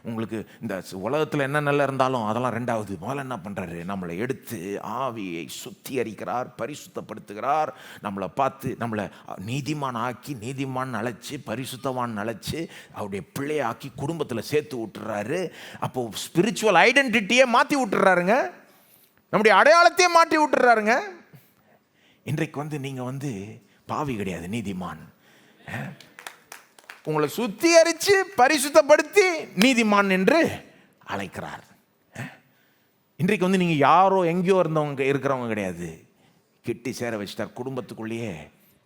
உங்களுக்கு இந்த உலகத்தில் என்ன நிலை இருந்தாலும் அதெல்லாம் ரெண்டாவது. முதல்ல என்ன பண்ணுறாரு? நம்மளை எடுத்து ஆவியை சுத்திகரிக்கிறார், பரிசுத்தப்படுத்துகிறார். நம்மளை பார்த்து நம்மளை நீதிமான் ஆக்கி, நீதிமான் அழைச்சி, பரிசுத்தவான் அழைச்சி, அவருடைய பிள்ளையாக்கி குடும்பத்தில் சேர்த்து விட்டுறாரு. அப்போது ஸ்பிரிச்சுவல் ஐடென்டிட்டியே மாற்றி விட்டுறாருங்க. நம்முடைய அடையாளத்தையே மாற்றி விட்டுறாருங்க. இன்றைக்கு நீங்கள் பாவி கிடையாது, நீதிமான். உங்களை சுத்திகரித்து பரிசுத்தப்படுத்தி நீதிமான் என்று அழைக்கிறார். இன்றைக்கு நீங்கள் யாரோ எங்கேயோ இருக்கிறவங்க கிடையாது. கிட்டி சேர வச்சிட்டார். குடும்பத்துக்குள்ளேயே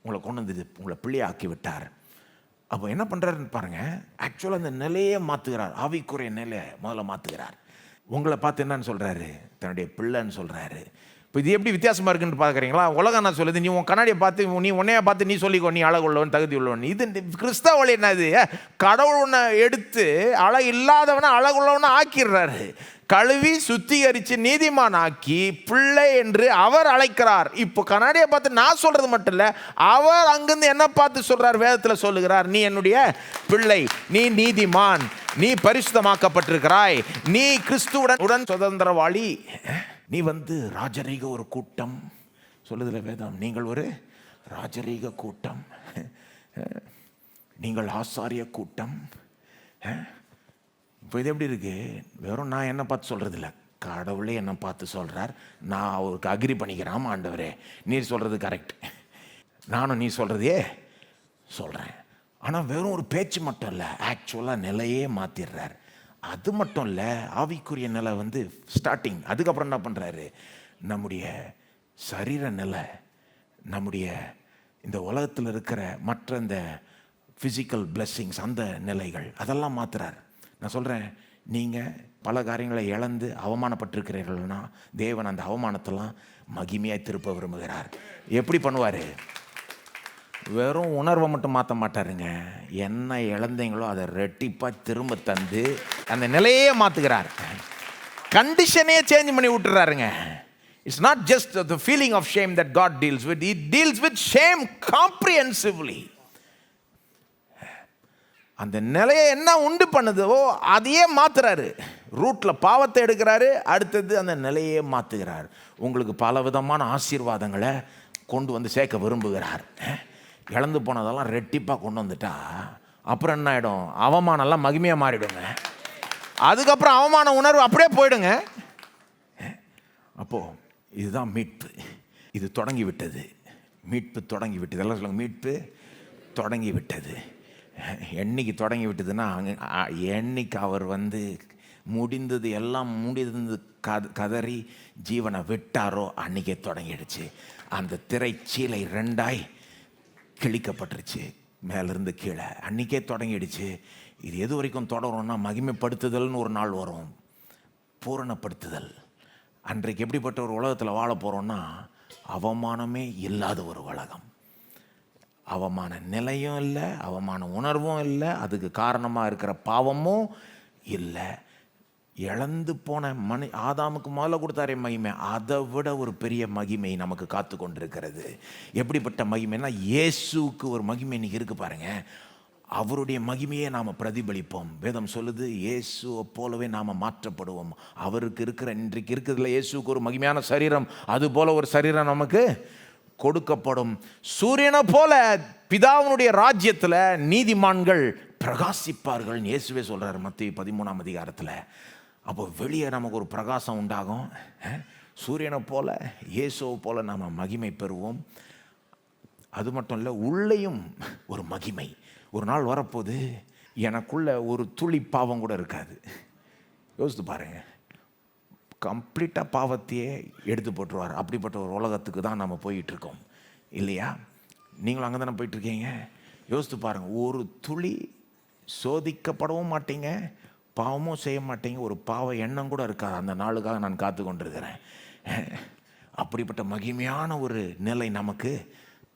உங்களை கொண்டு வந்து உங்களை பிள்ளையாக்கி விட்டார். அப்போ என்ன பண்ணுறாருன்னு பாருங்கள். ஆக்சுவலாக அந்த நிலையே மாற்றுகிறார். ஆவிக்குரிய நிலையை முதல்ல மாற்றுகிறார். உங்களை பார்த்து என்னன்னு சொல்கிறாரு? தன்னுடைய பிள்ளைன்னு சொல்கிறாரு. இப்போ இது எப்படி வித்தியாசமாக இருக்குன்னு பார்க்குறீங்களா? உலகம் என்ன சொல்லுது? நீ உன் கண்ணாடியை பார்த்து, நீ உன்னைய பார்த்து நீ சொல்லிக்கோ, நீ அழகு உள்ளவன், தகுதி உள்ளவன். இது கிறிஸ்தவ வழி என்னது? கடவுள் ஒன்றை எடுத்து அழகு இல்லாதவனை அழகுள்ளவனை ஆக்கிடுறாரு. கழுவி சுத்திகரித்து நீதிமான் ஆக்கி பிள்ளை என்று அவர் அழைக்கிறார். இப்போ கண்ணாடியை பார்த்து நான் சொல்கிறது மட்டும் இல்லை, அவர் அங்கிருந்து என்ன பார்த்து சொல்கிறார்? வேதத்தில் சொல்லுகிறார், நீ என்னுடைய பிள்ளை, நீ நீதிமான், நீ பரிசுத்தமாக்கப்பட்டிருக்கிறாய், நீ கிறிஸ்துவுடன் சுதந்திரவாளி, நீ ராஜரீக ஒரு கூட்டம் சொல்லுதில்ல வேதம். நீங்கள் ஒரு ராஜரீக கூட்டம், நீங்கள் ஆசாரிய கூட்டம். இப்போ இது எப்படி இருக்கு? வெறும் நான் என்ன பார்த்து சொல்கிறது இல்லை, கடவுளே என்ன பார்த்து சொல்கிறார். நான் அவருக்கு அக்ரி பண்ணிக்கிறேன். ஆண்டவரே நீர் சொல்கிறது கரெக்ட், நானும் நீ சொல்கிறதையே சொல்கிறேன். ஆனால் வெறும் ஒரு பேச்சு மட்டும் இல்லை, ஆக்சுவலாக நிலையே மாற்றிடுறார். அது மட்டும் இல்லை, ஆவிக்குரிய நிலை ஸ்டார்டிங். அதுக்கப்புறம் என்ன பண்ணுறாரு? நம்முடைய சரீர நிலை, நம்முடைய இந்த உலகத்தில் இருக்கிற மற்ற இந்த ஃபிசிக்கல் பிளெஸ்ஸிங்ஸ், அந்த நிலைகள் அதெல்லாம் மாற்றுறார். நான் சொல்கிறேன், நீங்கள் பல காரியங்களை இழந்து அவமானப்பட்டிருக்கிறீர்கள்னா தேவன் அந்த அவமானத்தெல்லாம் மகிமையாக திருப்ப விரும்புகிறார். எப்படி பண்ணுவார்? வெறும் உணர்வை மட்டும் மாற்ற மாட்டாருங்க. என்ன இழந்தீங்களோ அதை ரெட்டிப்பாக திரும்ப தந்து அந்த நிலையே மாற்றுகிறார். கண்டிஷனே சேஞ்ச் பண்ணி விட்டுறாருங்க. It's not just the feeling of shame that God deals with. He deals with shame comprehensively. அந்த நிலையை என்ன உண்டு பண்ணுதோ அதையே மாற்றுறாரு. ரூட்டில் பாவத்தை எடுக்கிறாரு, அடுத்தது அந்த நிலையே மாற்றுகிறார். உங்களுக்கு பல விதமான ஆசீர்வாதங்களை கொண்டு சேர்க்க விரும்புகிறார். இழந்து போனதெல்லாம் ரெட்டிப்பாக கொண்டு வந்துட்டா அப்புறம் என்ன ஆகிடும்? அவமானம்லாம் மகிமையாக மாறிடுங்க. அதுக்கப்புறம் அவமான உணர்வு அப்படியே போயிடுங்க. அப்போது இதுதான் மீட்பு. இது தொடங்கி விட்டது. மீட்பு தொடங்கி விட்டது. எல்லாம் சொல்லுங்கள், மீட்பு தொடங்கி விட்டது. என்னைக்கு தொடங்கி விட்டதுன்னா, என்னைக்கு அவர் முடிந்தது எல்லாம் முடிந்தது கதறி ஜீவனை விட்டாரோ அன்றைக்கே தொடங்கிடுச்சு. அந்த திரைச்சீலை ரெண்டாய் கிழிக்கப்பட்டுருச்சு மேலேருந்து கீழே. அன்றைக்கே தொடங்கிடுச்சு. இது எது வரைக்கும் தொடரும்னா, மகிமைப்படுத்துதல்னு ஒரு நாள் வரும், பூரணப்படுத்துதல். அன்றைக்கு எப்படிப்பட்ட ஒரு உலகத்தில் வாழ போகிறோன்னா, அவமானமே இல்லாத ஒரு உலகம். அவமான நிலையும் இல்லை, அவமான உணர்வும் இல்லை, அதுக்கு காரணமாக இருக்கிற பாவமும் இல்லை. இழந்து போன ஆதாமுக்கு முதல்ல கொடுத்தாரே மகிமை, அதை விட ஒரு பெரிய மகிமை நமக்கு காத்து கொண்டிருக்கிறது. எப்படிப்பட்ட மகிமைன்னா, இயேசுக்கு ஒரு மகிமை இன்னைக்கு இருக்கு பாருங்க. அவருடைய மகிமையை நாம் பிரதிபலிப்போம். வேதம் சொல்லுது, இயேசுவை போலவே நாம் மாற்றப்படுவோம். அவருக்கு இருக்கிற இன்றைக்கு இருக்கிறதுல இயேசுக்கு ஒரு மகிமையான சரீரம், அது போல ஒரு சரீரம் நமக்கு கொடுக்கப்படும். சூரியனை போல பிதாவினுடைய ராஜ்யத்தில் நீதிமான்கள் பிரகாசிப்பார்கள் இயேசுவே சொல்கிறார் மத்தேயு 13ஆம் அதிகாரத்தில். அப்போ வெளியே நமக்கு ஒரு பிரகாசம் உண்டாகும். சூரியனை போல இயேசுவை போல நாம் மகிமை பெறுவோம். அது மட்டும் இல்லை, உள்ளேயும் ஒரு மகிமை ஒரு நாள் வரப்போது. எனக்குள்ள ஒரு துளி பாவம் கூட இருக்காது. யோசித்து பாருங்க, கம்ப்ளீட்டாக பாவத்தையே எடுத்து போட்டுருவார். அப்படிப்பட்ட ஒரு உலகத்துக்கு தான் நம்ம போயிட்டுருக்கோம் இல்லையா? நீங்களும் அங்கே தானே போயிட்டுருக்கீங்க. யோசித்து பாருங்கள், ஒரு துளி சோதிக்கப்படவும் மாட்டீங்க, பாவமும் செய்ய மாட்டீங்க, ஒரு பாவ எண்ணம் கூட இருக்காது. அந்த நாளுக்காக நான் காத்து கொண்டிருக்கிறேன். அப்படிப்பட்ட மகிமையான ஒரு நிலை நமக்கு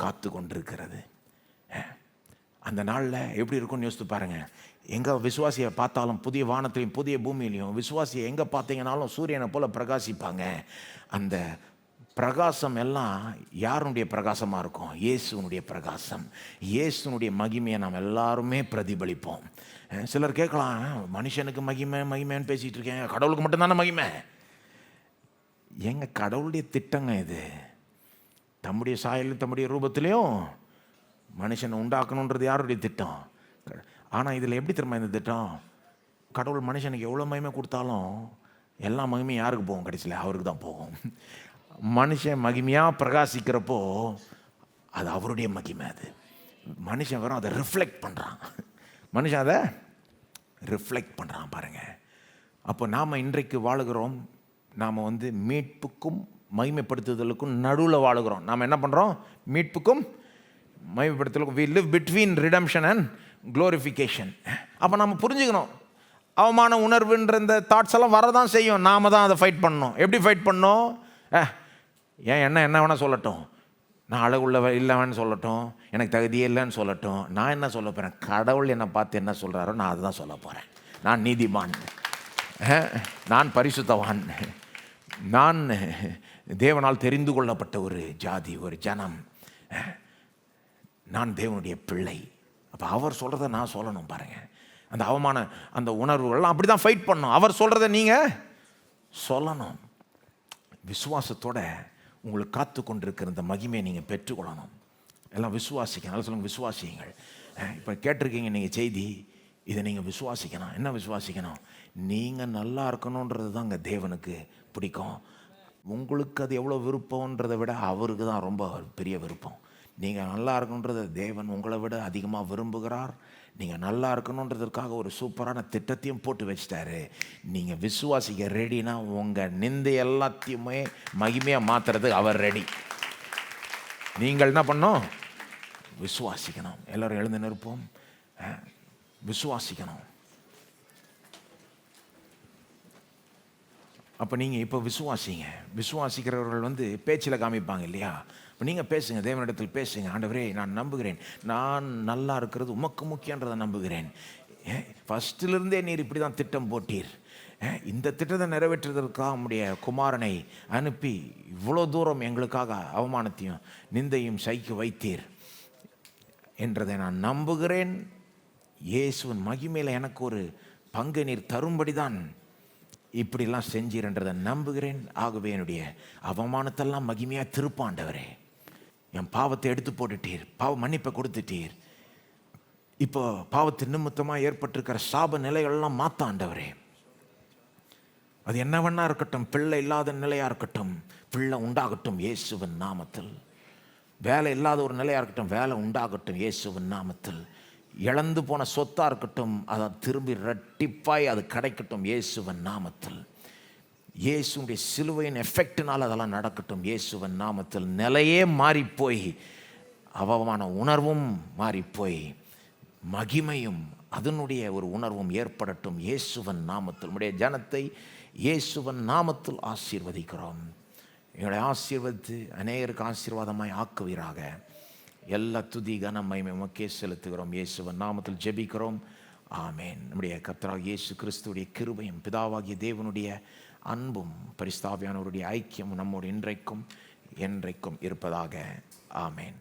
காத்து கொண்டிருக்கிறது. அந்த நாளில் எப்படி இருக்கும்னு யோசித்து பாருங்கள். எங்கே விசுவாசியை பார்த்தாலும் புதிய வானத்திலையும் புதிய பூமியிலையும் விசுவாசியை எங்கே பார்த்தீங்கன்னாலும் சூரியனை போல் பிரகாசிப்பாங்க. அந்த பிரகாசம் எல்லாம் யாருடைய பிரகாசமாக இருக்கும்? இயேசுனுடைய பிரகாசம். இயேசுனுடைய மகிமையை நாம் எல்லாருமே பிரதிபலிப்போம். சிலர் கேட்கலாம், மனுஷனுக்கு மகிமை மகிமைன்னு பேசிகிட்டு இருக்கேன், கடவுளுக்கு மட்டும்தானே மகிமை? எங்கள் கடவுளுடைய திட்டங்க இது. தம்முடைய சாயலும் தம்முடைய ரூபத்திலையும் மனுஷனை உண்டாக்கணுன்றது யாருடைய திட்டம்? ஆனால் இதில் எப்படி திரும்ப இந்த திட்டம்? கடவுள் மனுஷனுக்கு எவ்வளோ மகிமை கொடுத்தாலும் எல்லா மகிமையும் யாருக்கு போகும்? கடைசியில் அவருக்கு தான் போகும். மனுஷன் மகிமையாக பிரகாசிக்கிறப்போ அது அவருடைய மகிமை. அது மனுஷன் வெறும் அதை ரிஃப்ளெக்ட் பண்ணுறான். மனுஷன் அதை ரிஃப்ளெக்ட் பண்ணுறான் பாருங்கள். அப்போ நாம் இன்றைக்கு வாழுகிறோம், நாம் மீட்புக்கும் மகிமைப்படுத்துதலுக்கும் நடுவில் வாழுகிறோம். நாம் என்ன பண்ணுறோம்? மீட்புக்கும் மகிமைப்படுத்துதலுக்கும் we live between redemption and glorification. அப்போ நம்ம புரிஞ்சுக்கணும், அவமான உணர்வுன்ற இந்த தாட்ஸ் எல்லாம் வரதான் செய்யும். நாம் தான் அதை ஃபைட் பண்ணணும். எப்படி ஃபைட் பண்ணணும்? ஏன் என்ன வேணால் சொல்லட்டும், நான் அழகுள்ள இல்லைன்னு சொல்லட்டும், எனக்கு தகுதியே இல்லைன்னு சொல்லட்டும், நான் என்ன சொல்ல போகிறேன்? கடவுள் என்னை பார்த்து என்ன சொல்கிறாரோ நான் அதுதான் சொல்ல போகிறேன். நான் நீதிமான், நான் பரிசுத்தவான், நான் தேவனால் தெரிந்து கொள்ளப்பட்ட ஒரு ஜாதி, ஒரு ஜனம், நான் தேவனுடைய பிள்ளை. அப்போ அவர் சொல்கிறத நான் சொல்லணும் பாருங்கள். அந்த அவமான அந்த உணர்வுகள்லாம் அப்படி தான் ஃபைட் பண்ணணும். அவர் சொல்கிறத நீங்கள் சொல்லணும். விசுவாசத்தோட உங்களுக்கு காத்து கொண்டிருக்கிற இந்த மகிமையை நீங்கள் பெற்றுக்கொள்ளணும். எல்லாம் விசுவாசிக்க, நல்லா சொல்லுங்கள், விசுவாசியுங்கள். இப்போ கேட்டிருக்கீங்க நீங்கள் செய்தி, இதை நீங்கள் விசுவாசிக்கணும். என்ன விசுவாசிக்கணும்? நீங்கள் நல்லா இருக்கணுன்றது தான் அங்கே தேவனுக்கு பிடிக்கும். உங்களுக்கு அது எவ்வளோ விருப்பன்றதை விட அவருக்கு தான் ரொம்ப பெரிய விருப்பம். நீங்கள் நல்லா இருக்கணுன்றதை தேவன் உங்களை விட அதிகமாக விரும்புகிறார். நீங்கள் நல்லா இருக்கணுன்றதுக்காக ஒரு சூப்பரான திட்டத்தையும் போட்டு வச்சிட்டாரு. நீங்கள் விசுவாசிக்க ரெடினா உங்கள் நிந்தை எல்லாத்தையுமே மகிமையாக மாற்றுறது அவர் ரெடி. நீங்கள் என்ன பண்ணணும்? விசுவாசிக்கணும். எல்லோரும் எழுந்து நிற்போம். விசுவாசிக்கணும். அப்போ நீங்கள் இப்போ விசுவாசிங்க. விசுவாசிக்கிறவர்கள் பேச்சில் காமிப்பாங்க இல்லையா? இப்போ நீங்கள் பேசுங்க, தேவனிடத்தில் பேசுங்க. ஆண்டவரே, நான் நம்புகிறேன், நான் நல்லா இருக்கிறது உமக்கு முக்கியன்றதை நம்புகிறேன். ஃபஸ்ட்டிலிருந்தே நீர் இப்படி தான் திட்டம் போட்டீர். இந்த திட்டத்தை நிறைவேற்றுவதற்காக உம்முடைய குமாரனை அனுப்பி இவ்வளோ தூரம் எங்களுக்காக அவமானத்தையும் நிந்தையும் சகிக்க வைத்தீர் என்றதை நான் நம்புகிறேன். இயேசுவின் மகிமையில் எனக்கு ஒரு பங்கு நீர் தரும்படி தான் இப்படிலாம் செஞ்சீர்ன்றதை நம்புகிறேன். ஆகவே என்னுடைய அவமானத்தெல்லாம் மகிமையாக திருப்பாண்டவரே, என் பாவத்தை எடுத்து போட்டுட்டீர், பாவ மன்னிப்பை கொடுத்துட்டீர். இப்போ பாவத்தின் நிமித்தமாக ஏற்பட்டிருக்கிற சாப நிலைகள்லாம் மாத்தாண்டவரே. அது என்ன வேணா இருக்கட்டும், பிள்ளை இல்லாத நிலையாக இருக்கட்டும், பிள்ளை உண்டாகட்டும் இயேசுவின் நாமத்தில். வேலை இல்லாத ஒரு நிலையாக இருக்கட்டும், வேலை உண்டாகட்டும் இயேசுவின் நாமத்தில். இழந்து போன சொத்தாக இருக்கட்டும், அதை திரும்பி ரெட்டிப்பாய் அது கிடைக்கட்டும் இயேசுவின் நாமத்தில். இயேசுடைய சிலுவையின் எஃபெக்டினால் அதெல்லாம் நடக்கட்டும் இயேசுவின் நாமத்தில். நிலையே மாறிப்போய் அவமான உணர்வும் மாறிப்போய் மகிமையும் அதனுடைய ஒரு உணர்வும் ஏற்படட்டும் இயேசுவின் நாமத்தில். நம்முடைய ஜனத்தை இயேசுவின் நாமத்தில் ஆசீர்வதிக்கிறோம். எங்களை ஆசீர்வதித்து அநேகருக்கு ஆசீர்வாதமாய் ஆக்குவீராக. எல்லா துதி கன மகிமை உமக்கே செலுத்துகிறோம். இயேசுவின் நாமத்தில் ஜெபிக்கிறோம். ஆமேன். நம்முடைய கர்த்தராகிய இயேசு கிறிஸ்துவுடைய கிருபையும் பிதாவாகிய தேவனுடைய அன்பும் பரிசுத்த ஆவியானவருடைய ஐக்கியமும் நம்மோடு இன்றைக்கும் என்றைக்கும் இருப்பதாக. ஆமேன்.